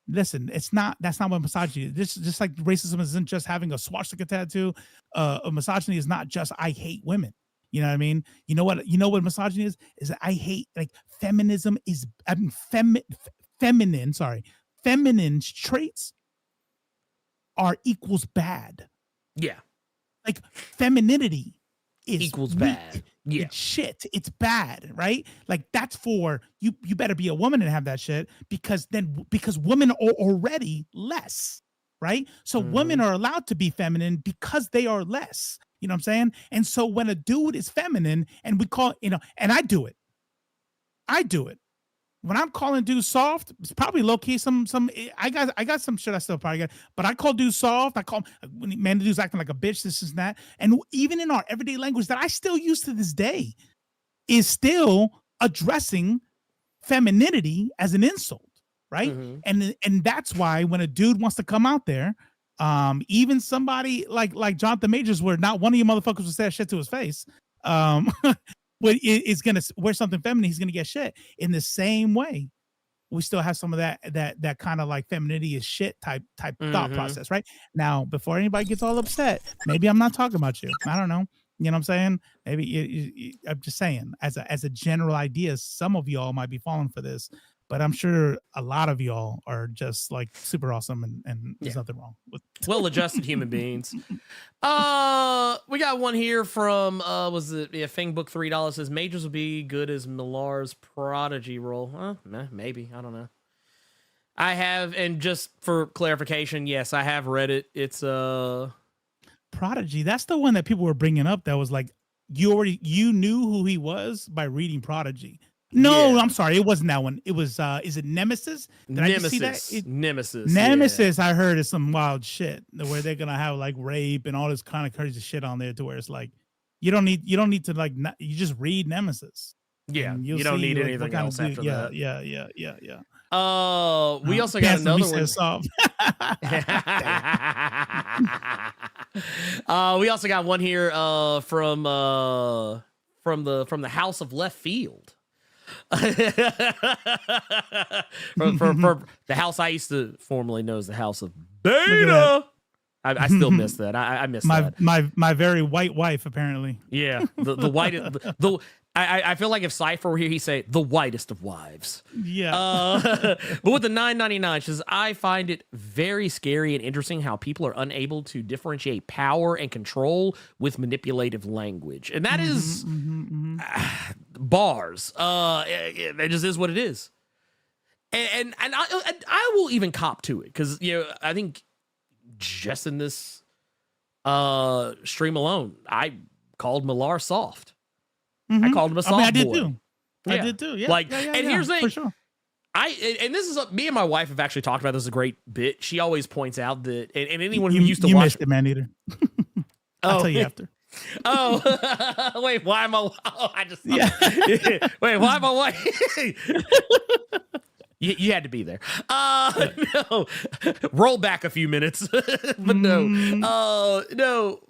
listen, that's not what misogyny is. This is just like racism isn't just having a swastika tattoo. A misogyny is not just I hate women. You know what I mean? You know what misogyny is? Is that I hate, like, feminism is, I mean, feminine traits are equals bad. Yeah. Like femininity is equals weak. bad. Yeah. It's shit. It's bad, right? Like that's for you better be a woman and have that shit because women are already less, right? So women are allowed to be feminine because they are less. You know what I'm saying? And so when a dude is feminine and we call, and I do it. When I'm calling dudes soft, it's probably low key some I got some shit I still probably got, but I call dudes soft. I call man, the dude's acting like a bitch, this is that. And even in our everyday language that I still use to this day is still addressing femininity as an insult, right? And that's why when a dude wants to come out there, even somebody like Jonathan Majors, where not one of you motherfuckers will say that shit to his face, but is gonna wear something feminine, he's gonna get shit. In the same way, we still have some of that kind of like femininity is shit type thought process, right? Now, before anybody gets all upset, maybe I'm not talking about you. I don't know. You know what I'm saying? Maybe I'm just saying, as a general idea, some of y'all might be falling for this, but I'm sure a lot of y'all are just like super awesome and there's nothing wrong with well-adjusted human beings. We got one here from Fangbook $3 says Majors would be good as Millar's Prodigy role. Maybe, I don't know. I have, and just for clarification, yes, I have read it. It's Prodigy. That's the one that people were bringing up. That was like you knew who he was by reading Prodigy. No, yeah. I'm sorry. It wasn't that one. It was, is it Nemesis? Did I just see that? Nemesis, yeah. I heard is some wild shit where they're going to have like rape and all this kind of crazy shit on there to where it's like, you don't need to like, you just read Nemesis. Yeah. You don't need anything else after that. Yeah. We also got another one. We also got one here from the House of Left Field. from the house I used to formerly know as the House of Beta. I still miss that. I miss that. My very white wife, apparently. Yeah, the white. I feel like if Cipher were here, he'd say the whitest of wives. Yeah. But with the $9.99, says I find it very scary and interesting how people are unable to differentiate power and control with manipulative language, and that is bars. It just is what it is, and I will even cop to it because I think just in this stream alone, I called Millar soft. I called him a soft boy. I did too. Yeah. And here's the thing. For sure. And this is me and my wife have actually talked about this a great bit. She always points out that, and anyone who used to watch missed it, man eater. I'll tell you after. Wait, why am I? Wait, why am I white? You had to be there. No, roll back a few minutes, but no.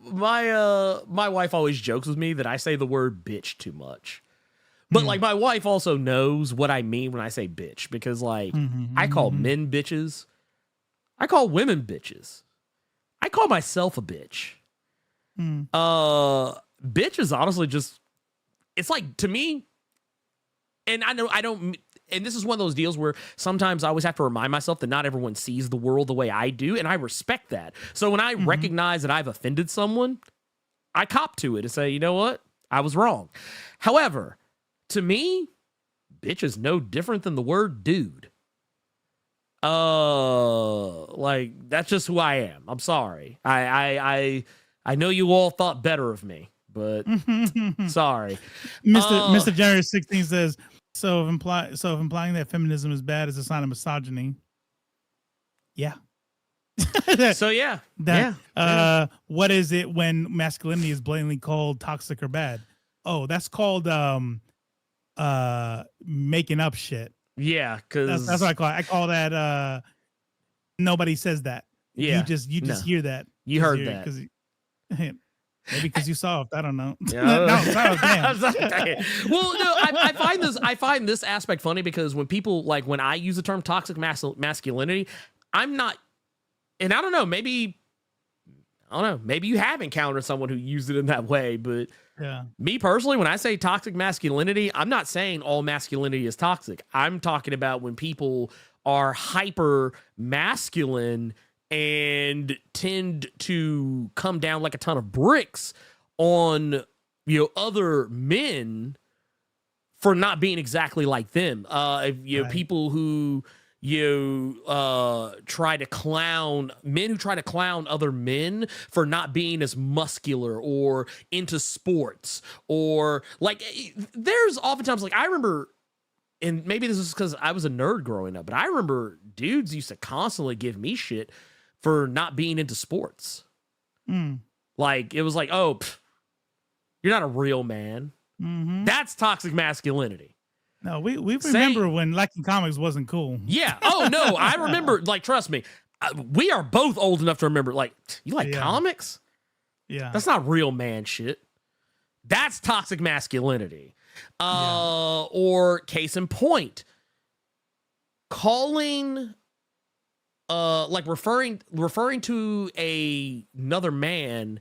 My wife always jokes with me that I say the word bitch too much, but like my wife also knows what I mean when I say bitch because like I call men bitches, I call women bitches, I call myself a bitch. Bitch is honestly just, it's like to me, and I know I don't. And this is one of those deals where sometimes I always have to remind myself that not everyone sees the world the way I do, and I respect that. So when I recognize that I've offended someone, I cop to it and say, you know what? I was wrong. However, to me, bitch is no different than the word dude. Like that's just who I am. I'm sorry. I know you all thought better of me, but sorry. Mr. Generous 16 says, So if implying that feminism is bad is a sign of misogyny. Yeah. So yeah. What is it when masculinity is blatantly called toxic or bad? Oh, that's called making up shit. Yeah, because that's what I call it. I call that nobody says that. Yeah. You just hear that. You heard that. Maybe because you soft. I don't know. Yeah. No, soft, damn. Well, no, I find this aspect funny because when people like when I use the term toxic masculinity, I'm not, and I don't know, maybe you have encountered someone who used it in that way, but yeah, me personally, when I say toxic masculinity, I'm not saying all masculinity is toxic. I'm talking about when people are hyper masculine and tend to come down like a ton of bricks on, you know, other men for not being exactly like them. You know, right. People who try to clown men, who try to clown other men for not being as muscular or into sports, or like there's oftentimes, like I remember, and maybe this is because I was a nerd growing up, but I remember dudes used to constantly give me shit for not being into sports. Like it was like, oh, you're not a real man. That's toxic masculinity. No, we remember when liking comics wasn't cool. Yeah. Oh no, I remember. Like, trust me, we are both old enough to remember. Like, you like comics? Yeah, that's not real man shit. That's toxic masculinity. Or case in point, calling, like referring to another man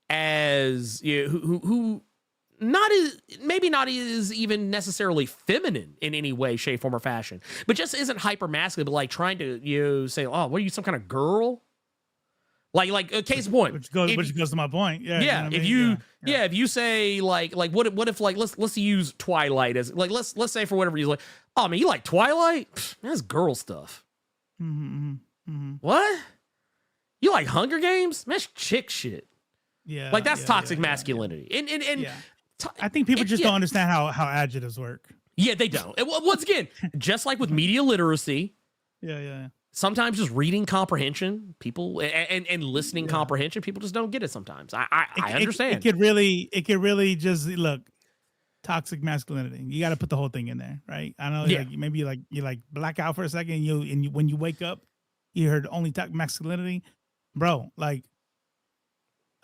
as, you know, who maybe not is even necessarily feminine in any way, shape, form, or fashion, but just isn't hyper masculine, but like trying to, you know, say, oh, what are you, some kind of girl? Like a case in point, which goes to my point. Yeah. Yeah. You know if you say like what if like let's use Twilight as like let's say for whatever you like, oh man, you like Twilight? Pfft, that's girl stuff. What? You like Hunger Games? That's chick shit. Yeah. Like that's toxic masculinity. And I think people just don't understand how adjectives work. Yeah, they don't. And once again, just like with media literacy. Yeah. Sometimes just reading comprehension, people and listening comprehension, people just don't get it sometimes. I understand. It could really just look toxic masculinity. You got to put the whole thing in there, right? I know, like maybe you like black out for a second. And when you wake up, you heard only toxic masculinity, bro. Like,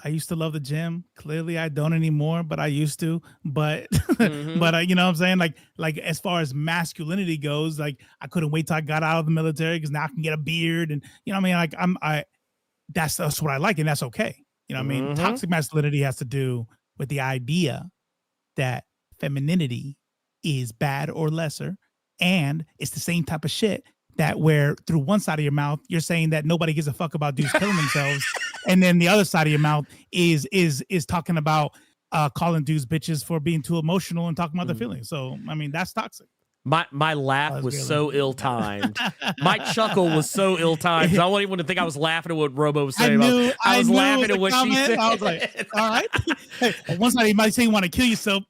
I used to love the gym. Clearly, I don't anymore, but I used to. But, but you know what I'm saying? Like as far as masculinity goes, like I couldn't wait till I got out of the military because now I can get a beard, and you know what I mean? Like that's what I like, and that's okay. You know what I mean? Toxic masculinity has to do with the idea that femininity is bad or lesser, and it's the same type of shit that where through one side of your mouth you're saying that nobody gives a fuck about dudes killing themselves, and then the other side of your mouth is talking about calling dudes bitches for being too emotional and talking about their feelings. So I mean that's toxic. My laugh was so ill-timed. My chuckle was so ill-timed. I want anyone to think I was laughing at what Robo was saying. I was laughing at what she said. I was like, all right. Hey, one side you might say you want to kill yourself.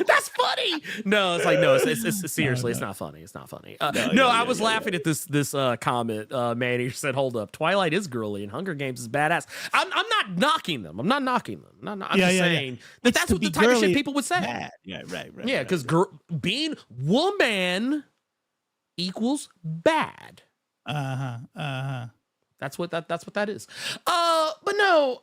That's funny. No, it's like, no, it's seriously, it's not funny. It's not funny. I was laughing at this comment. Manny said, hold up, Twilight is girly and Hunger Games is badass. I'm not knocking them. I'm just saying that that's what the type of shit people would say. Bad. Yeah, right. Yeah, because being woman equals bad. That's what that is. But no.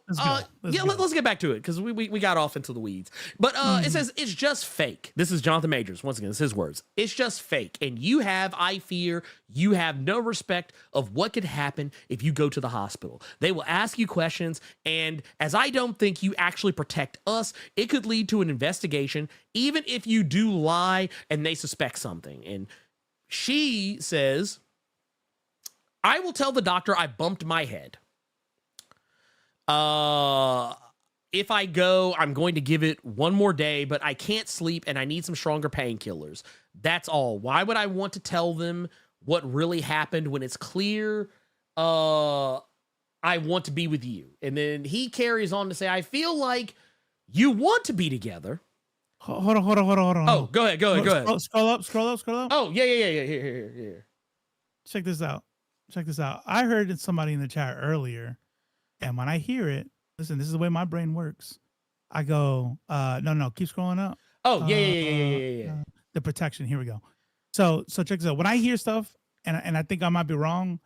Let's get back to it because we got off into the weeds. But it says it's just fake. This is Jonathan Majors. Once again, it's his words. It's just fake. And I fear you have no respect of what could happen if you go to the hospital. They will ask you questions, and as I don't think you actually protect us, it could lead to an investigation, even if you do lie and they suspect something. And she says, I will tell the doctor I bumped my head. If I go, I'm going to give it one more day, but I can't sleep and I need some stronger painkillers. That's all. Why would I want to tell them what really happened when it's clear I want to be with you? And then he carries on to say, I feel like you want to be together. Hold on. Oh, go ahead. Scroll up. Oh, yeah. Here. Check this out. I heard somebody in the chat earlier, and when I hear it, listen, this is the way my brain works. I go, no, keep scrolling up. Oh, yeah. The protection. Here we go. So check this out. When I hear stuff, and I think I might be wrong,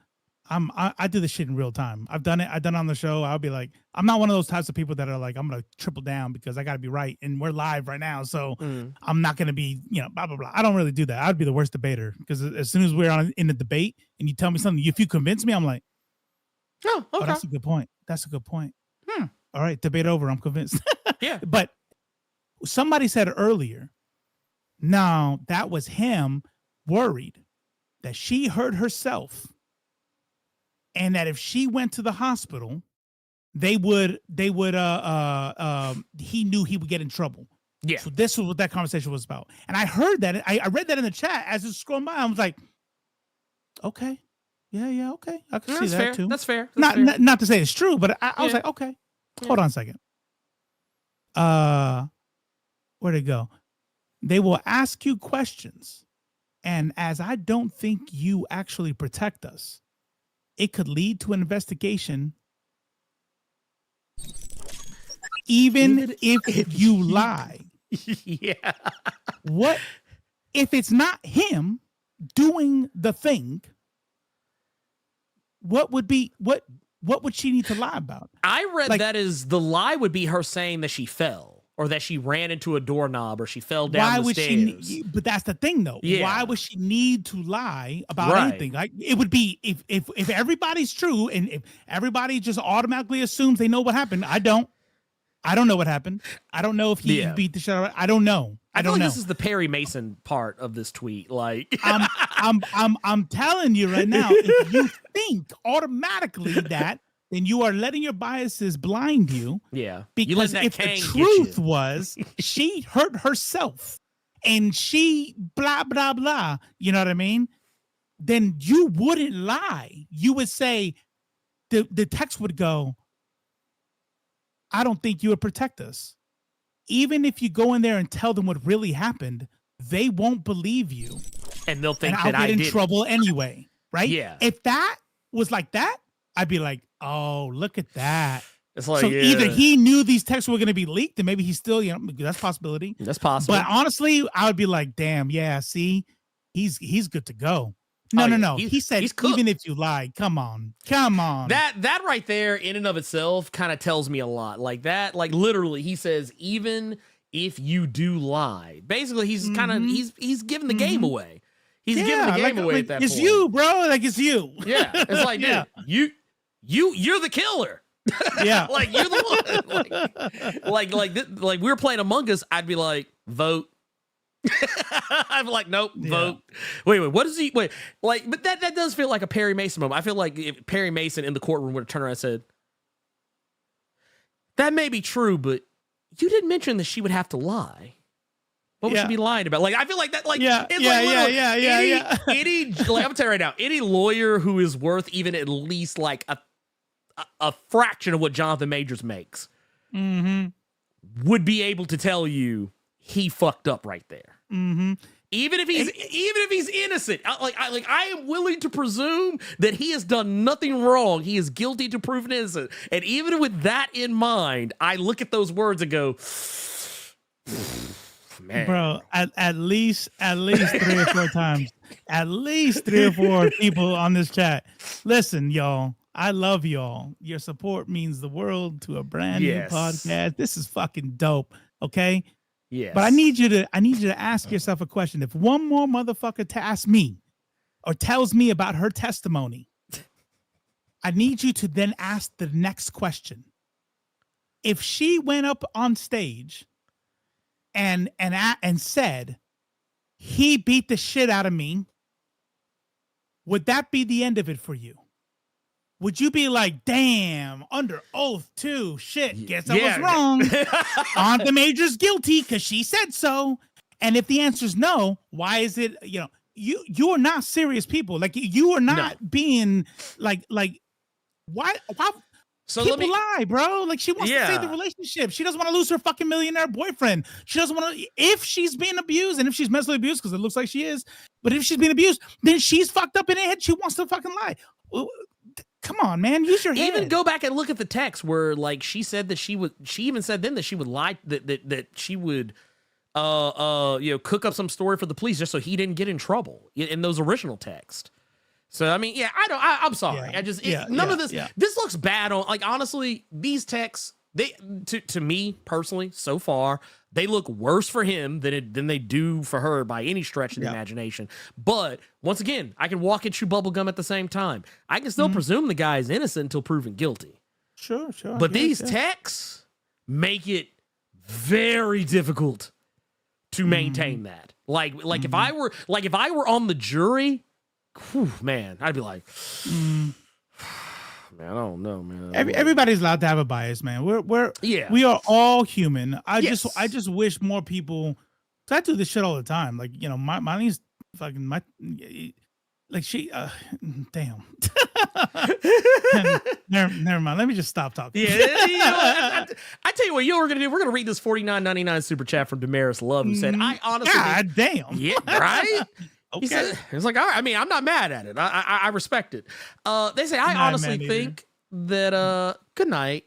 I do this shit in real time. I've done it on the show. I'll be like, I'm not one of those types of people that are like, I'm gonna triple down because I gotta be right, and we're live right now, so I'm not gonna be, blah blah blah. I don't really do that. I'd be the worst debater because as soon as we're in the debate and you tell me something, if you convince me, I'm like, oh, okay. That's a good point. That's a good point. All right, debate over. I'm convinced. Yeah. But somebody said earlier, now that was him worried that she hurt herself, and that if she went to the hospital, he knew he would get in trouble. Yeah. So this was what that conversation was about. And I heard that. I read that in the chat as it was scrolling by. I was like, okay. Yeah, okay. I can see that fair. too. That's fair. Not to say it's true, but I was like, okay. Yeah. Hold on a second. Where'd it go? They will ask you questions. And as I don't think you actually protect us, it could lead to an investigation. Even if you lie. Yeah. What if it's not him doing the thing? What would she need to lie about? I read that as the lie would be her saying that she fell, or that she ran into a doorknob, or she fell down the stairs. But that's the thing, though. Yeah. Why would she need to lie about anything? Like, it would be if everybody's true and if everybody just automatically assumes they know what happened. I don't know what happened. I don't know if he beat the shit out of her. I don't know. I don't know. This is the Perry Mason part of this tweet. Like, I'm telling you right now, if you think automatically that, then you are letting your biases blind you. Yeah. Because if the truth was she hurt herself and she blah, blah, blah, you know what I mean? Then you wouldn't lie. You would say, the text would go, I don't think you would protect us. Even if you go in there and tell them what really happened, they won't believe you. And they'll think that I'll get in trouble anyway, right? Yeah. If that was like that, I'd be like, oh, look at that. It's like, so either he knew these texts were going to be leaked, and maybe he's still, that's a possibility. That's possible. But honestly, I would be like, damn, yeah, see, he's good to go. No. He said, even if you lie, come on. That right there in and of itself kind of tells me a lot. Like that, like literally he says, even if you do lie, basically he's kind of, he's giving the game away. He's giving the game away at that point. It's you, bro. Like, it's you. Yeah. It's like, dude, you're the killer. Yeah. Like, you're the one. Like we were playing Among Us, I'd be like, vote. I'm like, nope, vote. Wait, what is he? Wait, like, but that does feel like a Perry Mason moment. I feel like if Perry Mason in the courtroom would have turned around and said, that may be true, but you didn't mention that she would have to lie. What would she be lying about? Like, I feel like that, like, yeah, any, like, I'm gonna tell you right now, any lawyer who is worth even at least like a fraction of what Jonathan Majors makes would be able to tell you he fucked up right there. Even if he's innocent, I am willing to presume that he has done nothing wrong. He is guilty to proven innocent. And even with that in mind, I look at those words and go, man, bro, at least 3 or 4 times, at least 3 or 4 people on this chat. Listen, y'all, I love y'all. Your support means the world to a brand new podcast. This is fucking dope. Okay. Yes. But I need you to ask yourself a question. If one more motherfucker asks me or tells me about her testimony, I need you to then ask the next question. If she went up on stage and said, he beat the shit out of me, would that be the end of it for you? Would you be like, damn, under oath too? Shit, guess I was wrong. Aren't the Majors guilty because she said so? And if the answer is no, why is it, you are not serious people. Like, you are not being like why so people lie, bro. Like, she wants to save the relationship. She doesn't want to lose her fucking millionaire boyfriend. She doesn't want to, if she's being abused, and if she's mentally abused, because it looks like she is, but if she's being abused, then she's fucked up in her head. She wants to fucking lie. Come on, man. Use your head. Even go back and look at the text where, like, she said that she even said then that she would lie, that she would cook up some story for the police just so he didn't get in trouble in those original texts. So I mean, yeah, I'm sorry. None of this. Yeah. This looks bad on. Like honestly, these texts, to me personally, so far, they look worse for him than they do for her by any stretch of the imagination. But once again, I can walk and chew bubblegum at the same time. I can still presume the guy is innocent until proven guilty. Sure. But these texts make it very difficult to maintain that. Like if I were on the jury. Whew, man, I'd be like, man, I don't know, man. Everybody's allowed to have a bias, man. We are all human. I just wish more people. Cause I do this shit all the time. Like my niece, fucking like she, damn. Never mind. Let me just stop talking. Yeah, I tell you what, we're gonna do. We're gonna read this $49.99 super chat from Damaris Love, who said, "I honestly, God damn, yeah, right." Okay. He said, it's like, all right, I mean, I'm not mad at it. I respect it. They say, I honestly think that, good night.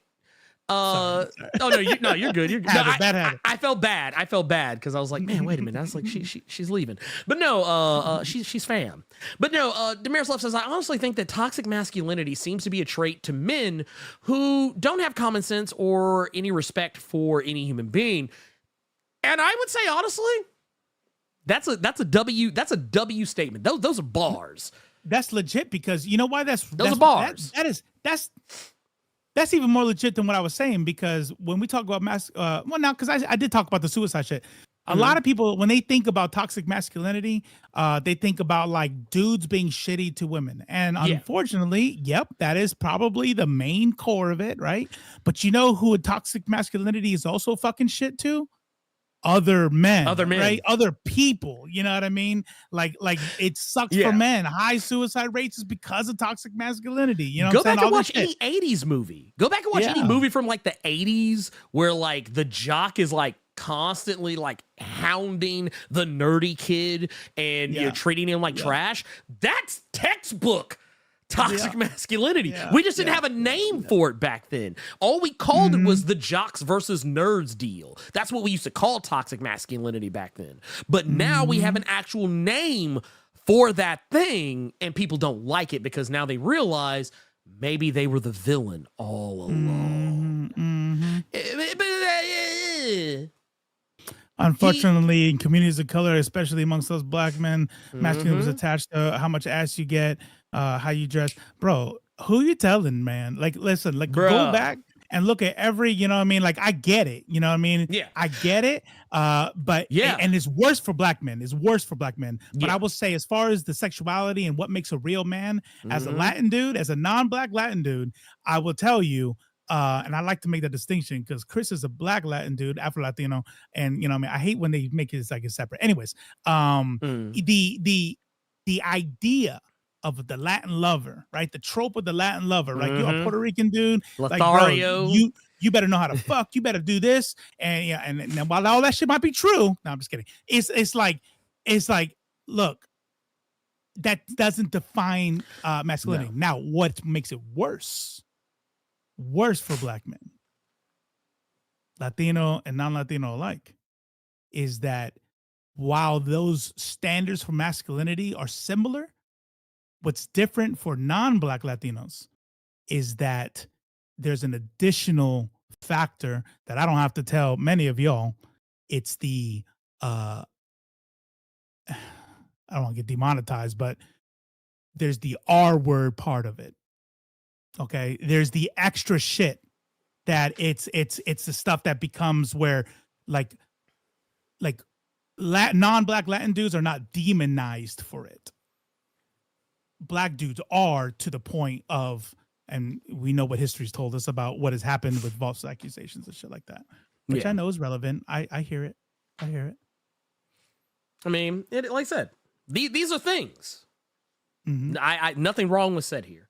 Sorry. Oh no, you're good. You're good. Bad habit. I felt bad. Because I was like, man, wait a minute. That's like, she's leaving. But no, she's fam. But no, Damaris Love says, I honestly think that toxic masculinity seems to be a trait to men who don't have common sense or any respect for any human being. And I would say, honestly, That's a W statement. Those are bars. That's legit because you know why those are bars. That's even more legit than what I was saying because when we talk about because I did talk about the suicide shit. A lot of people when they think about toxic masculinity, they think about like dudes being shitty to women, and unfortunately, that is probably the main core of it, right? But you know who a toxic masculinity is also fucking shit to? Other men, right? Other people, you know what I mean? Like it sucks for men. High suicide rates is because of toxic masculinity. You know, go back and watch any 80s movie. Go back and watch any movie from like the 80s where like the jock is like constantly like hounding the nerdy kid and treating him like trash. That's textbook toxic masculinity. We just didn't have a name for it back then. All we called it was the jocks versus nerds deal. That's what we used to call toxic masculinity back then. But now we have an actual name for that thing, and people don't like it because now they realize maybe they were the villain all along. Unfortunately, in communities of color, especially amongst those black men, masculinity was attached to how much ass you get, how you dress. Bro, who you telling, man? Like, listen, like go back and look at every, you know what I mean? Like, I get it. You know what I mean? Yeah. I get it. But and it's worse for black men. It's worse for black men. But I will say, as far as the sexuality and what makes a real man, as a Latin dude, as a non-black Latin dude, I will tell you, and I like to make that distinction because Chris is a black Latin dude, Afro Latino, and you know, I mean, I hate when they make it like it's separate. Anyways, the idea of the Latin lover, right? The trope of the Latin lover, right? You're a Puerto Rican dude, Lothario. Like, bro, you better know how to fuck. You better do this, and while all that shit might be true, no, I'm just kidding. It's like, look, that doesn't define masculinity. No. Now, what makes it worse for black men, Latino and non-Latino alike, is that while those standards for masculinity are similar, what's different for non-black Latinos is that there's an additional factor that I don't have to tell many of y'all. It's the I don't want to get demonetized, but there's the R word part of it. Okay, there's the extra shit that it's the stuff that becomes where like non-black Latin dudes are not demonized for it. Black dudes are, to the point of, and we know what history's told us about what has happened with false accusations and shit like that, which I know is relevant. I hear it. I mean, like I said, these are things. I nothing wrong was said here.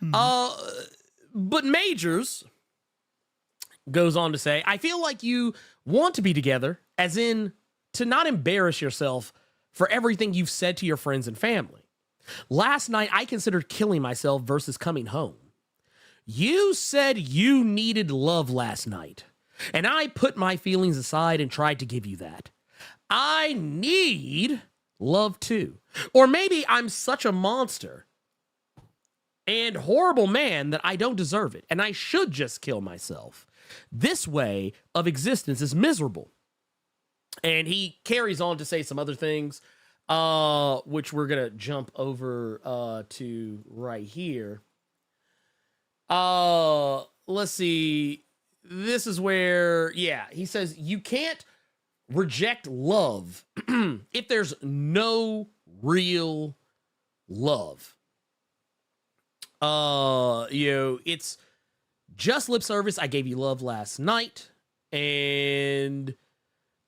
But Majors goes on to say, I feel like you want to be together, as in to not embarrass yourself for everything you've said to your friends and family. Last night, I considered killing myself versus coming home. You said you needed love last night, and I put my feelings aside and tried to give you that. I need love too. Or maybe I'm such a monster and horrible man that I don't deserve it, and I should just kill myself. This way of existence is miserable. And he carries on to say some other things, which we're going to jump over to right here. Let's see. This is where, he says, you can't reject love if there's no real love. It's just lip service. I gave you love last night and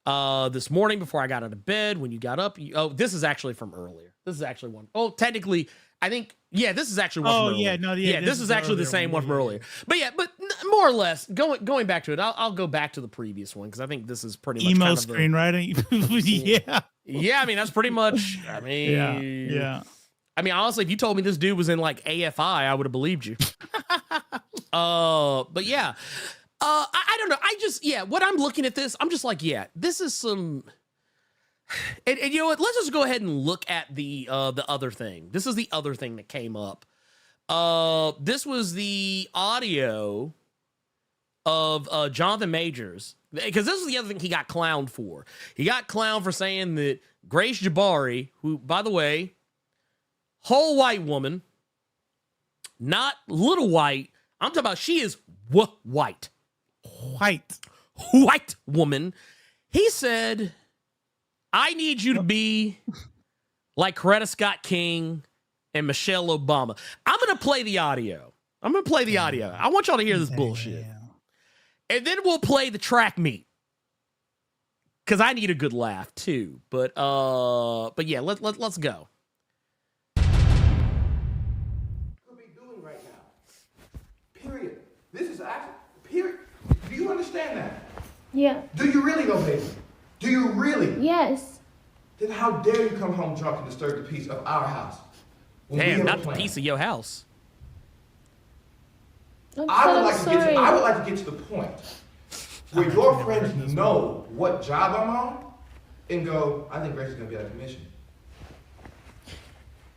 this morning before I got out of bed. When you got up, this is actually from earlier. This is actually one. Oh, technically, I think, this is actually one from earlier. This is actually the same one from earlier. But more or less, going back to it, I'll go back to the previous one because I think this is pretty much emo kind of screenwriting. Yeah, I mean, that's pretty much, I mean, honestly, if you told me this dude was in like AFI, I would have believed you. But yeah, I don't know. I just, when I'm looking at this, I'm just like, this is some, and you know what? Let's just go ahead and look at the other thing. This is the other thing that came up. This was the audio of Jonathan Majors, because this is the other thing he got clowned for. He got clowned for saying that Grace Jabari, who, by the way, whole white woman, not little white. I'm talking about she is white. White woman. He said, I need you to be like Coretta Scott King and Michelle Obama. I'm going to play the audio. I want y'all to hear this bullshit. And then we'll play the track meet. Because I need a good laugh too. But yeah, let's go. Period. This is actually, period. Do you understand that? Yeah. Do you really though, baby? Do you really? Yes. Then how dare you come home drunk and disturb the peace of our house? Damn, not the peace of your house. I would like to get to the point where your friends know what job I'm on and go, I think Grace is gonna be out of commission.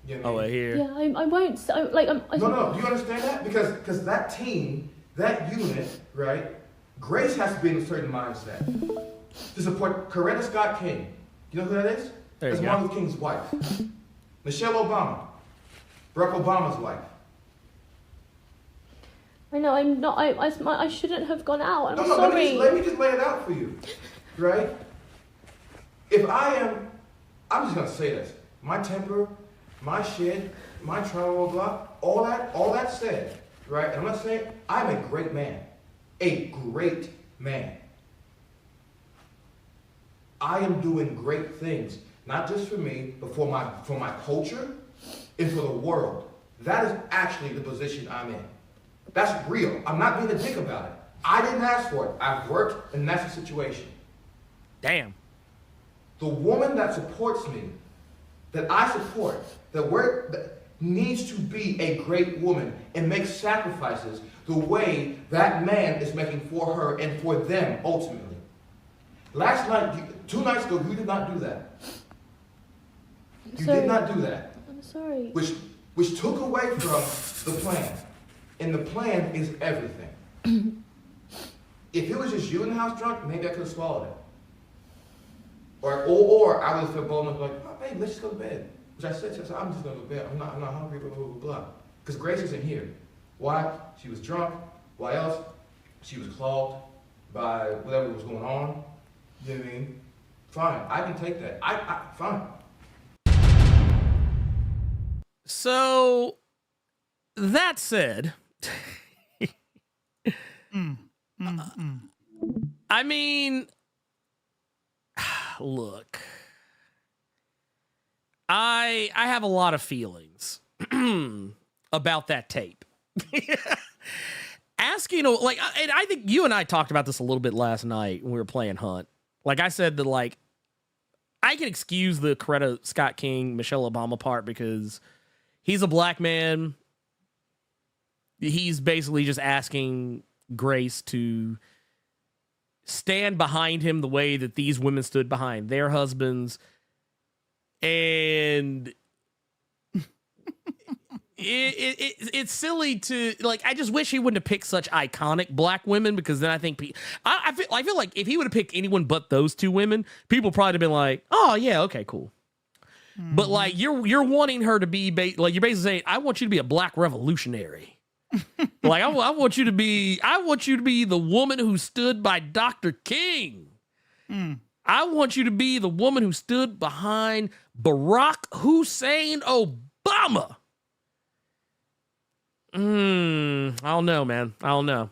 You know what I mean? I hear. Yeah, I won't. No. Do you understand that? Because that team, that unit, right? Grace has to be in a certain mindset to support Coretta Scott King. You know who that is? That's Martin Luther King's wife. Michelle Obama, Barack Obama's wife. I know. I'm not. I shouldn't have gone out. I'm No, sorry. let me just lay it out for you, right? If I'm just gonna say this. My temper, my shit, my trauma, blah, all that said, right? And I'm not saying I'm a great man. A great man. I am doing great things, not just for me, but for my culture and for the world. That is actually the position I'm in. That's real. I'm not being a dick about it. I didn't ask for it. I've worked, and that's the situation. Damn. The woman that supports me, that I support, that needs to be a great woman and make sacrifices the way that man is making for her and for them ultimately. Last night, 2 nights ago, you did not do that. You did not do that. I'm sorry. Which took away from the plan. And the plan is everything. If it was just you in the house drunk, maybe I could have swallowed it. Or I would have felt bold enough like, oh, babe, let's just go to bed. Which I said, I'm just going to go to bed. I'm not hungry, blah, blah, blah, blah. Because Grace isn't here. Why? She was drunk. Why else? She was clogged by whatever was going on. You know what I mean? Fine. I can take that. Fine. So, that said, I mean, look, I have a lot of feelings about that tape. Asking, like, and I think you and I talked about this a little bit last night when we were playing Hunt. Like I said, that like I can excuse the Coretta Scott King, Michelle Obama part because he's a black man. He's basically just asking Grace to stand behind him the way that these women stood behind their husbands. And it's silly to like. I just wish he wouldn't have picked such iconic black women, because then I think I feel like if he would have picked anyone but those two women, people probably have been like, oh yeah, okay, cool. But like you're wanting her to be like, you're basically saying, I want you to be a black revolutionary. Like I want you to be the woman who stood by Dr. King. I want you to be the woman who stood behind Barack Hussein Obama. I don't know, man. I don't know.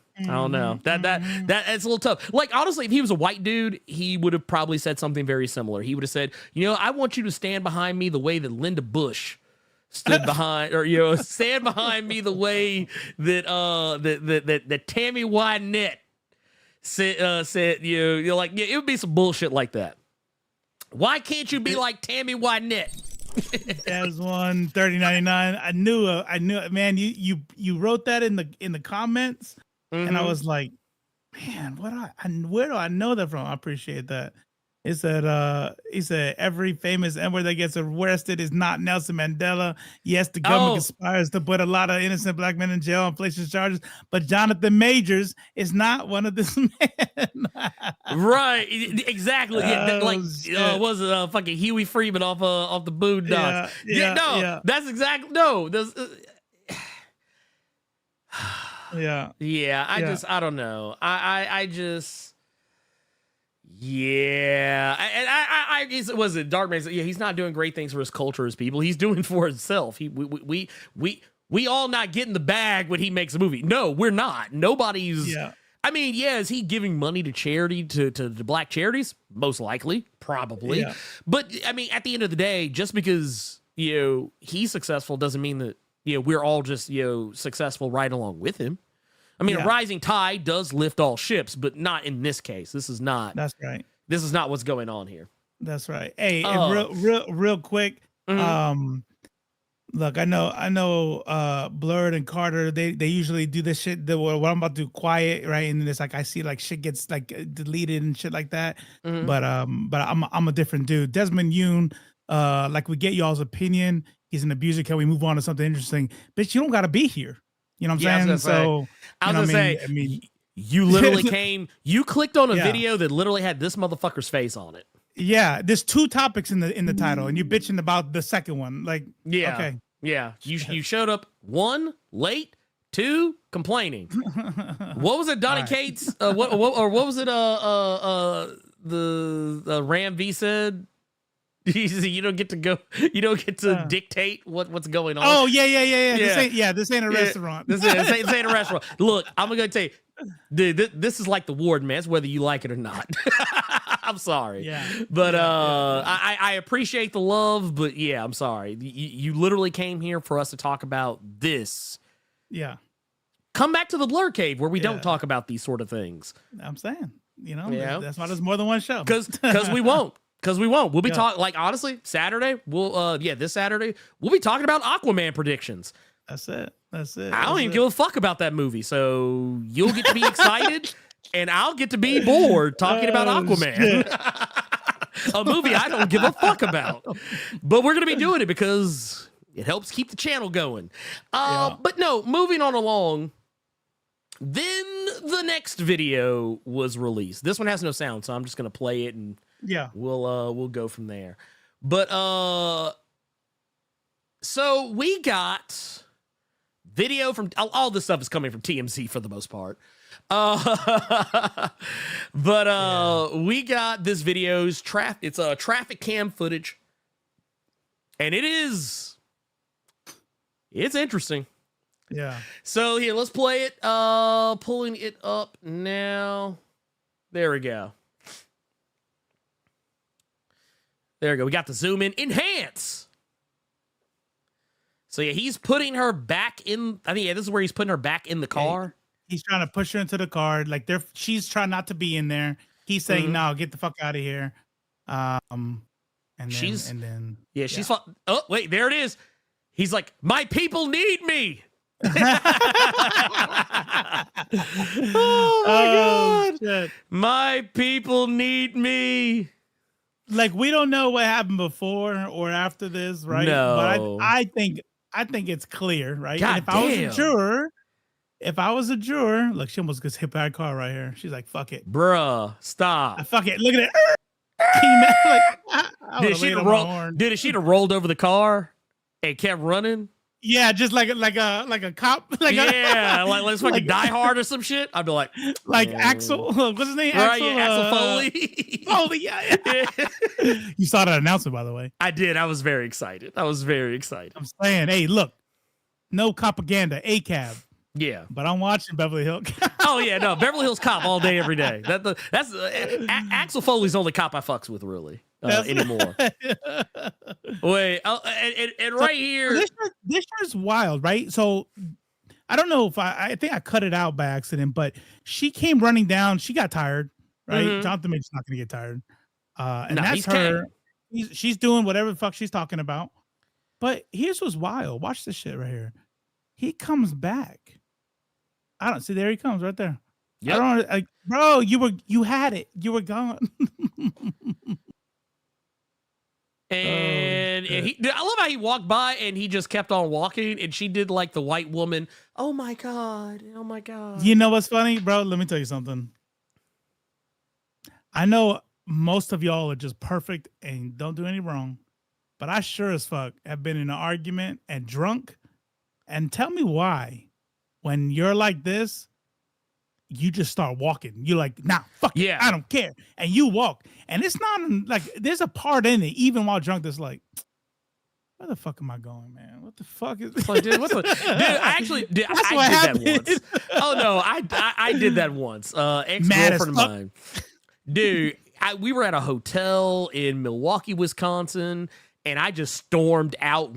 That's a little tough. Like, honestly, if he was a white dude, he would have probably said something very similar. He would have said, I want you to stand behind me the way that Linda Bush stood behind, or stand behind me the way that that Tammy Wynette said. You're like, it would be some bullshit like that. Why can't you be like Tammy Wynette? There's one 30.99. I knew, man. You wrote that in the comments, and I was like, man, where do I know that from? I appreciate that. It said, he said, every famous N-word that gets arrested is not Nelson Mandela. Yes, the government conspires to put a lot of innocent black men in jail on inflation charges, but Jonathan Majors is not one of this men. Right, exactly. Yeah, was it fucking Huey Freeman off the Boondocks? Yeah. That's exactly I don't know. I just. Yeah, and I guess it was a Dark Man. Yeah, he's not doing great things for his culture, his people. He's doing for himself. We all not getting the bag when he makes a movie. No, we're not. Nobody's. Yeah. I mean, yeah, is he giving money to charity to black charities? Most likely, probably. Yeah. But I mean, at the end of the day, just because he's successful doesn't mean that we're all just successful right along with him. I mean, a rising tide does lift all ships, but not in this case. This is not. That's right. This is not what's going on here. That's right. Hey, and real quick. Look, I know. Blerd and Carter, they usually do this shit. What I'm about to do quiet, right? And then it's like I see like shit gets like deleted and shit like that. But I'm a different dude. Desmond Yoon, like we get y'all's opinion. He's an abuser. Can we move on to something interesting? Bitch, you don't gotta be here. You know what I'm saying? I was gonna say, I mean, you literally came, you clicked on a video that literally had this motherfucker's face on it. Yeah, there's two topics in the title, and you're bitching about the second one. Like, okay. Yeah. You showed up 1, late, 2, complaining. What was it, Donny Cates? What was it? The Ram V said. You don't get to go. You don't get to dictate what's going on. Oh yeah. This ain't a restaurant. This ain't a restaurant. Look, I'm gonna tell you, dude. This is like the Warden, man. It's whether you like it or not. I'm sorry. Yeah. But I appreciate the love, but yeah, I'm sorry. You literally came here for us to talk about this. Yeah. Come back to the Blerd Cave where we don't talk about these sort of things. I'm saying, that's why there's more than one show. Because we won't. Because we won't. We'll be talking, like, honestly, Saturday, this Saturday, we'll be talking about Aquaman predictions. That's it. I don't even give a fuck about that movie. So you'll get to be excited, and I'll get to be bored talking about Aquaman. A movie I don't give a fuck about. But we're going to be doing it because it helps keep the channel going. But no, moving on along. Then the next video was released. This one has no sound, so I'm just going to play it and we'll go from there. But so we got video from all this stuff is coming from TMZ for the most part. We got this video's it's traffic cam footage, and it's interesting. Yeah. So here, let's play it. Pulling it up now. There we go. We got the zoom in, enhance. So yeah, he's putting her back in. I think this is where he's putting her back in the car. He's trying to push her into the car. Like she's trying not to be in there. He's saying, "No, get the fuck out of here." And then she's. Oh wait, there it is. He's like, "My people need me." Oh my God. Shit. My people need me. Like, we don't know what happened before or after this, right? No. But I think it's clear, right? God and if I was a juror, look, she almost gets hit by a car right here. She's like, "Fuck it, bruh, stop." Fuck it. Look at it. Did she have rolled over the car and kept running? Yeah, just like a cop, like let's fucking Die Hard or some shit. I'd be like Axel. What's his name? Right, Axel, Axel Foley. Foley, yeah. You saw that announcement, by the way. I did. I was very excited. I'm saying, hey, look, no propaganda, ACAB. Yeah, but I'm watching Beverly Hills. Oh yeah, no, Beverly Hills Cop all day, every day. That's Axel Foley's the only cop I fucks with really anymore. Wait, and right here, this is wild, right? So I don't know if I think I cut it out by accident, but she came running down. She got tired, right? Mm-hmm. Jonathan Major's not going to get tired, and that's her. She's doing whatever the fuck she's talking about. But here's what's wild. Watch this shit right here. He comes back. I don't see. There he comes, right there. Yeah, bro. You had it. You were gone. And I love how he walked by and he just kept on walking, and she did like the white woman. Oh my god. You know what's funny, bro? Let me tell you something. I know most of y'all are just perfect and don't do any wrong, but I sure as fuck have been in an argument and drunk. And tell me why. When you're like this, you just start walking. You're like, nah, fuck it, I don't care. And you walk. And it's not like, there's a part in it, even while drunk, that's like, where the fuck am I going, man? What the fuck is this? Like, dude, I actually did. I did that once. Oh no, I did that once. Ex-girlfriend of mine. Dude, we were at a hotel in Milwaukee, Wisconsin, and I just stormed out,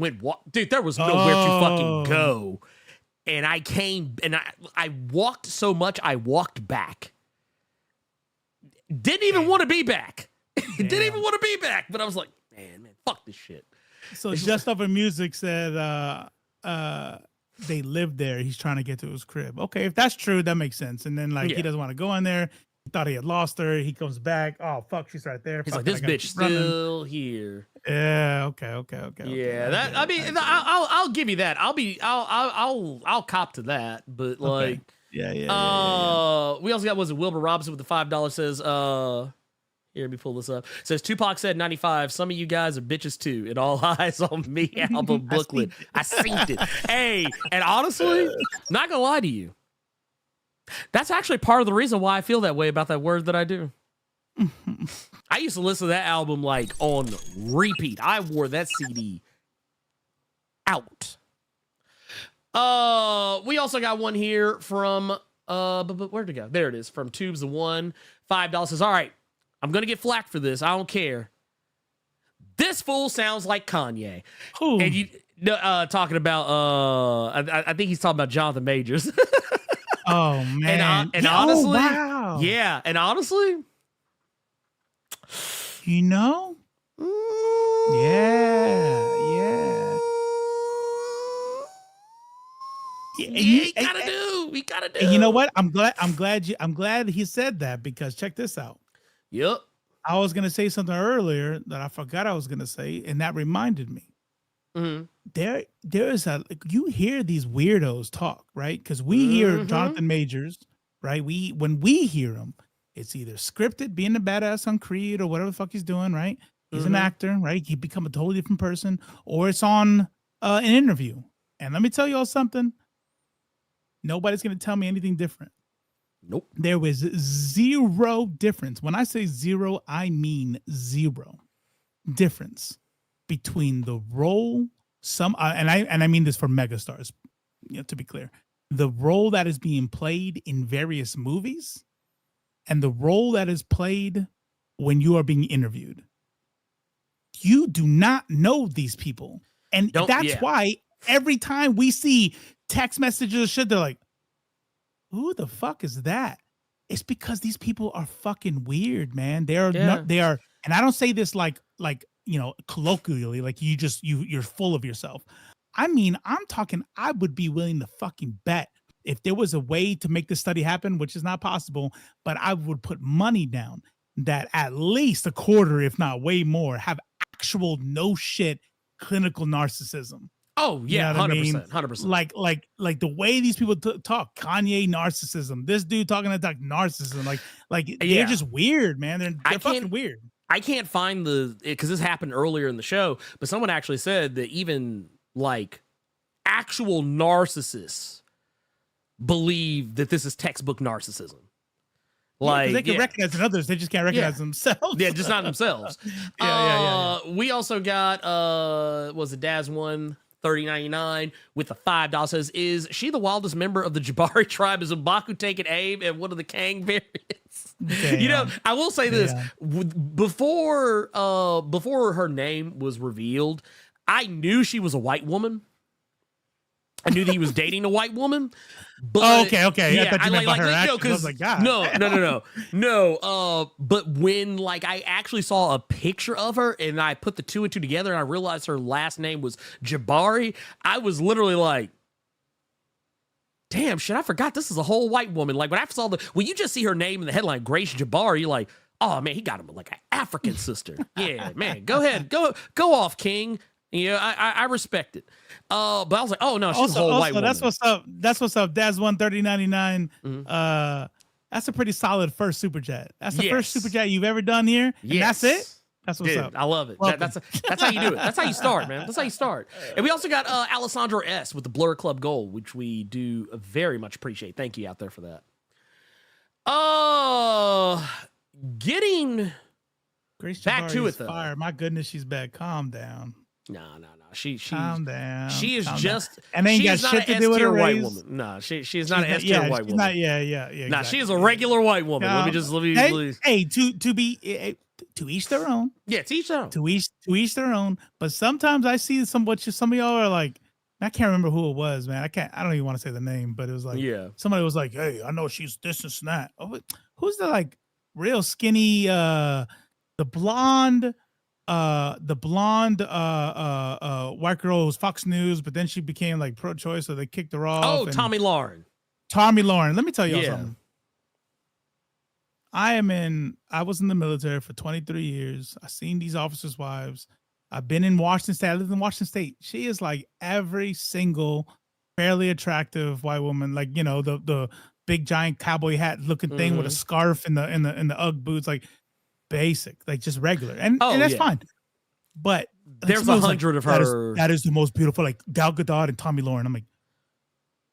dude, there was nowhere to fucking go. And I came and I walked so much, I walked back. Didn't even want to be back. Didn't even want to be back. But I was like, man, fuck this shit. So Just Over Music said they lived there. He's trying to get to his crib. Okay, if that's true, that makes sense. And then he doesn't want to go in there. He thought he had lost her. He comes back. Oh, fuck, she's right there. He's like, this bitch still here. Yeah, okay. Yeah, I mean, I'll give you that. I'll cop to that. But like, yeah. We also got, was it Wilbur Robinson with the $5 says, here, let me pull this up. It says Tupac said 95. Some of you guys are bitches too. It all eyes on me album booklet. I seen it. Hey, and honestly, not gonna lie to you, that's actually part of the reason why I feel that way about that word that I do. I used to listen to that album like on repeat. I wore that CD out. We also got one here from but where'd it go? There it is. From Tubes of One. $5 says, all right, I'm gonna get flack for this. I don't care. This fool sounds like Kanye. Ooh. And you talking about I think he's talking about Jonathan Majors. Oh man. And honestly, wow. Yeah, and honestly, you know? Yeah. We gotta do. And you know what? I'm glad he said that, because check this out. Yep. I was gonna say something earlier that I forgot I was gonna say, and that reminded me. Mm-hmm. There is you hear these weirdos talk, right? Because we hear Jonathan Majors, right? When we hear him, it's either scripted, being a badass on Creed or whatever the fuck he's doing, right? He's an actor, right? He become a totally different person, or it's on an interview. And let me tell y'all something. Nobody's gonna tell me anything different. Nope. There was zero difference. When I say zero, I mean zero difference between the role, and I mean this for megastars, to be clear, the role that is being played in various movies and the role that is played when you are being interviewed. You do not know these people. And that's why every time we see text messages or shit, they're like, who the fuck is that? It's because these people are fucking weird, man. They are, and I don't say this like, colloquially, like you're full of yourself. I mean, I'm talking, I would be willing to fucking bet if there was a way to make this study happen, which is not possible, but I would put money down that at least a quarter, if not way more, have actual no shit clinical narcissism. Oh yeah, 100%, 100%. Like the way these people talk, Kanye narcissism. This dude talking about narcissism, they're just weird, man. They're fucking weird. I can't find because this happened earlier in the show, but someone actually said that even like actual narcissists believe that this is textbook narcissism. Like they can recognize in others, they just can't recognize themselves. Yeah, just not themselves. We also got was it Daz 130.99 with the $5 says, is she the wildest member of the Jabari tribe? Is M'Baku taking aim at one of the Kang variants? Damn. You know, I will say this before her name was revealed, I knew she was a white woman. I knew that he was dating a white woman. But okay. Yeah, I thought you meant about her actions. I was like, God. No. But when like I actually saw a picture of her and I put the two and two together and I realized her last name was Jabari, I was literally like, damn, shit, I forgot this is a whole white woman. Like when I saw when you just see her name in the headline, Grace Jabari, you're like, oh man, he got him like an African sister. Yeah, man, go ahead, go off, King. Yeah, I respect it. But I was like, oh no, she's a whole white woman. That's what's up. That's what's up. Daz 130.99. That's a pretty solid first super chat. That's the first super chat you've ever done here. And that's it. That's what's up. I love it. That's how you do it. That's how you start, man. That's how you start. And we also got Alessandro S with the Blerd Club Gold, which we do very much appreciate. Thank you out there for that. Getting Grace back to it though. Fire. My goodness, she's back. Calm down. No. She calm down. She is just and then got shit to do with her white woman. No, she's not an S tier white woman. Not, yeah. Nah, she is a regular white woman. Let me to each their own. Yeah, to each their own. To each their own. But sometimes I see some of y'all are like, I can't remember who it was, man. I don't even want to say the name, but it was like, somebody was like, hey, I know she's this and that. Oh, who's the like real skinny, the blonde white girl who was Fox News, but then she became like pro-choice, so they kicked her off. Oh, Tomi Lahren. Let me tell y'all something. I was in the military for 23 years. I've seen these officers' wives. I've been in Washington State. I lived in Washington State. She is like every single fairly attractive white woman, like, you know, the big giant cowboy hat looking thing with a scarf and the Ugg boots, like basic, like just regular. And that's fine. But there's 100 of her. That is the most beautiful, like Gal Gadot and Tomi Lahren. I'm like,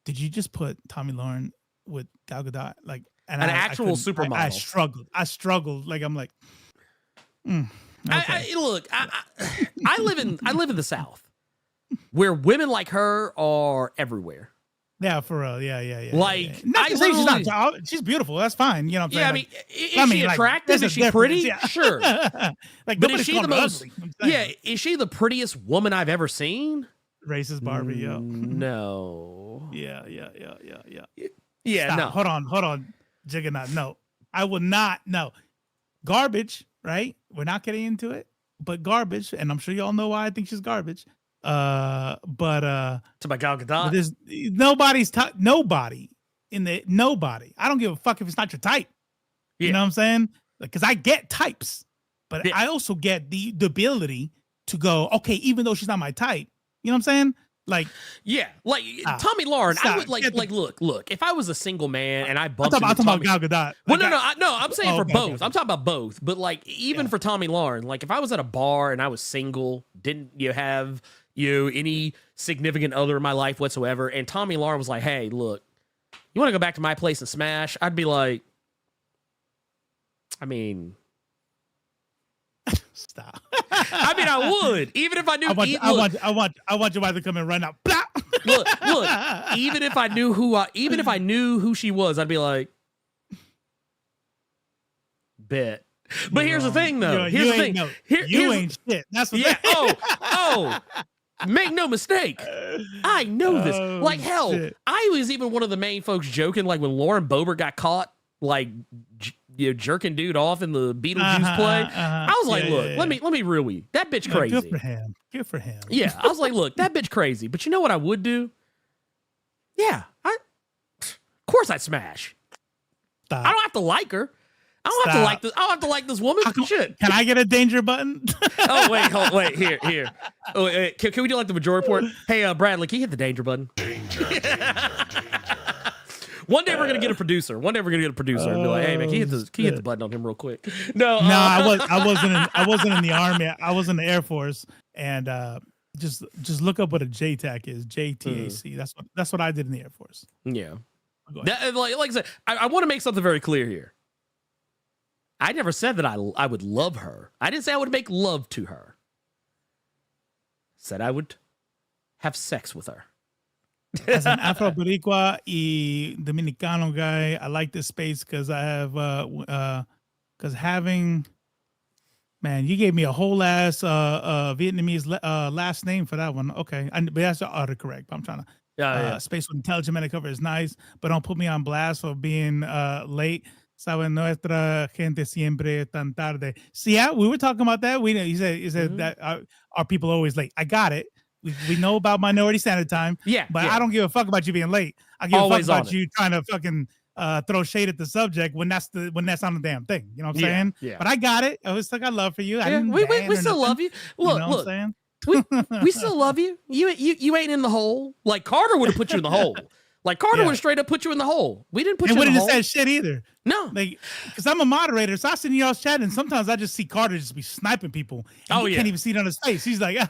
did you just put Tomi Lahren with Gal Gadot? Like an actual supermodel. I struggled. Like I'm like, okay. I live in the South, where women like her are everywhere. Yeah, for real. Yeah. Like, she's beautiful. That's fine. You know what I'm saying? Yeah, is she attractive? Is she pretty? Yeah. Sure. Like, but is she the most? Is she the prettiest woman I've ever seen? Racist Barbie, yo. No. Yeah. Yeah, no. Hold on. Juggernaut. No, I will not. No. Garbage, right? We're not getting into it, but garbage. And I'm sure y'all know why I think she's garbage. To my Gal Gadot. There's nobody. I don't give a fuck if it's not your type. You know what I'm saying? Because I get types, but I also get the ability to go, okay, even though she's not my type, you know what I'm saying? Like, Tomi Lahren, I would look, if I was a single man and I bumped I'm talking about Gal Gadot. Well, no, I'm saying for both. Okay. I'm talking about both. But like, even for Tomi Lahren, like if I was at a bar and I was single, didn't have any significant other in my life whatsoever, and Tomi Lahren was like, hey, look, you want to go back to my place and smash? I'd be like, I mean, stop. I would, even if I knew. I want your wife to come in right now. look, even if I knew who she was, I'd be like, bet. But here's the thing, though. You ain't shit. That's what. Yeah. Oh. Make no mistake. I know this. Like hell, shit. I was even one of the main folks joking, like when Lauren Boebert got caught, like jerking dude off in the Beetlejuice play. I was like, look, let me reel you. That bitch crazy. Good for him. Yeah, I was like, look, that bitch crazy. But you know what I would do? Yeah, of course I'd smash. Stop. I don't have to like her. I don't have to like this. I don't have to like this woman. Shit. Can I get a danger button? Oh wait, here. Oh, wait, can we do like the majority report? Hey, Bradley, can you hit the danger button? Danger. One day we're gonna get a producer. And be like, hey man, can you hit the button on him real quick? No, I wasn't in the Army. I was in the Air Force, and just look up what a JTAC is. JTAC. That's what I did in the Air Force. Yeah. Like I said, I want to make something very clear here. I never said that I would love her. I didn't say I would make love to her. Said I would have sex with her. As an Afro-Boricua y Dominicano guy, I like this space because I have man, you gave me a whole ass Vietnamese last name for that one. Okay, but that's autocorrect. I'm trying to space with intelligent men cover is nice, but don't put me on blast for being late. Sabe nuestra gente siempre tan tarde. See, yeah, we were talking about that. He said that our people are always late. I got it. We know about Minority Standard Time. Yeah, but I don't give a fuck about you being late. I give a fuck about you trying to fucking throw shade at the subject when that's on the damn thing. You know what I'm saying? Yeah. But I got it. I was like, I love for you. We still love you. Look, you know what I'm saying? we still love you. You ain't in the hole. Like Carter would have put you in the hole. Like Carter would have straight up put you in the hole. We didn't put you in the hole. And wouldn't have said shit either. No. Like, because I'm a moderator, so I sit in y'all's chat, and sometimes I just see Carter just be sniping people. And you can't even see it on his face. He's like, and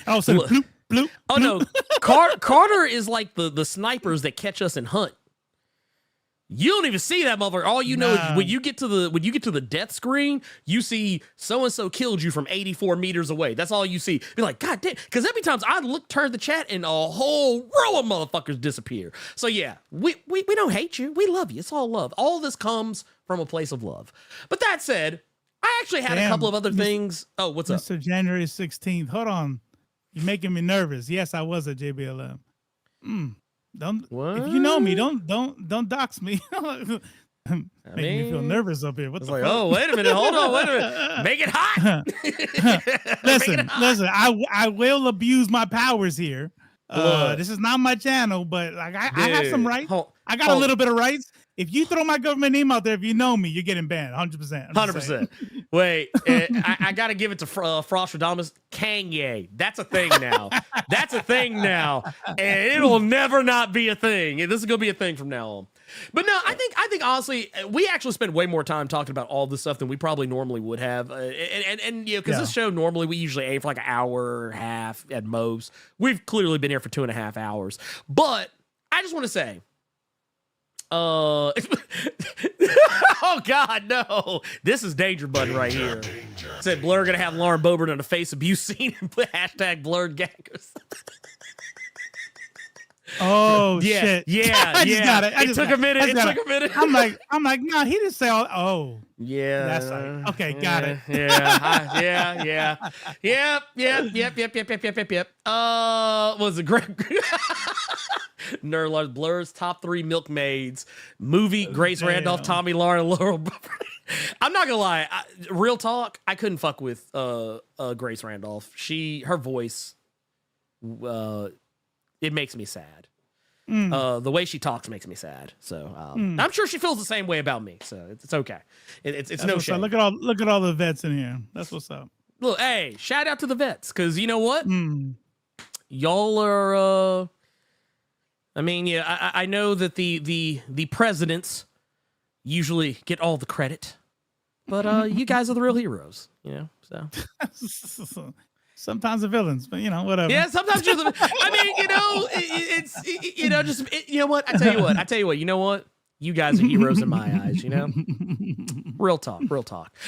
all of a sudden, bloop, bloop. Oh, no. Carter is like the snipers that catch us and hunt. You don't even see that motherfucker. All you know is when you get to the death screen, you see so-and-so killed you from 84 meters away. That's all you see. You're like, God damn. Because every time I turn the chat and a whole row of motherfuckers disappear. So yeah, we don't hate you. We love you. It's all love. All this comes from a place of love. But that said, I actually had a couple of other things. Oh, what's up? Mr. January 16th. Hold on. You're making me nervous. Yes, I was at JBLM. If you know me, don't dox me. Making me feel nervous up here. What the fuck? Oh, wait a minute. Hold on. Wait a minute. Make it hot. Listen. I will abuse my powers here. This is not my channel, but like I have some rights. I got a little bit of rights. If you throw my government name out there, if you know me, you're getting banned. 100%. 100%. Wait, I got to give it to Frostradamus. Kanye. That's a thing now. That's a thing now. And it'll never not be a thing. This is going to be a thing from now on. But no, I think honestly, we actually spend way more time talking about all this stuff than we probably normally would have. And you know, because this show, normally we usually aim for like an hour and a half at most. We've clearly been here for 2.5 hours. But I just want to say, oh God, no! This is danger button right here. Said Blerd gonna have Lauren Boebert on a face abuse scene and put hashtag Blerd gaggers. Oh shit! Yeah, I just got it. It took a minute. I'm like, no, he didn't say all. Oh, yeah. That's like, okay, got it. Yeah. Yep. Was it great? Nerd Blerd's top 3 milkmaids movie. Grace Randolph, Tommy Lauren, Laurel. I'm not gonna lie. Real talk. I couldn't fuck with Grace Randolph. Her voice. It makes me sad. The way she talks makes me sad. So I'm sure she feels the same way about me. So it's okay. It's no shame. Look at all the vets in here. That's what's up. Look, hey, shout out to the vets, because you know what? Y'all are. I mean, yeah, I know that the presidents usually get all the credit, but you guys are the real heroes. You know, so. Sometimes the villains, but you know, whatever. Yeah, sometimes you're the. I mean, you know, you know what? I tell you what. You know what? You guys are heroes in my eyes. You know, real talk.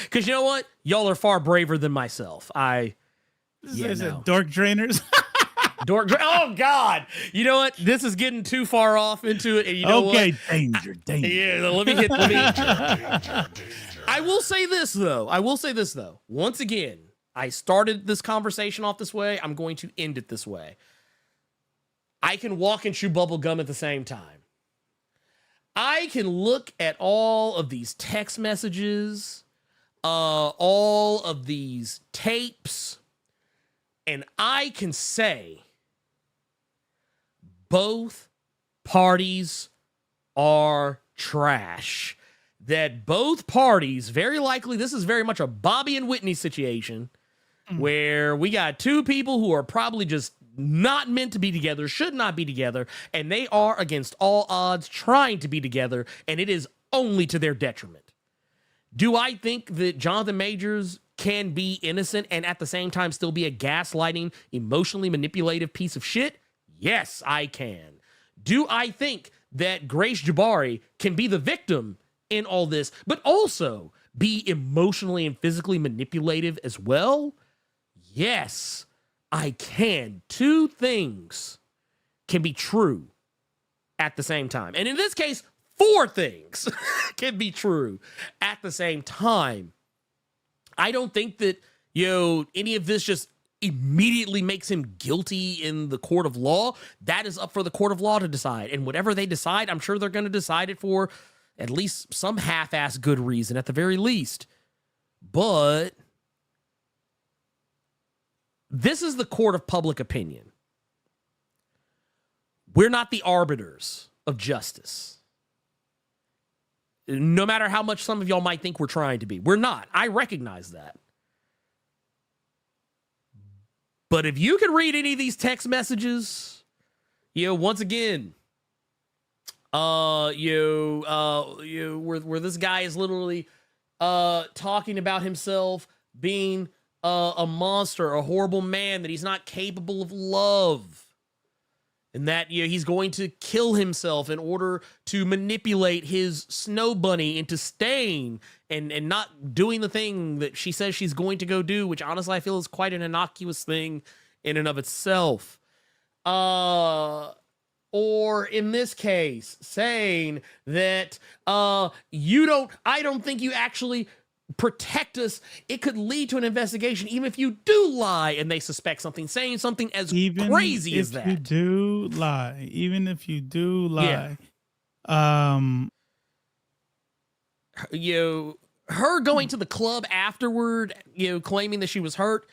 Because you know what? Y'all are far braver than myself. Is it dork drainers? Oh God! You know what? This is getting too far off into it. And you know what? Danger. Yeah, let me hit. I will say this though. Once again, I started this conversation off this way. I'm going to end it this way. I can walk and chew bubble gum at the same time. I can look at all of these text messages, all of these tapes, and I can say both parties are trash. that both parties, very likely, this is very much a Bobby and Whitney situation, where we got two people who are probably just not meant to be together, should not be together, and they are against all odds trying to be together, and it is only to their detriment. Do I think that Jonathan Majors can be innocent and at the same time still be a gaslighting, emotionally manipulative piece of shit? Yes, I can. Do I think that Grace Jabari can be the victim in all this, but also be emotionally and physically manipulative as well? Yes, I can. Two things can be true at the same time. And in this case, four things can be true at the same time. I don't think that, any of this just immediately makes him guilty in the court of law. That is up for the court of law to decide. And whatever they decide, I'm sure they're going to decide it for at least some half-ass good reason at the very least. But this is the court of public opinion. We're not the arbiters of justice. No matter how much some of y'all might think we're trying to be. We're not. I recognize that. But if you can read any of these text messages, once again, where this guy is literally talking about himself being a monster, a horrible man, that he's not capable of love, and that he's going to kill himself in order to manipulate his snow bunny into staying and not doing the thing that she says she's going to go do, which honestly I feel is quite an innocuous thing in and of itself. Or in this case, saying that I don't think you actually protect us. It could lead to an investigation, even if you do lie and they suspect something, saying something as crazy as that. Even if you do lie. Her going to the club afterward, claiming that she was hurt,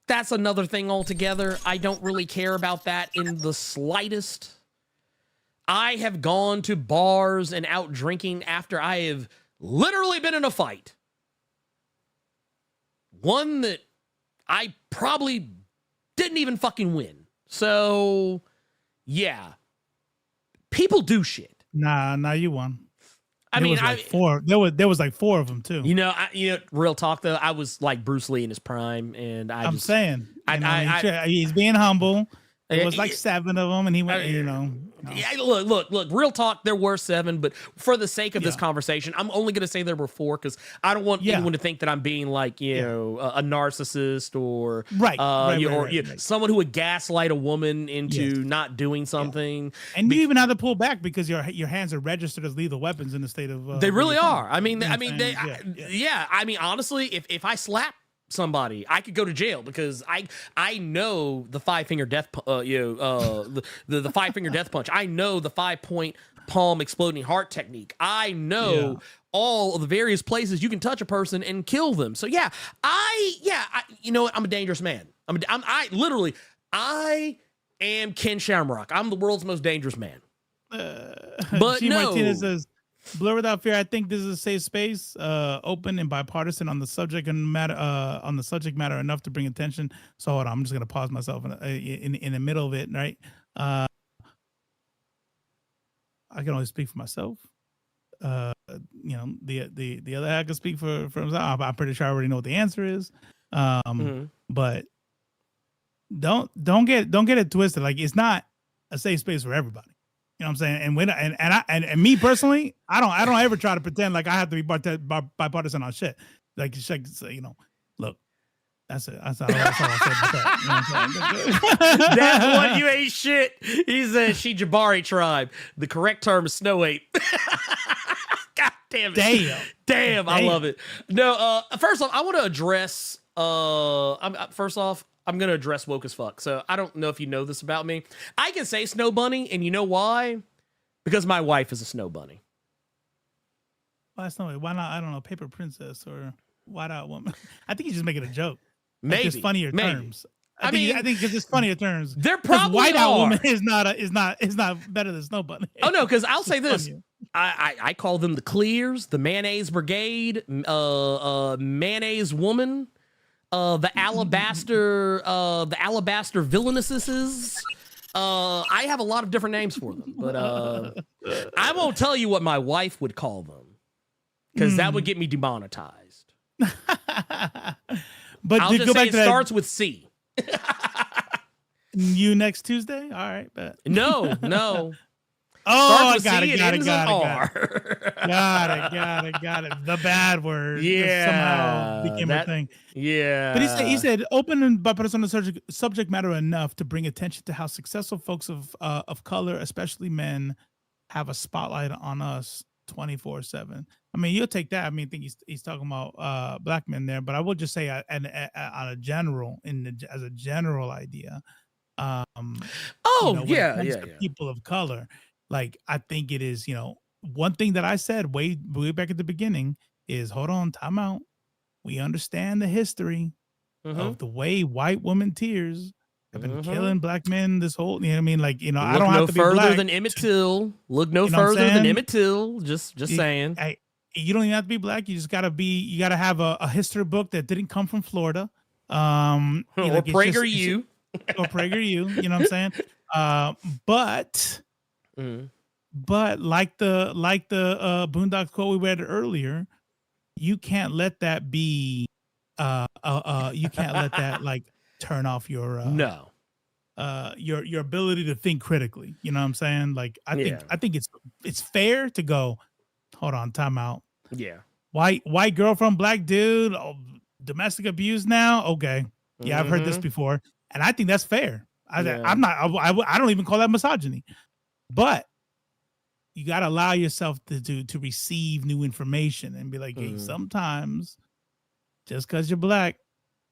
that's another thing altogether. I don't really care about that in the slightest. I have gone to bars and out drinking after I have literally been in a fight. One that I probably didn't even fucking win. So, yeah. People do shit. Nah, you won. There was like four of them too. Real talk though, I was like Bruce Lee in his prime, and I'm saying, he's being humble. It was like 7 of them, and he went, Yeah, look, real talk, there were 7, but for the sake of this conversation, I'm only going to say there were 4 because I don't want anyone to think that I'm being like, a narcissist or someone who would gaslight a woman into not doing something. And you even have to pull back because your hands are registered as lethal weapons in the state of. They really are. Honestly, if I slap somebody, I could go to jail because I know the 5-finger death the 5-finger death punch. I know the 5-point palm exploding heart technique. I know all of the various places you can touch a person and kill them. So I'm a dangerous man. I am Ken Shamrock. I'm the world's most dangerous man. But G. Martinez says, Blur Without Fear, I think this is a safe space, open and bipartisan on the subject matter enough to bring attention. So hold on, I'm just gonna pause myself in the middle of it, right? I can only speak for myself. The other guy can speak for himself. I'm pretty sure I already know what the answer is. But don't get it twisted. Like, it's not a safe space for everybody. You know what I'm saying? And me personally, I don't ever try to pretend like I have to be bipartisan on shit. Like, look, that's it. That's all I said about that. You know what I'm saying? That one, you ain't shit. He said she Jabari tribe. The correct term is snow ape. God damn it. Damn, I love it. No, first off, I want to address I'm going to address woke as fuck. So I don't know if you know this about me. I can say snow bunny, and you know why? Because my wife is a snow bunny. Well, that's not, why not? I don't know, paper princess or white out woman. I think he's just making a joke. Maybe. It's funnier terms. I think because it's funnier terms. They're probably white out woman is not better than snow bunny. Oh no, because I'll say this. Funnier. I call them the Clears, the Mayonnaise Brigade, Mayonnaise Woman, the Alabaster Villainesses. I have a lot of different names for them, but I won't tell you what my wife would call them because that would get me demonetized. But I'll just say it starts with C. You next Tuesday? All right, bet. No. Oh, I got it. Got it. The bad word. Yeah. Somehow became a thing. Yeah. But he said, open and bipartisan on the subject matter enough to bring attention to how successful folks of color, especially men, have a spotlight on us 24/7. I mean, you'll take that. I mean, I think he's talking about black men there, but I will just say, on a general, as a general idea, people of color. Like, I think it is, one thing that I said way back at the beginning is, hold on, time out. We understand the history of the way white women tears have been killing black men this whole, I mean? Like, I don't have to be black. Look no further than Emmett Till. Look no further than Emmett Till. Just saying. You don't even have to be black. You just got to have a history book that didn't come from Florida. Or PragerU. Or PragerU, you know what I'm saying? But like the Boondocks quote we read earlier, you can't let that be you can't let that like turn off your your ability to think critically. You know what I'm saying? Like I think it's fair to go, hold on, time out. Yeah. White girl from black dude, domestic abuse now. Okay. Yeah, I've heard this before. And I think that's fair. I don't even call that misogyny, but you got to allow yourself to receive new information and be like, hey, sometimes just because you're black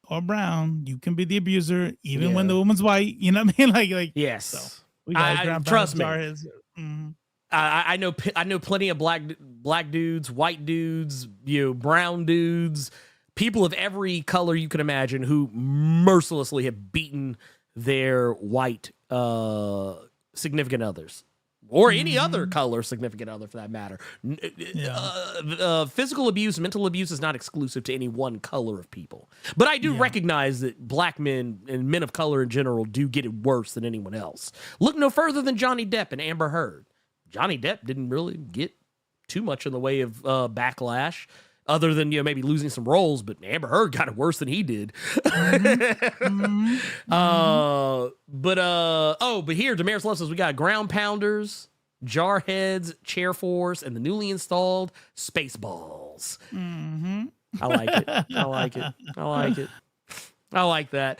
or brown, you can be the abuser, even when the woman's white. You know what I mean? Like yes. So we got trust me. I know plenty of black dudes, white dudes, brown dudes, people of every color you can imagine who mercilessly have beaten their white significant others or any other color significant other for that matter. Physical abuse, mental abuse is not exclusive to any one color of people. But I do recognize that black men and men of color in general do get it worse than anyone else. Look no further than Johnny Depp and Amber Heard. Johnny Depp didn't really get too much in the way of backlash. Other than maybe losing some roles, but Amber Heard got it worse than he did. But here Damaris Love says we got ground pounders, jarheads, chair force, and the newly installed Spaceballs. I like it. I like that.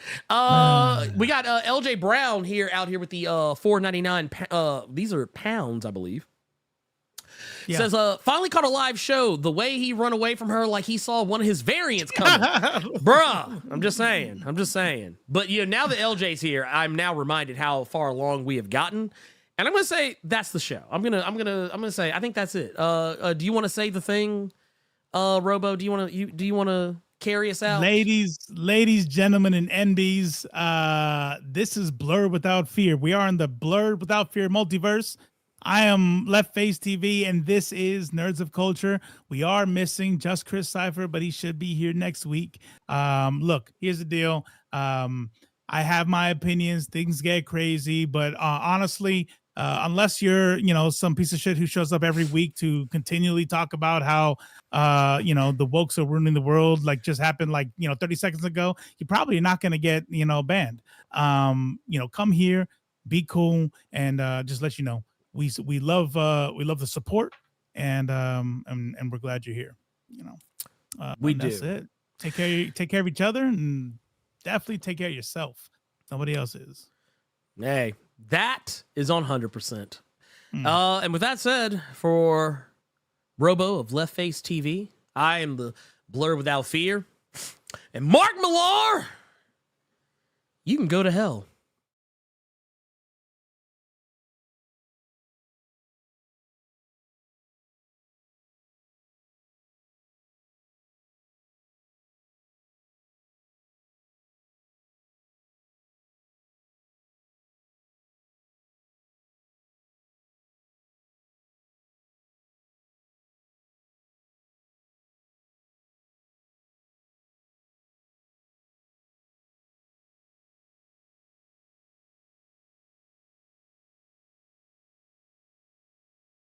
We got LJ Brown out here with the $4.99. These are pounds, I believe. Yeah. Says, finally caught a live show. The way he run away from her like he saw one of his variants coming. Bruh, I'm just saying. But now that LJ's here, I'm now reminded how far along we have gotten. And I'm gonna say that's the show. I'm gonna say I think that's it. Do you want to say the thing, Robo? Do you want to carry us out? Ladies, gentlemen, and NBs, this is Blerd Without Fear. We are in the Blerd Without Fear multiverse. I am Left Face TV, and this is Nerds of Culture. We are missing just Chris Cipher, but he should be here next week. Look, here's the deal. I have my opinions. Things get crazy, but honestly, unless you're, some piece of shit who shows up every week to continually talk about how, the wokes are ruining the world, like just happened 30 seconds ago, you're probably not going to get, banned. Come here, be cool, and just let you know. We love the support, and we're glad you're here. We do. That's it. Take care of each other, and definitely take care of yourself. Nobody else is. Hey, that is on 100%. And with that said, for Robo of Left Face TV, I am the Blerd Without Fear, and Mark Millar, you can go to hell.